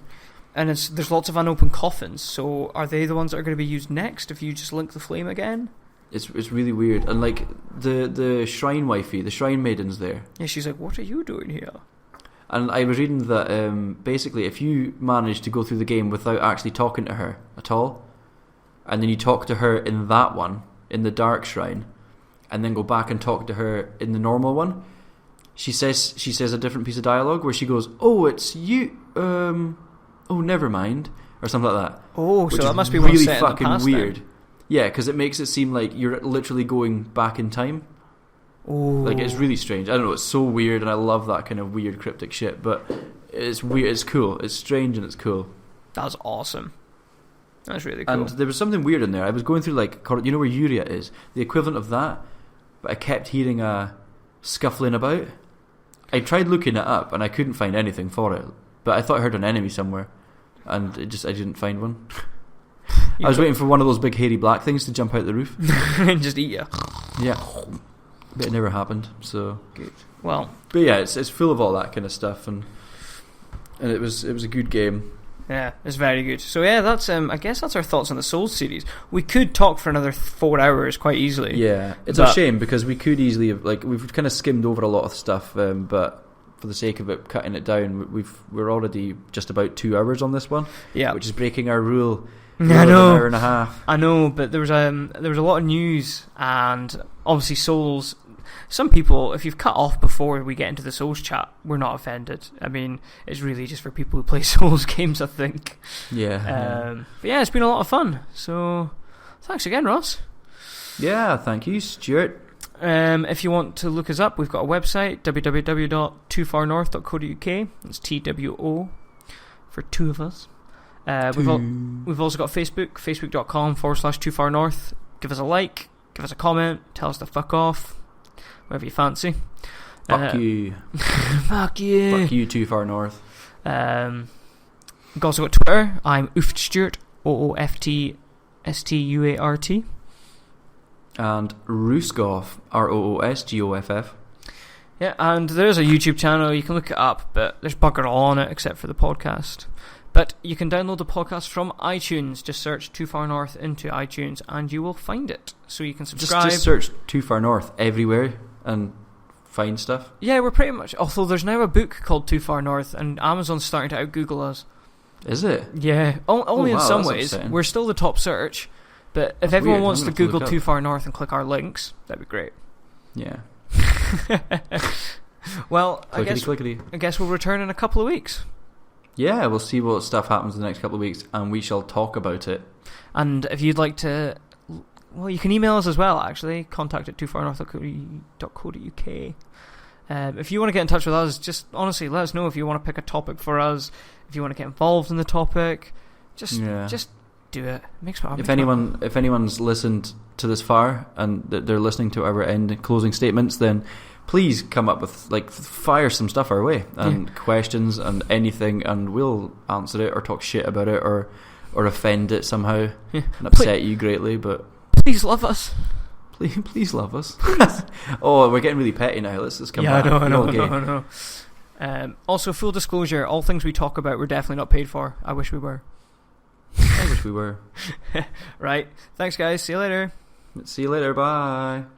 And there's lots of unopened coffins, so are they the ones that are going to be used next if you just link the flame again? It's really weird. And, like, the shrine wifey, the shrine maiden's there. Yeah, she's like, what are you doing here? And I was reading that, basically, if you manage to go through the game without actually talking to her at all, and then you talk to her in that one, in the Dark Shrine, and then go back and talk to her in the normal one, she says a different piece of dialogue where she goes, oh, it's you, oh, never mind, or something like that. Oh, so that must be really set fucking in the past, weird then. Yeah, because it makes it seem like you're literally going back in time. Oh, like, it's really strange. I don't know, it's so weird, and I love that kind of weird cryptic shit, but it's weird, it's cool, it's strange and it's cool. That's awesome. That's really cool. And there was something weird in there. I was going through, like, you know where Yuria is? The equivalent of that. But I kept hearing a scuffling about. I tried looking it up, and I couldn't find anything for it. But I thought I heard an enemy somewhere. And I didn't find one. I was waiting for one of those big hairy black things to jump out the roof. And just eat you. Yeah. But it never happened, so... Good. Well... But yeah, it's full of all that kind of stuff, and it was a good game. Yeah, it's very good. So yeah, that's I guess that's our thoughts on the Souls series. We could talk for another 4 hours quite easily. Yeah, it's a shame because we could easily have, like, we've kind of skimmed over a lot of stuff, but for the sake of it, cutting it down, we're already just about 2 hours on this one. Yeah, which is breaking our rule. I know. An hour and a half. I know, but there was a lot of news, and obviously Souls. Some people, if you've cut off before we get into the Souls chat, we're not offended. I mean, it's really just for people who play Souls games, I think. Yeah. But yeah, it's been a lot of fun. So, thanks again, Ross. Yeah, thank you, Stuart. If you want to look us up, we've got a website, www.toofarnorth.co.uk. It's TWO for two of us. We've also got Facebook, facebook.com/toofarnorth. Give us a like, give us a comment, tell us to fuck off, whatever you fancy. Fuck you. Fuck you. Fuck you, Too Far North. We've also got Twitter. I'm Oofststuart, OOFTSTUART. And Roosgoff, ROOSGOFF. Yeah, and there is a YouTube channel. You can look it up, but there's bugger all on it except for the podcast. But you can download the podcast from iTunes. Just search Too Far North into iTunes and you will find it. So you can subscribe. Just search Too Far North everywhere and find stuff. Yeah, we're pretty much... Although there's now a book called Too Far North and Amazon's starting to out-Google us. Is it? Yeah, only in some ways. Upsetting. We're still the top search. But if everyone wants to Google Too Far North and click our links, that'd be great. Yeah. Well, clickety. I guess we'll return in a couple of weeks. Yeah, we'll see what stuff happens in the next couple of weeks, and we shall talk about it. And if you'd like to... Well, you can email us as well, actually. Contact at toofarnorth.co.uk. If you want to get in touch with us, just honestly let us know if you want to pick a topic for us, if you want to get involved in the topic. Just do it. If anyone's listened to this far and they're listening to our end closing statements, then please come up with fire some stuff our way and questions and anything, and we'll answer it or talk shit about it or offend it somehow and upset you greatly. But please love us. Please love us. Please. Oh, we're getting really petty now. Let's come back. I know. Also, full disclosure: all things we talk about, we're definitely not paid for. I wish we were. I wish we were. Right. Thanks, guys. See you later. Bye.